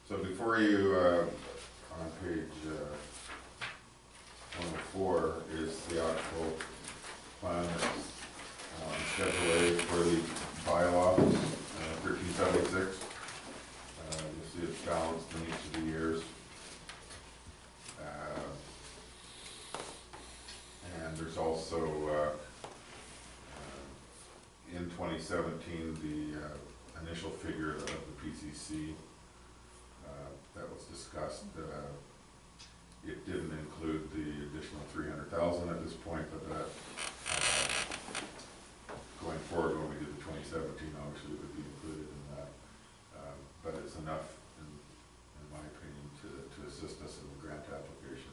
So before you, on page 104 is the actual plan that's Schedule A for the bylaw, 1376. You'll see it's balanced in each of the years. 2017, the initial figure of the PCC that was discussed, it didn't include the additional 300,000 at this point, but that going forward when we do the 2017, obviously it would be included in that. But it's enough, in my opinion, to assist us in the grant application.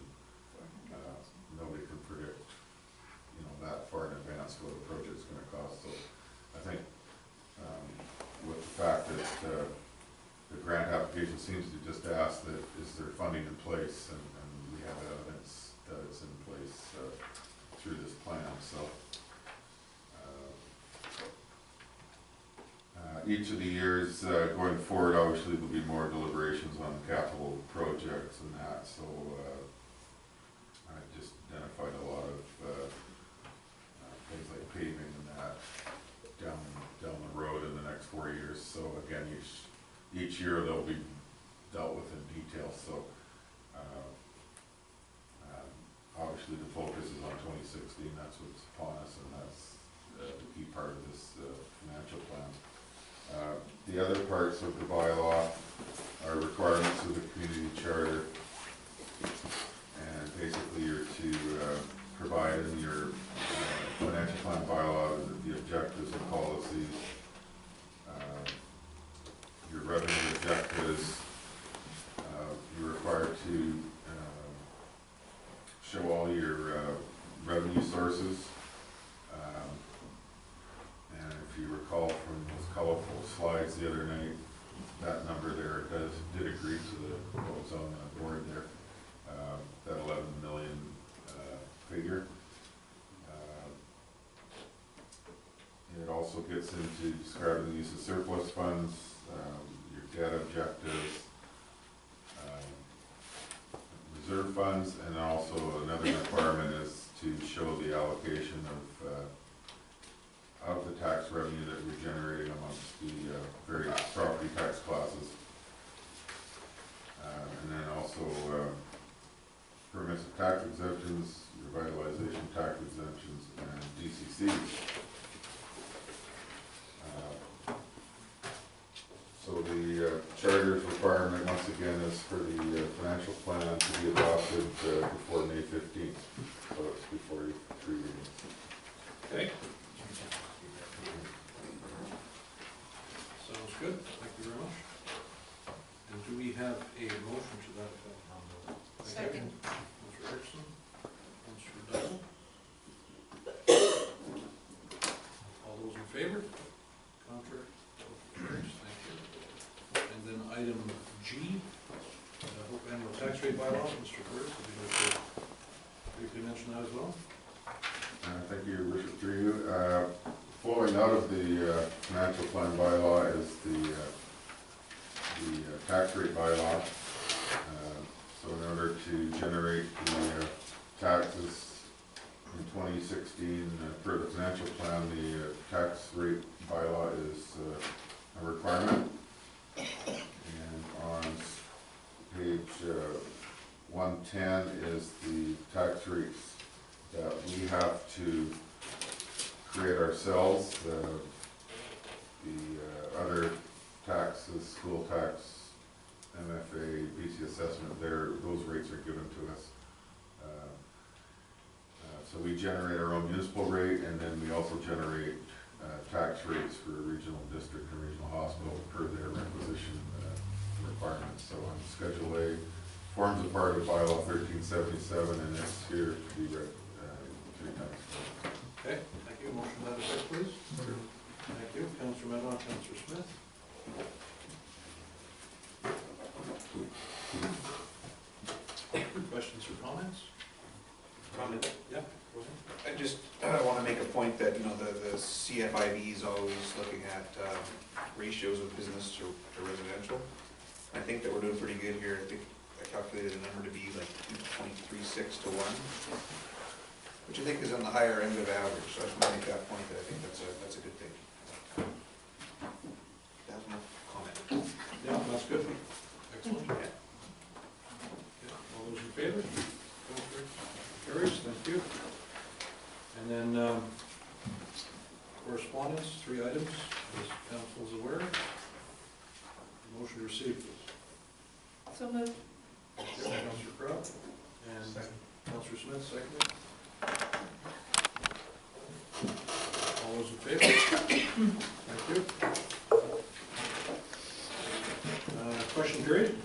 Nobody can predict, you know, that far in advance what the project's going to cost. So I think with the fact that the grant application seems to just ask that is there funding in place, and we have evidence that it's in place through this plan. So each of the years going forward, obviously there'll be more deliberations on capital projects and that. So I just identified a lot of things like paving and that down the road in the next 4 years. So again, each year they'll be dealt with in detail. So obviously the focus is on 2016. That's what's upon us, and that's the key part of this financial plan. The other parts of the bylaw are requirements of the community charter, and basically you're to provide in your financial plan bylaw the objectives and policies, your revenue objectives. You're required to show all your revenue sources. And if you recall from those colorful slides the other night, that number there did agree to what was on the board there, that 11 million figure. It also gets into describing the use of surplus funds, your debt objectives, reserve funds, and also another requirement is to show the allocation of the tax revenue that we're generating amongst the various property tax classes. And then also permissive tax exemptions, revitalization tax exemptions, and DCCs. So the charter's requirement, once again, is for the financial plan to be adopted before May 15th. So it's before 3 readings. Okay. Sounds good. Thank you very much. And do we have a motion to that effect? Second. Mr. Erickson, Mr. Doyle. All those in favor? Contrary? Carries. Thank you. And then item G, Hope Annual Tax Rate Bylaw. Mr. Curtis, would you like to briefly mention that as well? Thank you, Your Worship, through you. Flowing out of the financial plan bylaw is the tax rate bylaw. So in order to generate the taxes in 2016 per the financial plan, the tax rate bylaw is a requirement. And on page 110 is the tax rates that we have to create ourselves. The other taxes, school tax, MFA, BC assessment, those rates are given to us. So we generate our own municipal rate, and then we also generate tax rates for regional district and regional hospital per their requisition requirements. So on Schedule A, forms a part of bylaw 1377, and it's here to be read 3 times. Okay, thank you. Motion to that effect, please. Thank you. Councillor Menow, Councillor Smith. Questions or comments? Comment? Yeah, go ahead. I just want to make a point that, you know, the CFIB is always looking at ratios of business to residential. I think that we're doing pretty good here. I think I calculated the number to be like 2.36 to 1, which I think is on the higher end of average. So I just want to make that point, that I think that's a good thing. That's my comment. Yeah, that's good. Excellent. Yeah. All those in favor? Carries, thank you. And then correspondence, 3 items, as council is aware. Motion received, please. So moved. Councillor Crowd and Councillor Smith, seconded. All those in favor? Thank you. Question period?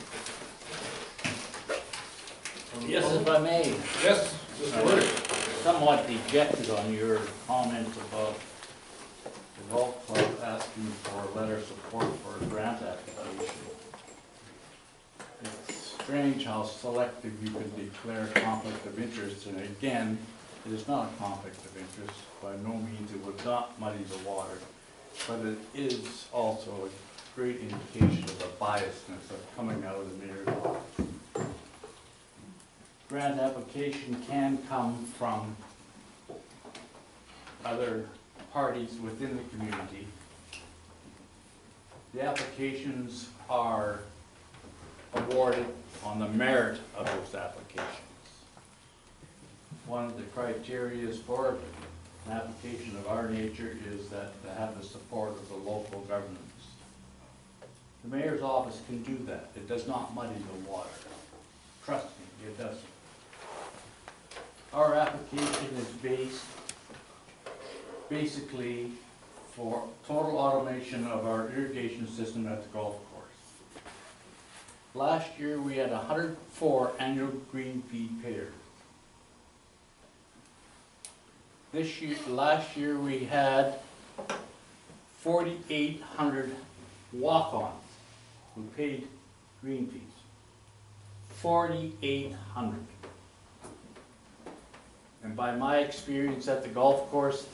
Yes, if I may. Yes, Mr. Wood. Somewhat dejected on your comments about the golf club asking for a letter of support for a grant application. It's strange how selective you can declare conflict of interest, and again, it is not a conflict of interest. By no means, it would not muddy the water, but it is also a great indication of the biasness of coming out of the mayor's office. Grant application can come from other parties within the community. The applications are awarded on the merit of those applications. One of the criteria for an application of our nature is that to have the support of the local governments. The mayor's office can do that. It does not muddy the water. Trust me, it doesn't. Our application is basically for total automation of our irrigation system at the golf course. Last year we had 104 annual green fee payers. Last year we had 4,800 walk-ons who paid green fees. 4,800. And by my experience at the golf course,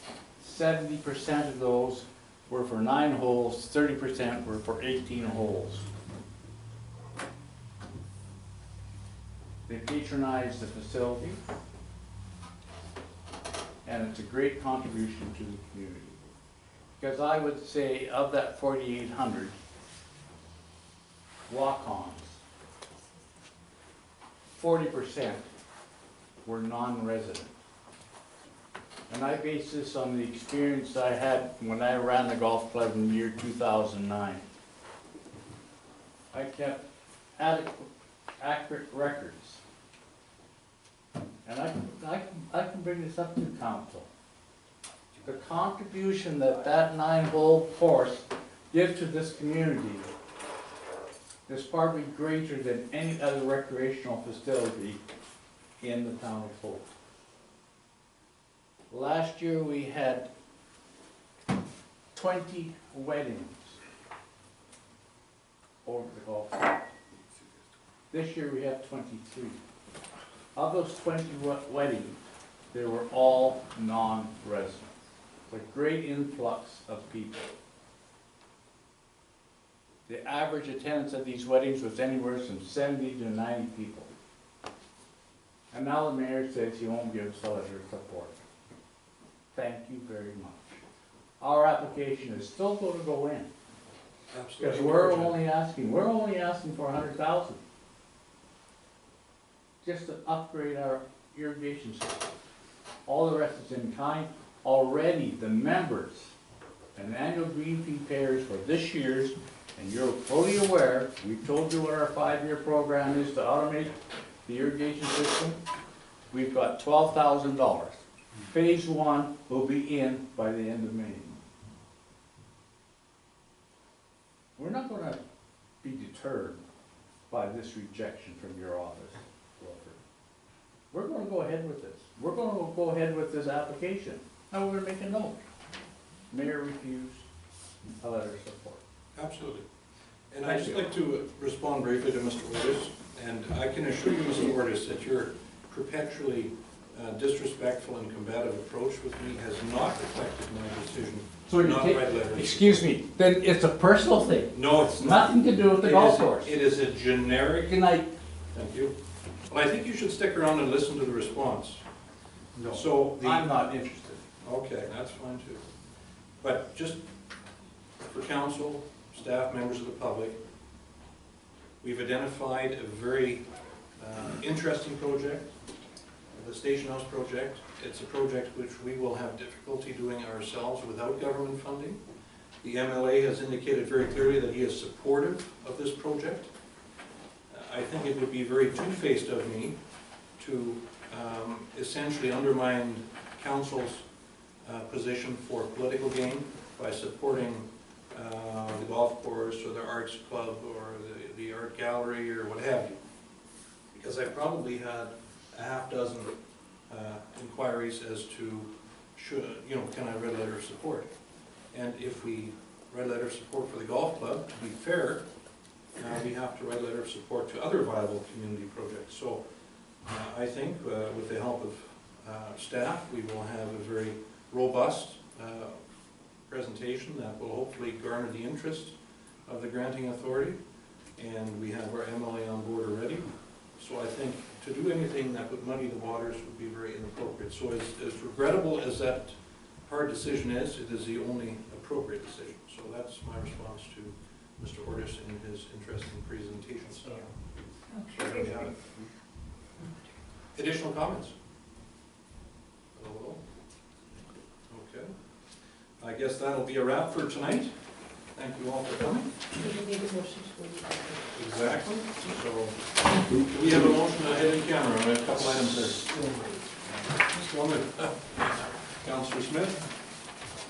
70% of those were for 9 holes, 30% were for 18 holes. They patronize the facility, and it's a great contribution to the community. Because I would say of that 4,800 walk-ons, 40% were non-resident. And I base this on the experience I had when I ran the golf club in the year 2009. I kept accurate records. And I can bring this up to council. The contribution that that 9-hole course gives to this community is probably greater than any other recreational facility in the town of Hope. Last year we had 20 weddings over the golf course. This year we have 23. Of those 20 weddings, they were all non-residents. It's a great influx of people. The average attendance at these weddings was anywhere from 70 to 90 people. And now the mayor says he won't give us a letter of support. Thank you very much. Our application is still going to go in. Absolutely. Because we're only asking for 100,000. Just to upgrade our irrigation system. All the rest is in kind. Already the members and annual green fee payers for this year's, and you're fully aware, we've told you what our 5-year program is to automate the irrigation system. We've got $12,000. Phase 1 will be in by the end of May. We're not going to be deterred by this rejection from your office, Wilford. We're going to go ahead with this. We're going to go ahead with this application. Now we're going to make a note. Mayor refused a letter of support. Absolutely. And I'd just like to respond briefly to Mr. Ordis, and I can assure you, Mr. Ordis, that your perpetually disrespectful and combative approach with me has not reflected my decision to not write letters. Excuse me, then it's a personal thing. No, it's not. Nothing to do with the golf course. It is a generic. Good night. Thank you. Well, I think you should stick around and listen to the response. No, so I'm not interested. Okay, that's fine too. But just for council, staff, members of the public, we've identified a very interesting project, the Station House project. it's a project which we will have difficulty doing ourselves without government funding. The MLA has indicated very clearly that he is supportive of this project. I think it would be very two-faced of me to essentially undermine council's position for political gain by supporting the golf course or the arts club or the art gallery or what have you. Because I probably had a half dozen inquiries as to, can I write a letter of support? And if we write a letter of support for the golf club, to be fair, we have to write a letter of support to other viable community projects. So I think with the help of staff, we will have a very robust presentation that will hopefully garner the interest of the granting authority. And we have our MLA on board already. So I think to do anything that would muddy the waters would be very inappropriate. So as regrettable as that hard decision is, it is the only appropriate decision. So that's my response to Mr. Ortis in his interesting presentation. So there we have it. Additional comments? Hello? Okay. I guess that'll be a wrap for tonight. Thank you all for coming. Exactly. So, do we have a motion ahead in camera? I have a couple items there. Councillor Smith,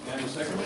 and the second.